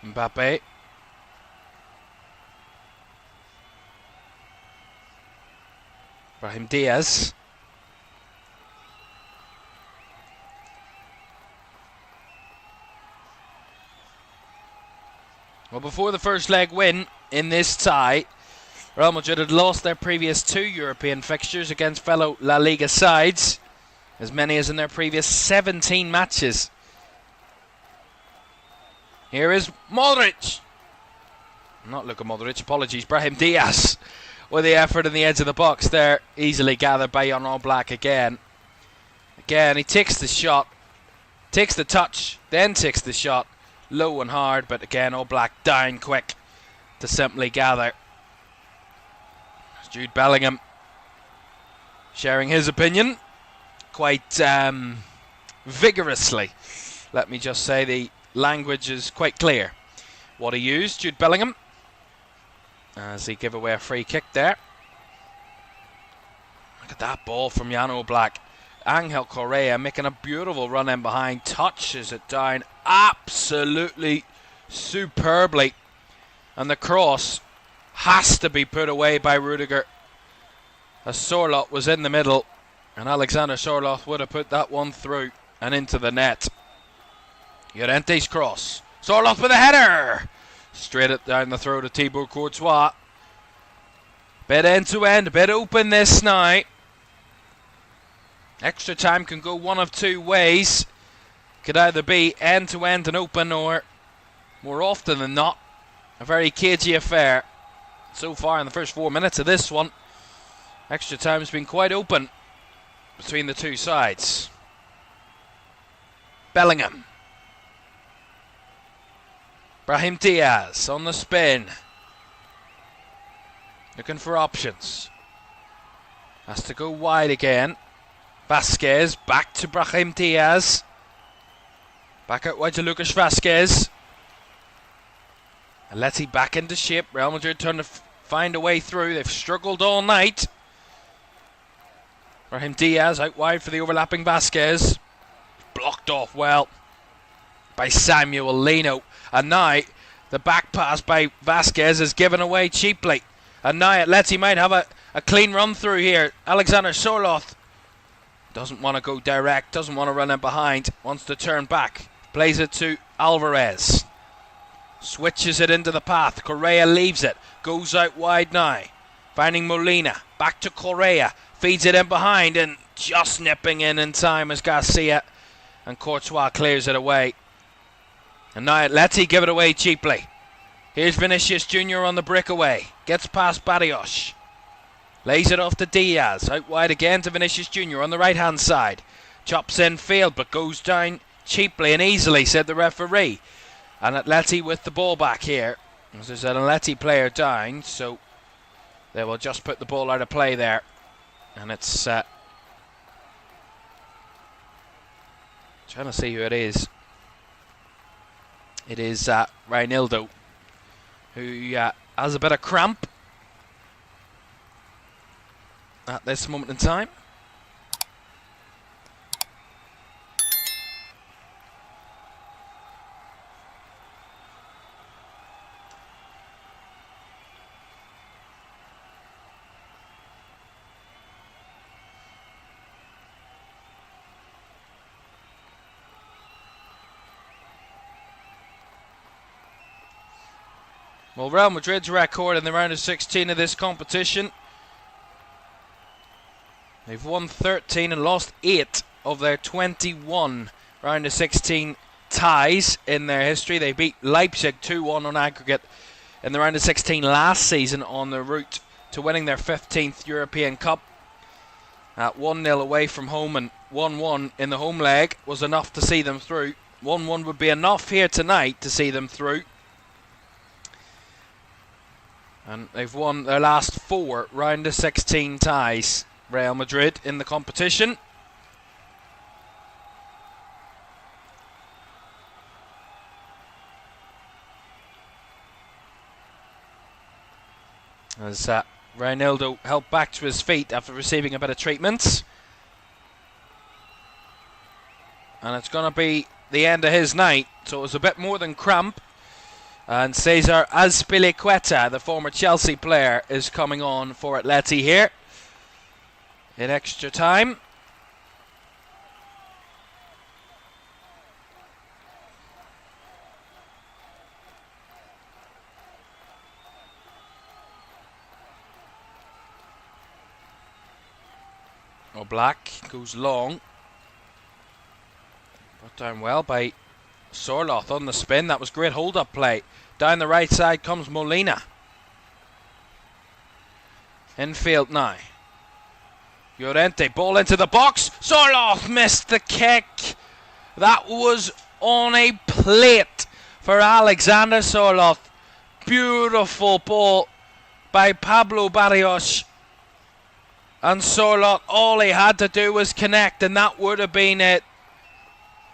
Mbappe. Brahim Diaz. Well, before the first leg win in this tie, Real Madrid had lost their previous 2 European fixtures against fellow La Liga sides, as many as in their previous 17 matches. Here is Modric. Not Luka Modric, apologies. Brahim Diaz with the effort in the edge of the box there. Easily gathered by Jan Oblak again. Again, he takes the shot, takes the touch, then takes the shot. Low and hard, but again, Oblak down quick to simply gather. Jude Bellingham sharing his opinion quite vigorously. Let me just say the language is quite clear. What he used, Jude Bellingham, as he gave away a free kick there. Look at that ball from Jan Oblak. Angel Correa making a beautiful run in behind, touches it down absolutely superbly, and the cross has to be put away by Rudiger, as Sorloth was in the middle, and Alexander Sorloth would have put that one through. and into the net. Llorente's cross. Sorloth with a header. Straight it down the throat of Thibaut Courtois. Bit end to end, bit open this now. Extra time can go one of two ways. Could either be end to end and open, or more often than not, a very cagey affair. So far in the first 4 minutes of this one, extra time has been quite open between the two sides. Bellingham. Brahim Diaz on the spin. Looking for options. Has to go wide again. Vasquez back to Brahim Diaz. Back out wide to Lucas Vasquez. Atleti back into shape. Real Madrid trying to find a way through. They've struggled all night. Brahim Diaz out wide for the overlapping Vasquez. Blocked off well by Samuel Lino. And now the back pass by Vasquez is given away cheaply. And now Atleti might have a clean run through here. Alexander Sorloth doesn't want to go direct, doesn't want to run in behind, wants to turn back. Plays it to Alvarez. Switches it into the path. Correa leaves it. Goes out wide now. Finding Molina. Back to Correa. Feeds it in behind and just nipping in time as Garcia and Courtois clears it away. And now Atleti give it away cheaply. Here's Vinicius Jr. on the breakaway. Gets past Barrios. Lays it off to Diaz. Out wide again to Vinicius Jr. on the right hand side. Chops in field but goes down cheaply and easily, said the referee. And Atleti with the ball back here. There's an Atleti player down, so they will just put the ball out of play there. And it's trying to see who it is. It is Reinildo, who has a bit of cramp at this moment in time. Well, Real Madrid's record in the round of 16 of this competition. They've won 13 and lost 8 of their 21 round of 16 ties in their history. They beat Leipzig 2-1 on aggregate in the round of 16 last season on the route to winning their 15th European Cup. At 1-0 away from home and 1-1 in the home leg was enough to see them through. 1-1 would be enough here tonight to see them through. And they've won their last 4 round of 16 ties, Real Madrid, in the competition. As Reinildo helped back to his feet after receiving a bit of treatment. And it's going to be the end of his night, so it was a bit more than cramp. And Cesar Azpilicueta, the former Chelsea player, is coming on for Atleti here in extra time. Oblak goes long. Brought down well by Sorloth on the spin. That was great hold-up play. Down the right side comes Molina. Infield now. Llorente, ball into the box. Sorloth missed the kick. That was on a plate for Alexander Sorloth. Beautiful ball by Pablo Barrios. And Sorloth, all he had to do was connect, and that would have been it.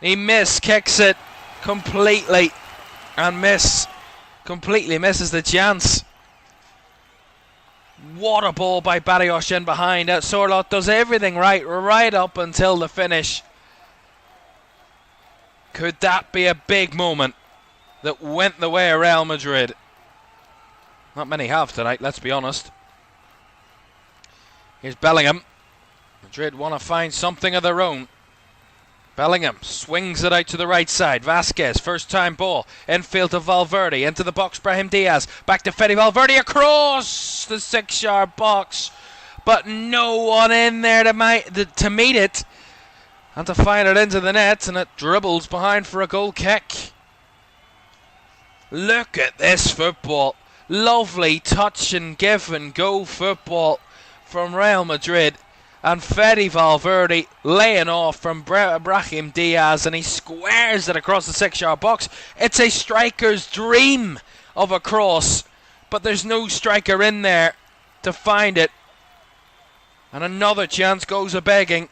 He kicks it completely, and completely misses the chance. What a ball by Barrios in behind. Sorloth does everything right up until the finish. Could that be a big moment that went the way of Real Madrid? Not many have tonight, let's be honest. Here's Bellingham. Madrid want to find something of their own. Bellingham swings it out to the right side. Vasquez, first time ball. Infield to Valverde. Into the box, Brahim Diaz. Back to Fede Valverde across the 6-yard box. But no one in there to meet it. And to find it into the net. And it dribbles behind for a goal kick. Look at this football. Lovely touch and give and go football from Real Madrid. And Fede Valverde laying off from Brahim Diaz, and he squares it across the 6-yard box. It's a striker's dream of a cross, but there's no striker in there to find it. And another chance goes a-begging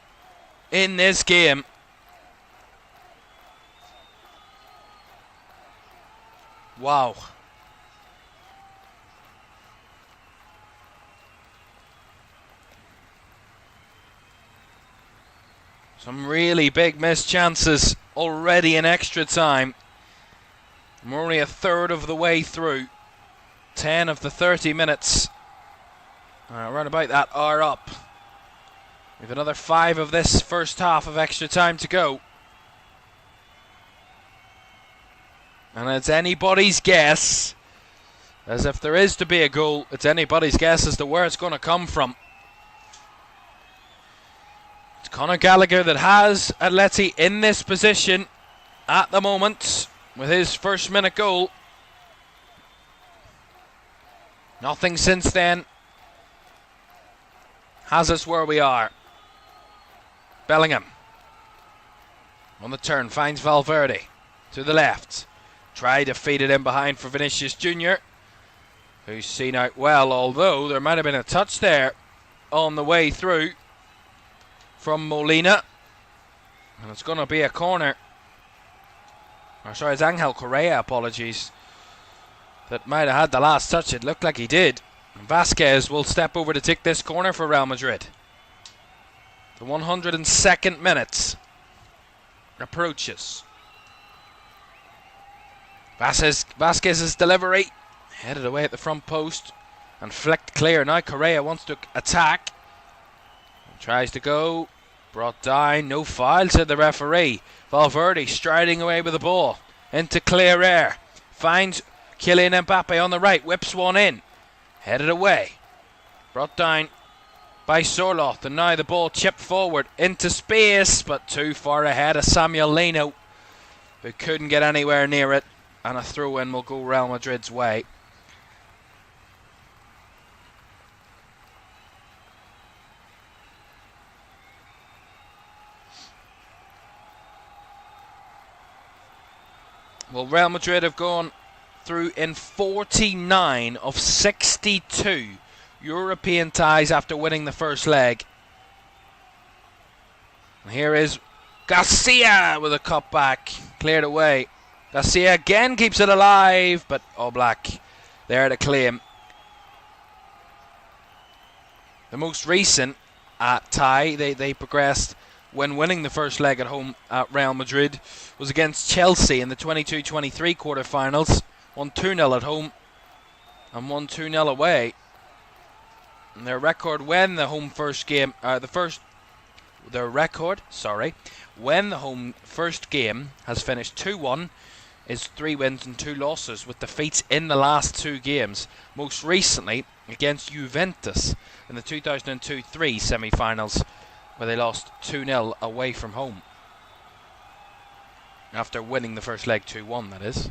in this game. Wow. Some really big missed chances already in extra time. We're only a third of the way through. 10 of the 30 minutes. Around about that are up. We have another 5 of this first half of extra time to go. And it's anybody's guess, as if there is to be a goal, it's anybody's guess as to where it's going to come from. It's Conor Gallagher that has Atleti in this position at the moment with his first minute goal. Nothing since then has us where we are. Bellingham on the turn finds Valverde to the left. Try to feed it in behind for Vinicius Jr., who's seen out well, although there might have been a touch there on the way through from Molina. And it's going to be a corner. Or sorry, it's Angel Correa, apologies. That might have had the last touch. It looked like he did. And Vasquez will step over to take this corner for Real Madrid. The 102nd minute approaches. Vasquez's delivery headed away at the front post and flicked clear. Now Correa wants to attack. Tries to go. Brought down. No foul, said the referee. Valverde striding away with the ball into clear air. Finds Kylian Mbappe on the right. Whips one in. Headed away. Brought down by Sorloth. And now the ball chipped forward into space, but too far ahead of Samuel Lino, who couldn't get anywhere near it. And a throw-in will go Real Madrid's way. Well, Real Madrid have gone through in 49 of 62 European ties after winning the first leg. And here is Garcia with a cutback, cleared away. Garcia again keeps it alive, but Oblak there to claim. The most recent tie they progressed when winning the first leg at home at Real Madrid was against Chelsea in the 22-23 quarterfinals. Won 2-0 at home and won 2-0 away. And their record when the home first game, when the home first game has finished 2-1 is 3 wins and 2 losses, with defeats in the last 2 games. Most recently against Juventus in the 2002-03 semi-finals, where they lost 2-0 away from home. After winning the first leg 2-1, that is.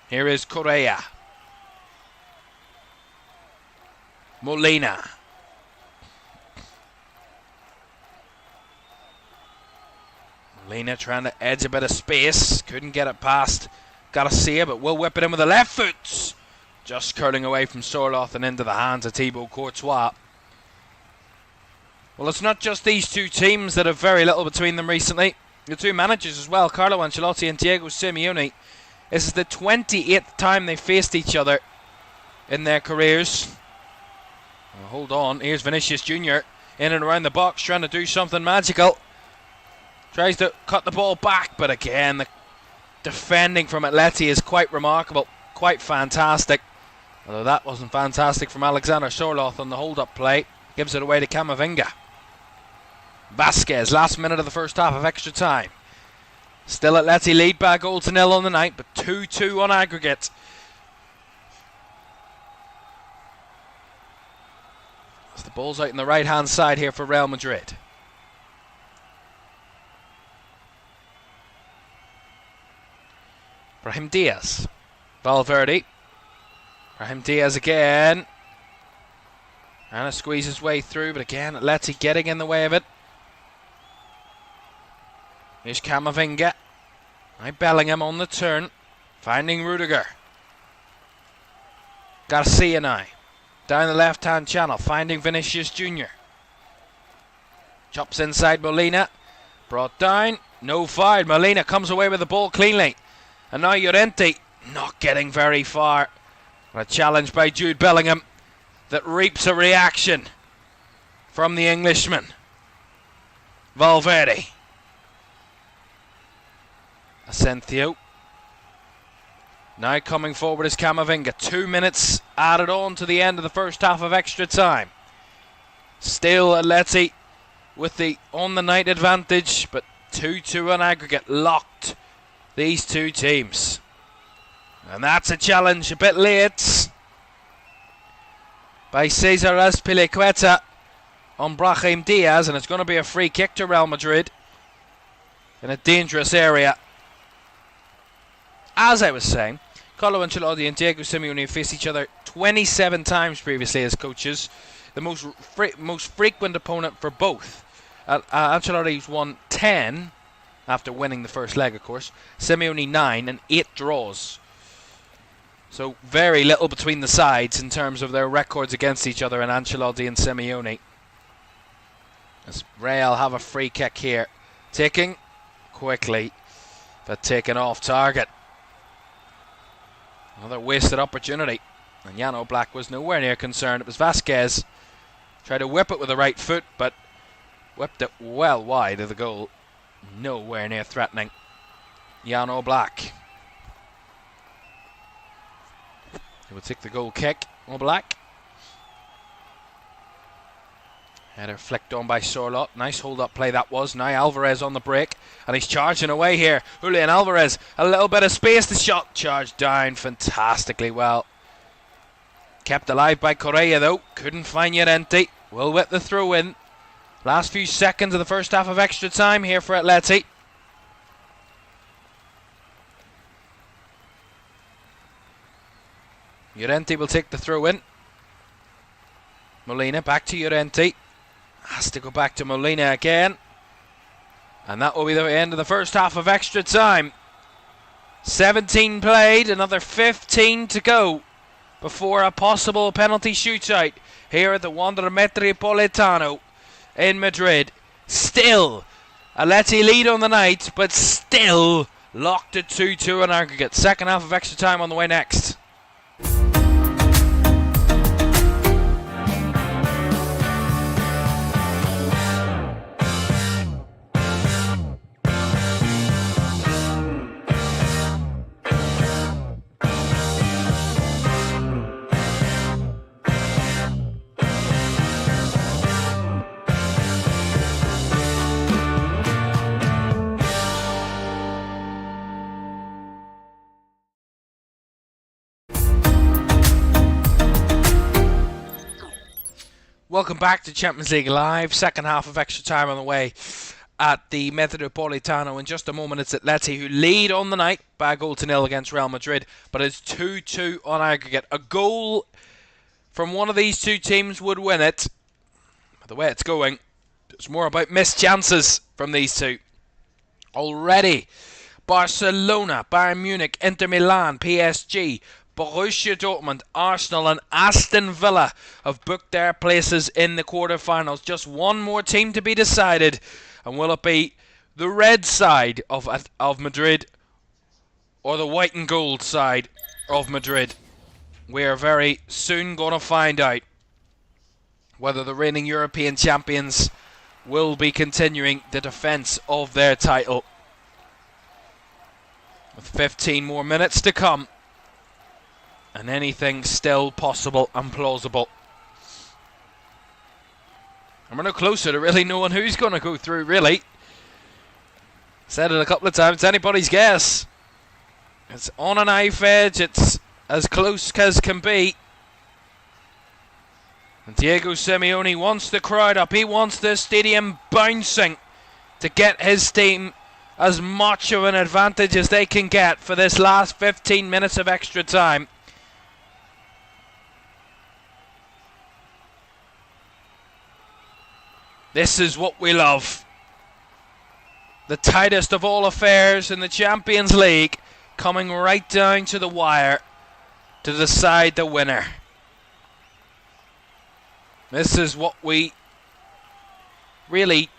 Here is Correa. Molina. Molina trying to edge a bit of space. Couldn't get it past Garcia, but will whip it in with the left foot. Just curling away from Sorloth and into the hands of Thibaut Courtois. Well, it's not just these two teams that have very little between them recently. The two managers as well, Carlo Ancelotti and Diego Simeone. This is the 28th time they faced each other in their careers. Well, hold on, here's Vinicius Jr. in and around the box, trying to do something magical. Tries to cut the ball back, but again, the defending from Atleti is quite remarkable, quite fantastic. Although that wasn't fantastic from Alexander Sorloth on the hold-up play. Gives it away to Camavinga. Vasquez, last minute of the first half of extra time. Still Atleti lead by a goal to nil on the night, but 2-2 on aggregate. As the ball's out in the right-hand side here for Real Madrid. Brahim Diaz. Valverde. Brahim Diaz again. And squeeze his way through, but again, Atleti getting in the way of it. Here's Camavinga. Now Bellingham on the turn. Finding Rudiger. Garcia now. Down the left-hand channel, finding Vinicius Jr. Chops inside Molina. Brought down. No foul. Molina comes away with the ball cleanly. And now Llorente not getting very far. A challenge by Jude Bellingham that reaps a reaction from the Englishman. Valverde. Asencio. Now coming forward is Camavinga. 2 minutes added on to the end of the first half of extra time. Still Atleti with the on-the-night advantage, but 2-2 on aggregate. Locked, these two teams. And that's a challenge a bit late by Cesar Azpilicueta on Brahim Diaz, and it's going to be a free kick to Real Madrid in a dangerous area. As I was saying, Carlo Ancelotti and Diego Simeone faced each other 27 times previously as coaches. The most frequent opponent for both. Ancelotti's won 10 after winning the first leg, of course. Simeone 9 and 8 draws. So very little between the sides in terms of their records against each other, and Ancelotti and Simeone. As Real have a free kick here. Taking quickly, but taken off target. Another wasted opportunity. And Jan Oblak was nowhere near concerned. It was Vasquez. Tried to whip it with the right foot, but whipped it well wide of the goal. Nowhere near threatening. Jan Oblak. He will take the goal kick. Oblak. Header flicked on by Sorloth. Nice hold-up play that was. Now Alvarez on the break. And he's charging away here. Julian Alvarez. A little bit of space. The shot charged down fantastically well. Kept alive by Correa though. Couldn't find Llorente. Will whip the throw in. Last few seconds of the first half of extra time here for Atleti. Llorente will take the throw in. Molina back to Llorente. Has to go back to Molina again. And that will be the end of the first half of extra time. 17 played, another 15 to go before a possible penalty shootout here at the Wanda Metropolitano in Madrid. Still, Atleti lead on the night, but still locked at 2-2 on aggregate. Second half of extra time on the way next. Welcome back to Champions League Live. Second half of extra time on the way at the Metropolitano. In just a moment, it's Atleti who lead on the night by a goal to nil against Real Madrid, but it's 2-2 on aggregate. A goal from one of these two teams would win it. But the way it's going, it's more about missed chances from these two. Already, Barcelona, Bayern Munich, Inter Milan, PSG, Borussia Dortmund, Arsenal and Aston Villa have booked their places in the quarterfinals. Just one more team to be decided. And will it be the red side of Madrid or the white and gold side of Madrid? We are very soon going to find out. whether the reigning European champions will be continuing the defence of their title. With 15 more minutes to come, and anything still possible and plausible. And we're no closer to really knowing who's going to go through, really. Said it a couple of times, it's anybody's guess. It's on a knife edge, it's as close as can be. And Diego Simeone wants the crowd up, he wants the stadium bouncing to get his team as much of an advantage as they can get for this last 15 minutes of extra time. This is what we love. The tightest of all affairs in the Champions League, coming right down to the wire to decide the winner. This is what we really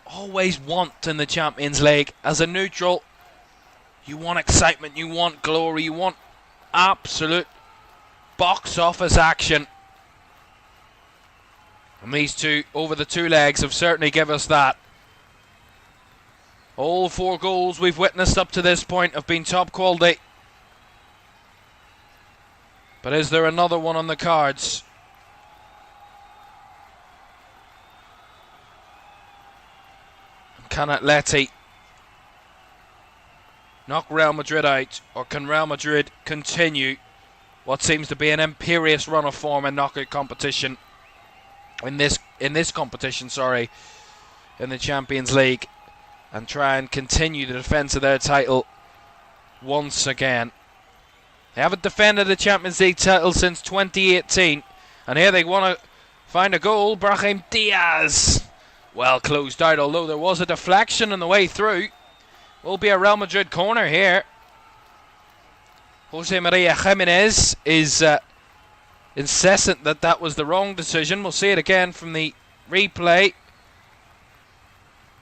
always want in the Champions League. As a neutral, you want excitement, you want glory, you want absolute box office action. And these two, over the two legs, have certainly given us that. All 4 goals we've witnessed up to this point have been top quality. But is there another one on the cards? Can Atleti knock Real Madrid out, or can Real Madrid continue what seems to be an imperious run of form in knockout competition in this competition, in the Champions League, and try and continue the defence of their title once again? They haven't defended the Champions League title since 2018, and here they want to find a goal. Brahim Diaz, well closed out, although there was a deflection on the way through. Will be a Real Madrid corner here. Jose Maria Jimenez is incessant that was the wrong decision. We'll see it again from the replay,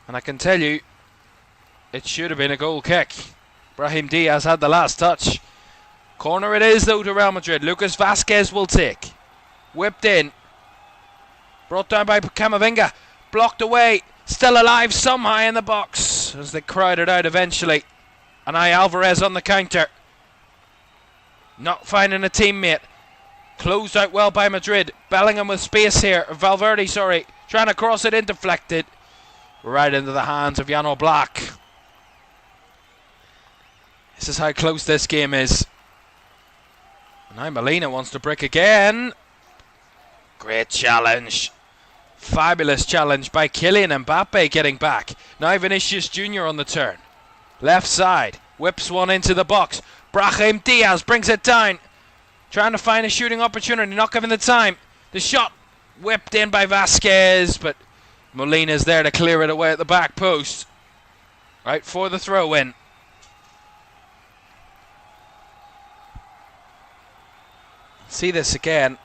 and I can tell you it should have been a goal kick. Brahim Diaz had the last touch. Corner it is though to Real Madrid. Lucas Vazquez will take. Whipped in. Brought down by Camavinga. Blocked away. Still alive somehow in the box as they crowded out eventually. And Alvarez on the counter. Not finding a teammate. Closed out well by Madrid. Bellingham with space here. Valverde, trying to cross it in, deflected. Right into the hands of Jan Oblak. This is how close this game is. Now Molina wants to break again. Great challenge. Fabulous challenge by Kylian Mbappe getting back. Now Vinicius Jr. on the turn. Left side. Whips one into the box. Brahim Diaz brings it down. Trying to find a shooting opportunity. Not given the time. The shot whipped in by Vazquez, but Molina's there to clear it away at the back post. Right for the throw in. See this again.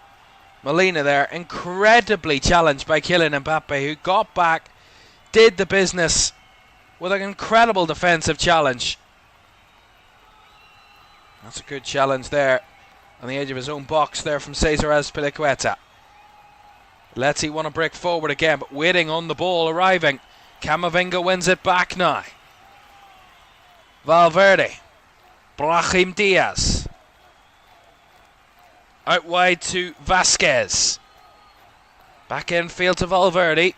Molina there, incredibly challenged by Kylian Mbappe, who got back, did the business with an incredible defensive challenge. That's a good challenge there on the edge of his own box there from Cesar Azpilicueta. Atleti want to break forward again, but waiting on the ball arriving. Camavinga wins it back now. Valverde. Brahim Diaz. Out wide to Vazquez. Back in field to Valverde.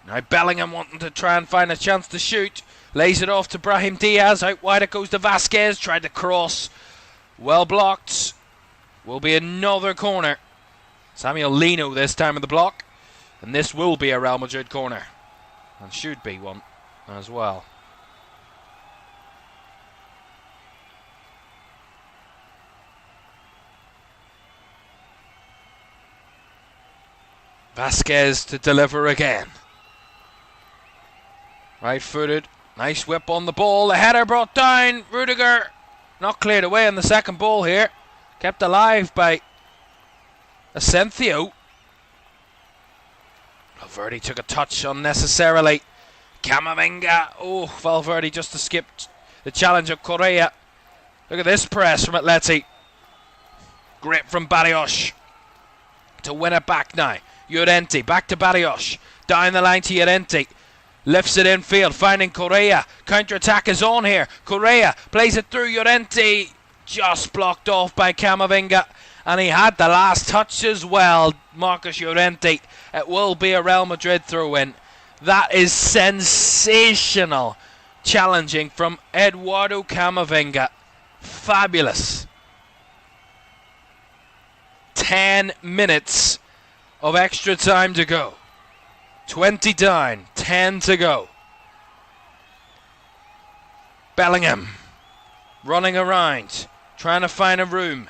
Now Bellingham wanting to try and find a chance to shoot. Lays it off to Brahim Diaz. Out wide it goes to Vazquez. Tried to cross. Well blocked. Will be another corner. Samuel Lino this time of the block. And this will be a Real Madrid corner. And should be one as well. Vazquez to deliver again. Right footed. Nice whip on the ball. The header brought down. Rudiger not cleared away on the second ball here. Kept alive by Asensio. Valverde took a touch unnecessarily. Camavinga. Oh, Valverde just escaped the challenge of Correa. Look at this press from Atleti. Great from Barrios. to win it back now. Llorente back to Barrios. Down the line to Llorente. Lifts it infield, finding Correa. Counter-attack is on here. Correa plays it through Llorente. Just blocked off by Camavinga. And he had the last touch as well, Marcos Llorente. It will be a Real Madrid throw-in. That is sensational challenging from Eduardo Camavinga. Fabulous. 10 minutes of extra time to go. 20 down, 10 to go. Bellingham running around, trying to find a room.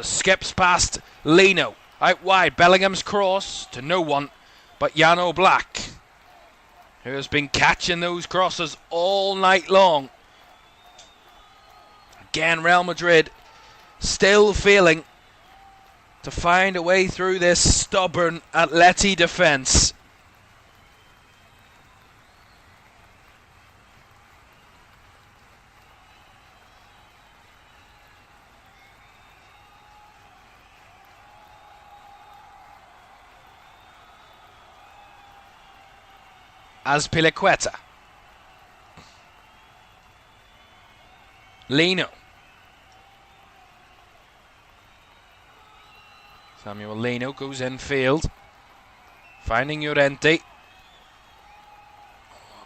Skips past Lino. Out wide, Bellingham's cross to no one but Jan Oblak, who has been catching those crosses all night long. Again, Real Madrid still failing to find a way through this stubborn Atleti defence. Azpilicueta. Lino. Samuel Lino goes infield. Finding Llorente. A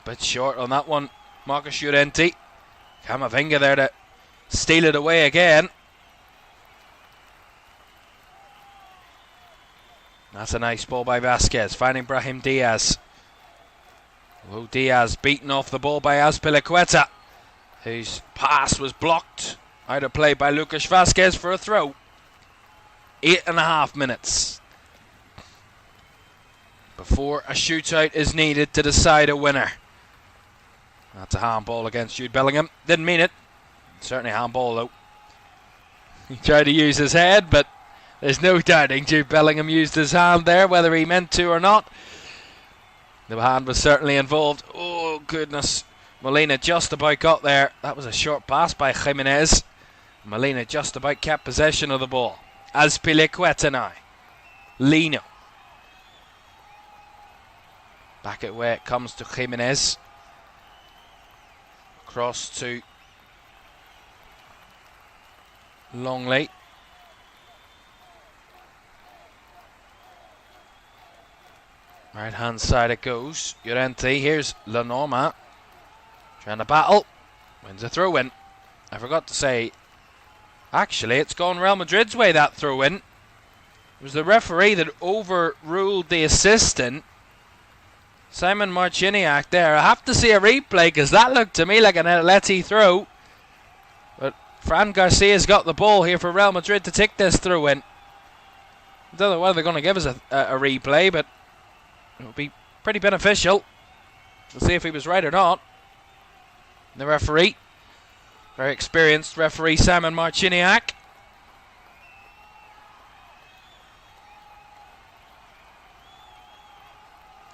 bit short on that one. Marcos Llorente. Camavinga there to steal it away again. That's a nice ball by Vasquez. Finding Brahim Diaz. Oh, Diaz beaten off the ball by Azpilicueta, whose pass was blocked out of play by Lucas Vasquez for a throw. 8.5 minutes before a shootout is needed to decide a winner. That's a handball against Jude Bellingham. Didn't mean it. Certainly a handball though. He tried to use his head, but there's no doubting Jude Bellingham used his hand there, whether he meant to or not. The hand was certainly involved. Oh, goodness. Molina just about got there. That was a short pass by Jimenez. Molina just about kept possession of the ball. Azpilicueta now. Lino. Back at where it comes to Jimenez. Across to Longley. Right hand side it goes. Llorente, here's La Norma. Trying to battle. Wins a throw in. I forgot to say, actually it's gone Real Madrid's way, that throw in. It was the referee that overruled the assistant. Simon Marciniak there. I have to see a replay because that looked to me like an Atleti throw. But Fran Garcia's got the ball here for Real Madrid to take this throw in. I don't know whether they're going to give us a replay, but it would be pretty beneficial. We'll see if he was right or not. The referee, very experienced referee Simon Marciniak.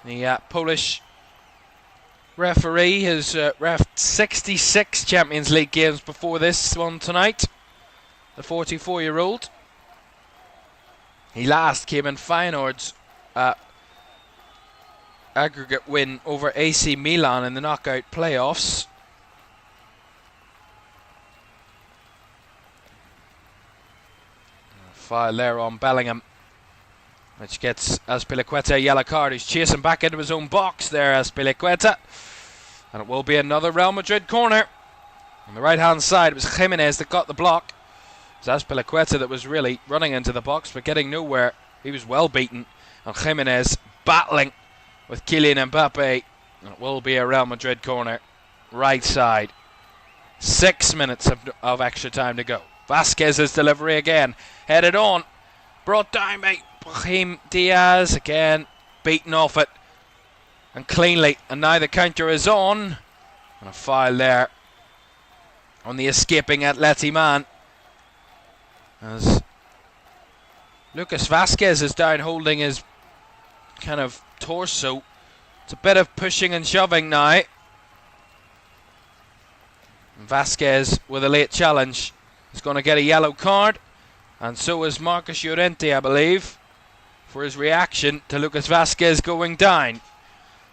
The Polish referee has reffed 66 Champions League games before this one tonight. The 44-year-old. He last came in Feyenoord's aggregate win over AC Milan in the knockout playoffs. Foul there on Bellingham, which gets Azpilicueta a yellow card. He's chasing back into his own box there, Azpilicueta. And it will be another Real Madrid corner. On the right hand side, it was Jimenez that got the block. It was Azpilicueta that was really running into the box but getting nowhere. He was well beaten. And Jimenez battling with Kylian Mbappe. And it will be a Real Madrid corner. Right side. 6 minutes of extra time to go. Vasquez's delivery again. Headed on. Brought down by Brahim Diaz. Again, beaten off it. And cleanly. And now the counter is on. And a foul there on the escaping Atleti man. As Lucas Vasquez is down holding his kind of torso. It's a bit of pushing and shoving now. And Vasquez with a late challenge is going to get a yellow card. And so is Marcos Llorente, I believe, for his reaction to Lucas Vázquez going down.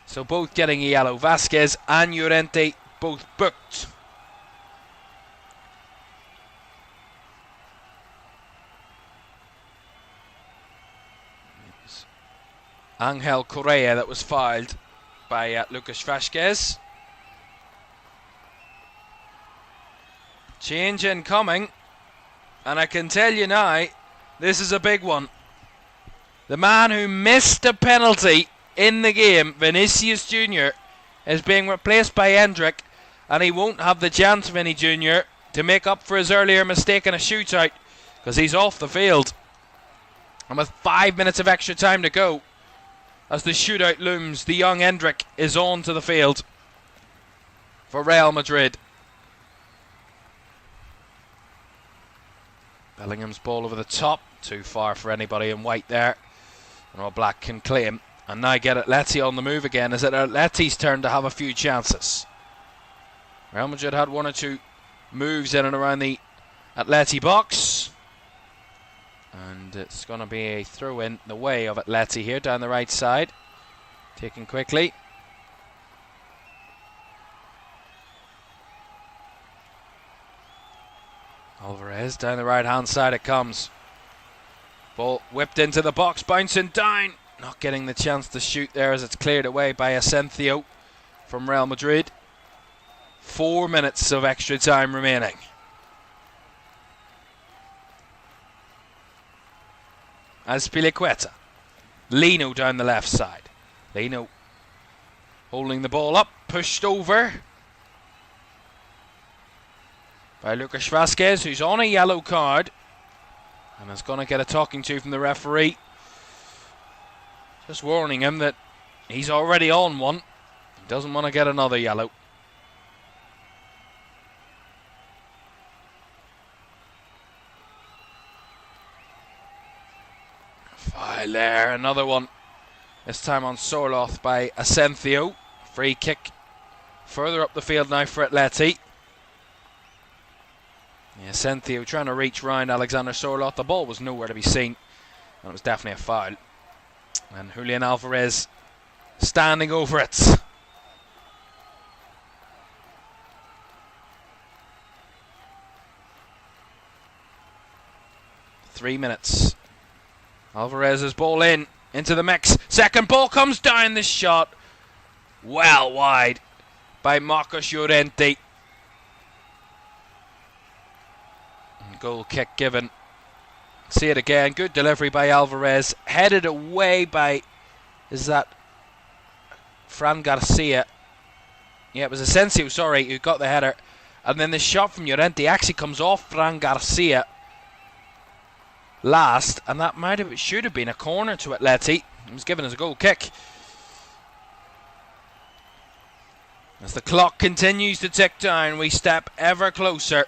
So both getting a yellow. Vázquez and Llorente both booked. Angel Correa that was fouled by Lucas Vázquez. Change incoming, and I can tell you now, this is a big one. The man who missed a penalty in the game, Vinicius Jr., is being replaced by Hendrick, and he won't have the chance, Vinny Jr., to make up for his earlier mistake in a shootout, because he's off the field. And with 5 minutes of extra time to go, as the shootout looms, the young Hendrick is on to the field for Real Madrid. Bellingham's ball over the top, too far for anybody in white there, and All Black can claim. And now get Atleti on the move again. Is it Atleti's turn to have a few chances? Real Madrid had one or two moves in and around the Atleti box. And it's going to be a throw in the way of Atleti here down the right side. Taken quickly. Alvarez down the right hand side it comes. Ball whipped into the box, bouncing down. Not getting the chance to shoot there as it's cleared away by Asensio from Real Madrid. 4 minutes of extra time remaining. Azpilicueta. Lino down the left side. Lino holding the ball up, pushed over by Lucas Vázquez, who's on a yellow card and is going to get a talking to from the referee. Just warning him that he's already on one. He doesn't want to get another yellow. Foul there, another one. This time on Sorloth by Asensio. Free kick further up the field now for Atleti. Yeah, Asensio trying to reach round Alexander Sorloth. The ball was nowhere to be seen. And it was definitely a foul. And Julian Alvarez standing over it. Three minutes. Alvarez's ball into the mix. Second ball comes down. This shot well wide by Marcos Llorente. And goal kick given. See it again. Good delivery by Alvarez. Headed away by, is that Fran Garcia? Yeah, it was Asensio, sorry, who got the header. And then the shot from Llorente actually comes off Fran Garcia last, and that should have been a corner to Atleti. It was given as a goal kick. As the clock continues to tick down, we step ever closer,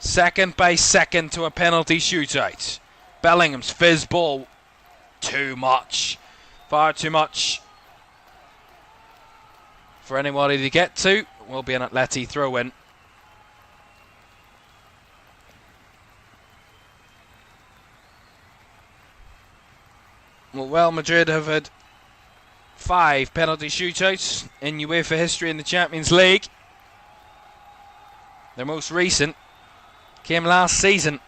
second by second, to a penalty shootout. Bellingham's fizz ball, too much, far too much for anybody to get to. Will be an Atleti throw-in. Well, Real Madrid have had 5 penalty shootouts in UEFA history in the Champions League. Their most recent came last season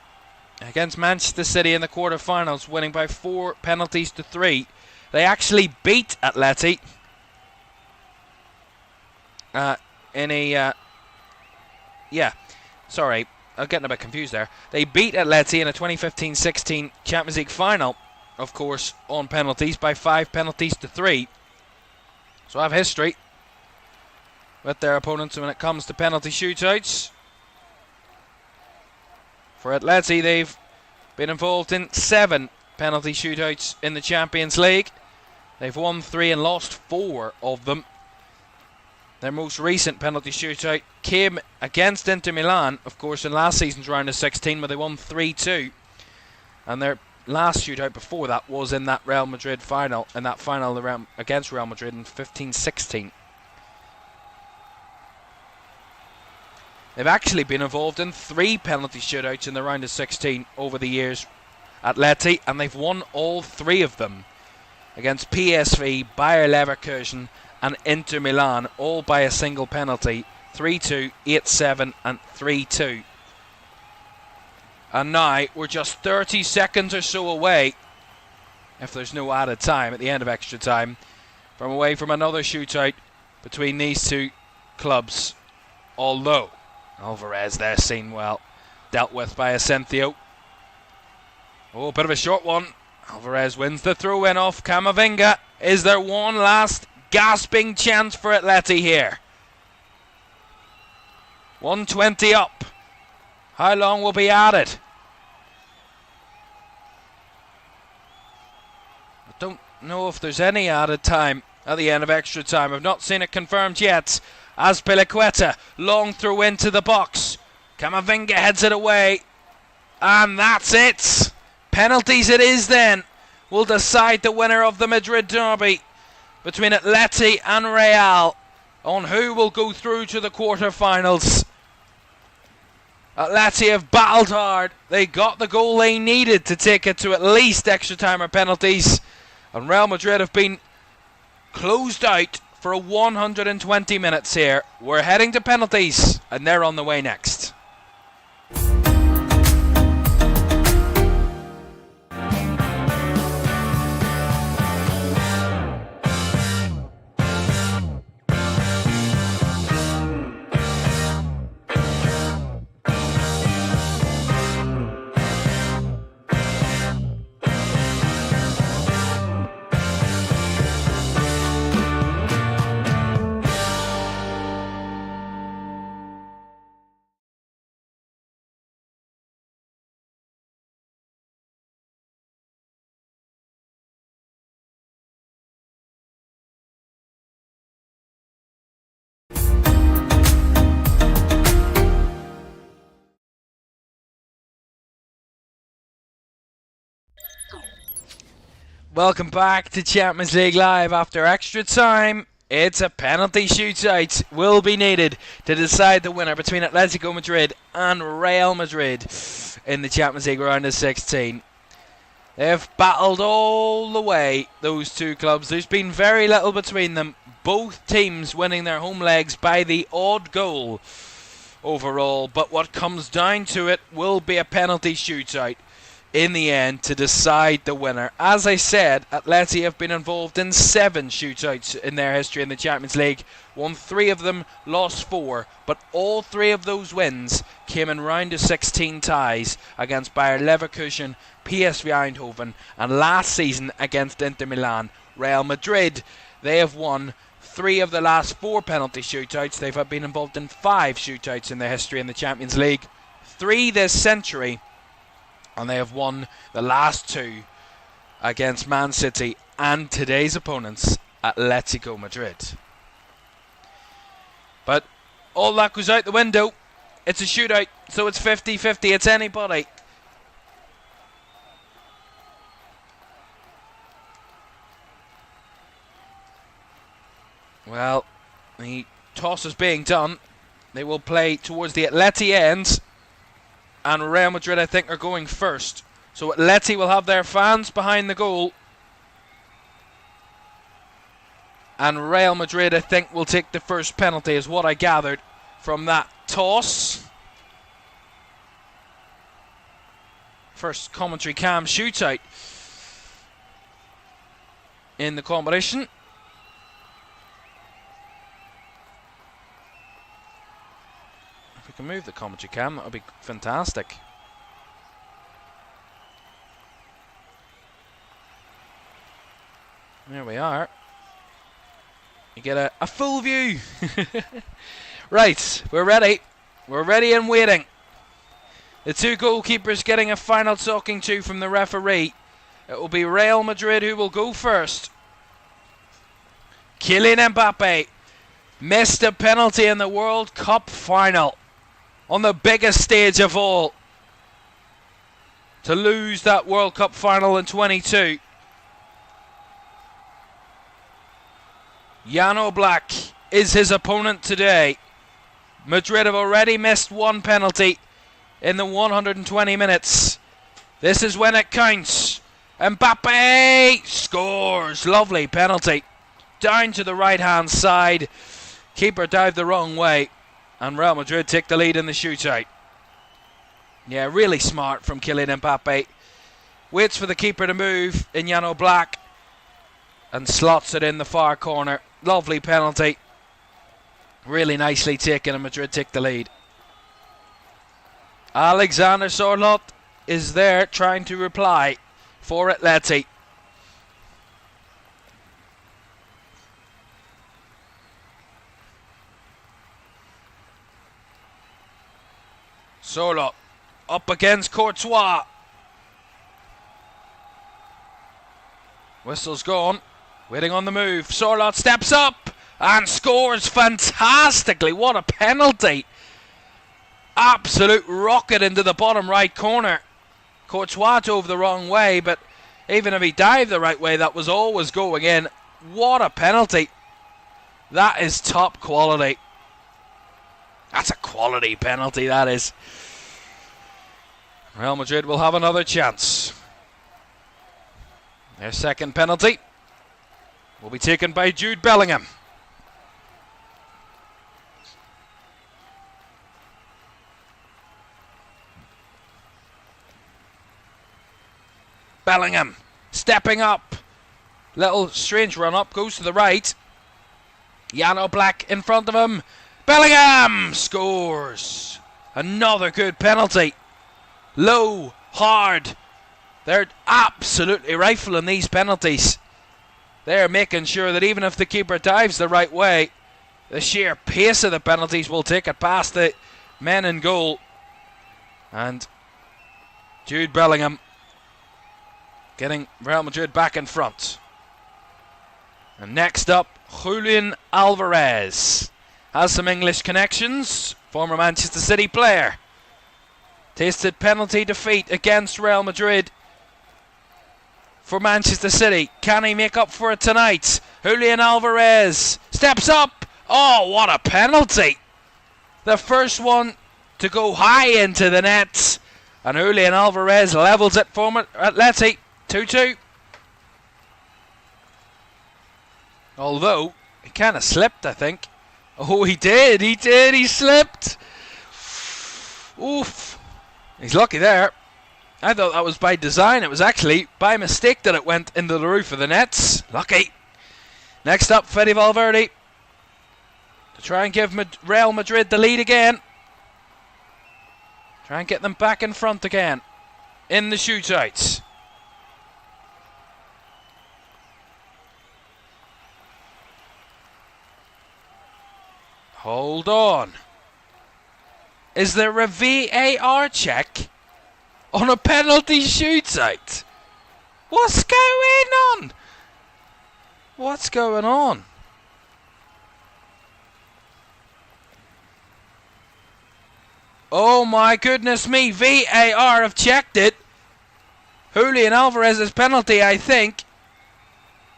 against Manchester City in the quarter-finals, winning by 4 penalties to 3. They actually beat Atleti I'm getting a bit confused there. They beat Atleti in a 2015-16 Champions League final, of course, on penalties by 5 penalties to 3. So I have history with their opponents when it comes to penalty shootouts. For Atleti, they've been involved in 7 penalty shootouts in the Champions League. They've won 3 and lost 4 of them. Their most recent penalty shootout came against Inter Milan, of course, in last season's round of 16, where they won 3-2. And their last shootout before that was in that Real Madrid final, against Real Madrid in 15-16. They've actually been involved in 3 penalty shootouts in the round of 16 over the years, Atleti, and they've won all 3 of them against PSV, Bayer Leverkusen and Inter Milan, all by a single penalty, 3-2, 8-7 and 3-2. And now we're just 30 seconds or so away, if there's no added time at the end of extra time, from away from another shootout between these two clubs. Although Alvarez there seen well, dealt with by Asensio. Oh, a bit of a short one. Alvarez wins the throw-in off Camavinga. Is there one last gasping chance for Atleti here? 1:20 up. How long will be added? I don't know if there's any added time at the end of extra time. I've not seen it confirmed yet. Azpilicueta, long throw into the box. Camavinga heads it away. And that's it. Penalties it is then. Will decide the winner of the Madrid derby between Atleti and Real on who will go through to the quarter-finals. Atleti have battled hard. They got the goal they needed to take it to at least extra time or penalties. And Real Madrid have been closed out for 120 minutes here. We're heading to penalties, and they're on the way next. Welcome back to Champions League Live. After extra time, it's a penalty shootout will be needed to decide the winner between Atletico Madrid and Real Madrid in the Champions League round of 16. They've battled all the way, those two clubs. There's been very little between them. Both teams winning their home legs by the odd goal overall. But what comes down to it will be a penalty shootout in the end to decide the winner. As I said, Atleti have been involved in 7 shootouts in their history in the Champions League. Won 3 of them, lost 4, but all 3 of those wins came in round of 16 ties against Bayer Leverkusen, PSV Eindhoven, and last season against Inter Milan. Real Madrid, they have won 3 of the last 4 penalty shootouts. They've been involved in 5 shootouts in their history in the Champions League, 3 this century, and they have won the last 2 against Man City and today's opponents, Atletico Madrid. But all that goes out the window. It's a shootout, so it's 50-50. It's anybody. Well, the toss is being done. They will play towards the Atleti end. And Real Madrid, I think, are going first. So Atleti will have their fans behind the goal. And Real Madrid, I think, will take the first penalty, is what I gathered from that toss. First commentary cam shootout in the competition. If we can move the commentary cam, that would be fantastic. There we are. You get a full view. Right, we're ready. We're ready and waiting. The 2 goalkeepers getting a final talking to from the referee. It will be Real Madrid who will go first. Kylian Mbappe missed a penalty in the World Cup final on the biggest stage of all, to lose that World Cup final in 22. Jan Oblak is his opponent today. Madrid have already missed 1 penalty in the 120 minutes This is when it counts. Mbappe scores. Lovely penalty. Down to the right-hand side. Keeper dived the wrong way. And Real Madrid take the lead in the shootout. Yeah, really smart from Kylian Mbappe. Waits for the keeper to move in yellow black. And slots it in the far corner. Lovely penalty. Really nicely taken, and Madrid take the lead. Alexander Sorloth is there trying to reply for Atleti. Sorloth up against Courtois. Whistle's gone. Waiting on the move. Sorloth steps up and scores fantastically. What a penalty. Absolute rocket into the bottom right corner. Courtois dove the wrong way, but even if he dived the right way, that was always going in. What a penalty. That is top quality. That's a quality penalty, that is. Real Madrid will have another chance. Their second penalty will be taken by Jude Bellingham. Bellingham stepping up. Little strange run up, goes to the right. Yano Black in front of him. Bellingham scores. Another good penalty. Low, hard. They're absolutely rifling these penalties. They're making sure that even if the keeper dives the right way, the sheer pace of the penalties will take it past the men in goal. And Jude Bellingham getting Real Madrid back in front. And next up, Julian Alvarez. Has some English connections. Former Manchester City player. Tasted penalty defeat against Real Madrid for Manchester City. Can he make up for it tonight? Julian Alvarez steps up. Oh, what a penalty. The first one to go high into the net. And Julian Alvarez levels it for Atleti. 2-2. Although, he kind of slipped, I think. Oh, he did. He slipped. Oof. He's lucky there. I thought that was by design. It was actually by mistake that it went into the roof of the nets. Lucky. Next up, Fede Valverde. To try and give Real Madrid the lead again. Try and get them back in front again. In the shootouts. Hold on. Is there a VAR check on a penalty shootout? What's going on? What's going on? Oh my goodness me, VAR have checked it. Julian Alvarez's penalty, I think,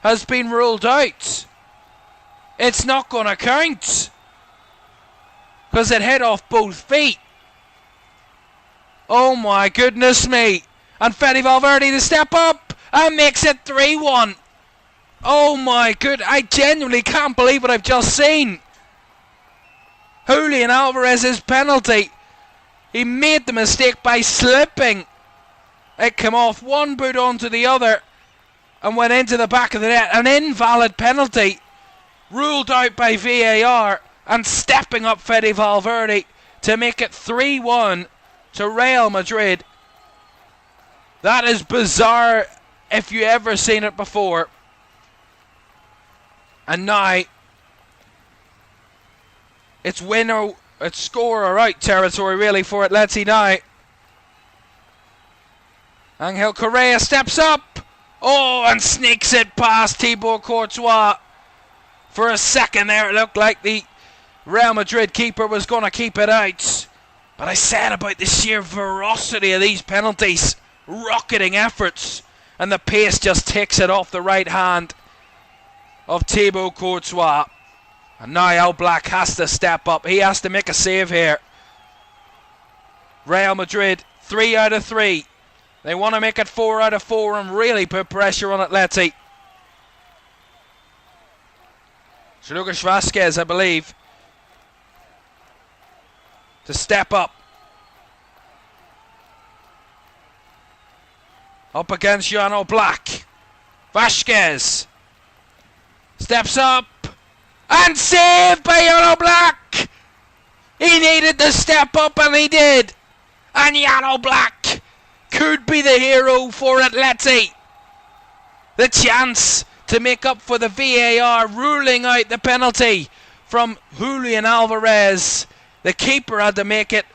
has been ruled out. It's not going to count. Because it hit off both feet. Oh my goodness me. And Fede Valverde to step up and makes it 3-1. Oh my good. I genuinely can't believe what I've just seen. Julian Alvarez's penalty. He made the mistake by slipping. It came off one boot onto the other and went into the back of the net. An invalid penalty ruled out by VAR. And stepping up Fede Valverde to make it 3-1 to Real Madrid. That is bizarre if you ever seen it before. And now it's score or out territory really for Atleti now. Angel Correa steps up. Oh, and sneaks it past Thibaut Courtois. For a second there it looked like the Real Madrid keeper was going to keep it out. But I said about the sheer ferocity of these penalties. Rocketing efforts. And the pace just takes it off the right hand of Thibaut Courtois. And now Al Black has to step up. He has to make a save here. Real Madrid, 3 out of 3. They want to make it 4 out of 4 and really put pressure on Atleti. So Lucas Vasquez, I believe, to step up. Up against Jan Black. Vasquez steps up and saved by Jan Black. He needed to step up and he did. And Jan Black could be the hero for Atleti. The chance to make up for the VAR ruling out the penalty from Julian Alvarez. The keeper had to make it.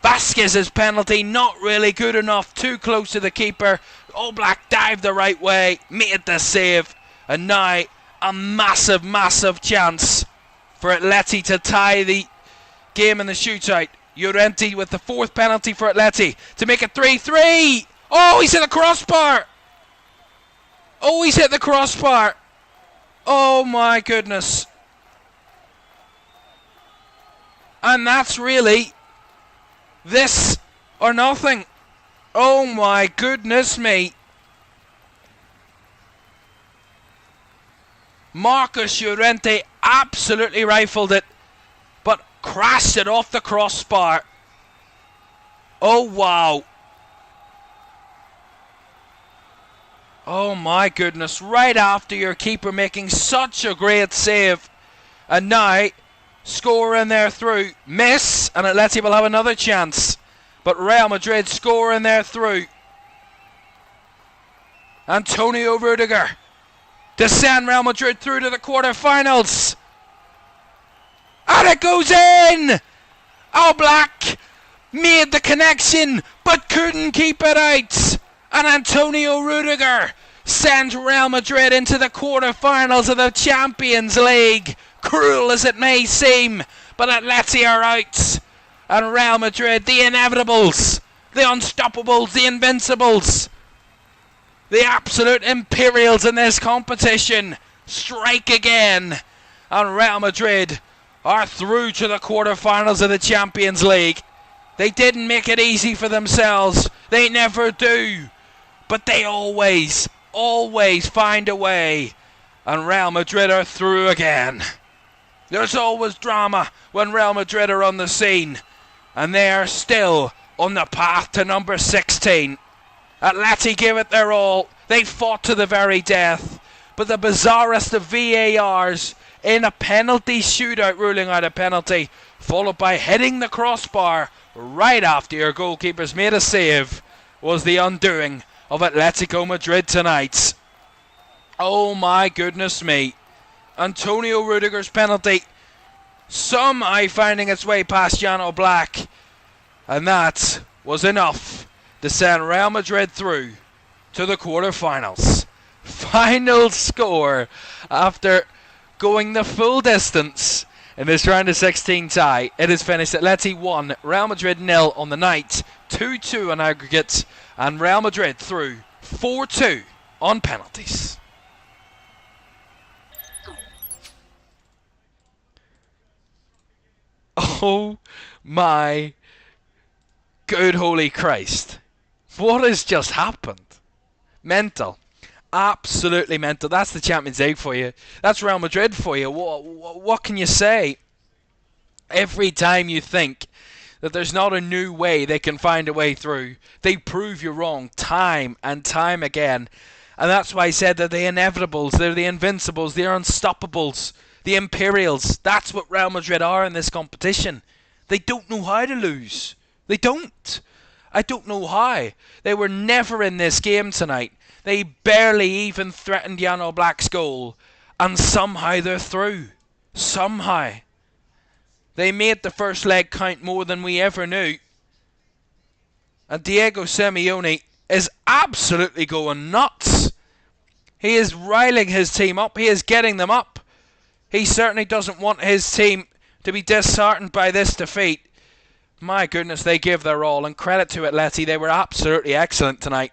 Vasquez's penalty not really good enough, too close to the keeper. Oblak dived the right way, made the save, and now a massive, massive chance for Atleti to tie the game in the shootout. Llorente with the 4th penalty for Atleti to make it 3-3. Oh, he's hit the crossbar. Oh, he's hit the crossbar. Oh my goodness. And that's really this or nothing. Oh my goodness me. Marcus Llorente absolutely rifled it, but crashed it off the crossbar. Oh wow. Oh my goodness, right after your keeper making such a great save. And now, score in there through. Miss, and Atleti will have another chance. But Real Madrid score in there through. Antonio Rudiger to send Real Madrid through to the quarterfinals. And it goes in! Oblak made the connection, but couldn't keep it out. And Antonio Rudiger sends Real Madrid into the quarterfinals of the Champions League. Cruel as it may seem, but Atleti are out. And Real Madrid, the inevitables, the unstoppables, the invincibles, the absolute imperials in this competition, strike again. And Real Madrid are through to the quarterfinals of the Champions League. They didn't make it easy for themselves. They never do. But they always find a way. And Real Madrid are through again. There's always drama when Real Madrid are on the scene. And they are still on the path to number 16. Atleti give it their all. They fought to the very death. But the bizarrest of VARs in a penalty shootout ruling out a penalty, followed by hitting the crossbar right after your goalkeeper's made a save, was the undoing of Atletico Madrid tonight. Oh my goodness me. Antonio Rudiger's penalty somehow finding its way past Jan Oblak, and that was enough to send Real Madrid through to the quarterfinals. Final score after going the full distance in this round of 16 tie. It is finished Atleti 1, Real Madrid 0 on the night, 2-2 on aggregate, and Real Madrid through 4-2 on penalties. Oh my good holy Christ. What has just happened? Mental. Absolutely mental. That's the Champions League for you. That's Real Madrid for you. What can you say? Every time you think that there's not a new way they can find a way through, they prove you wrong time and time again. And that's why I said they're the inevitables, they're the invincibles, they're unstoppables, the Imperials. That's what Real Madrid are in this competition. They don't know how to lose. They don't. I don't know how. They were never in this game tonight. They barely even threatened Jan Oblak's goal. And somehow they're through. Somehow. They made the first leg count more than we ever knew. And Diego Simeone is absolutely going nuts. He is riling his team up. He is getting them up. He certainly doesn't want his team to be disheartened by this defeat. My goodness, they give their all. And credit to Atleti, they were absolutely excellent tonight.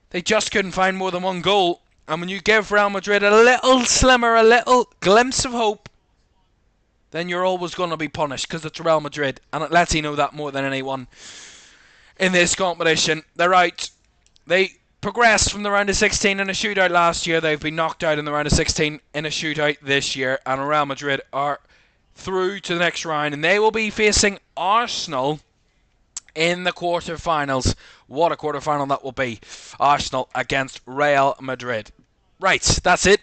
They just couldn't find more than one goal. And when you give Real Madrid a little slimmer, a little glimpse of hope, then you're always going to be punished because it's Real Madrid. And Atleti know that more than anyone. in this competition. They're out. They progressed from the round of 16 in a shootout last year. They've been knocked out in the round of 16 in a shootout this year. And Real Madrid are through to the next round. And they will be facing Arsenal in the quarterfinals. What a quarterfinal that will be. Arsenal against Real Madrid. Right, that's it.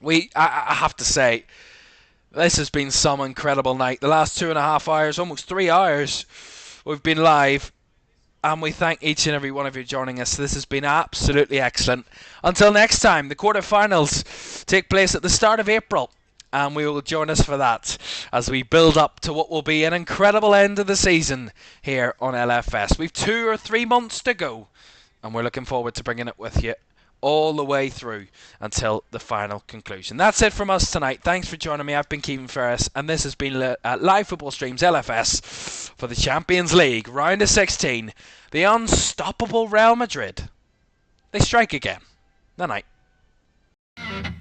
I have to say, this has been some incredible night. The last 2.5 hours, almost 3 hours, we've been live. And we thank each and every one of you joining us. This has been absolutely excellent. Until next time, the quarterfinals take place at the start of April. And we will join us for that as we build up to what will be an incredible end of the season here on LFS. We've 2 or 3 months to go. And we're looking forward to bringing it with you all the way through until the final conclusion. That's it from us tonight. Thanks for joining me. I've been Kevin Ferris, and this has been Live Football Streams LFS for the Champions League round of 16. The unstoppable Real Madrid. They strike again. Night night.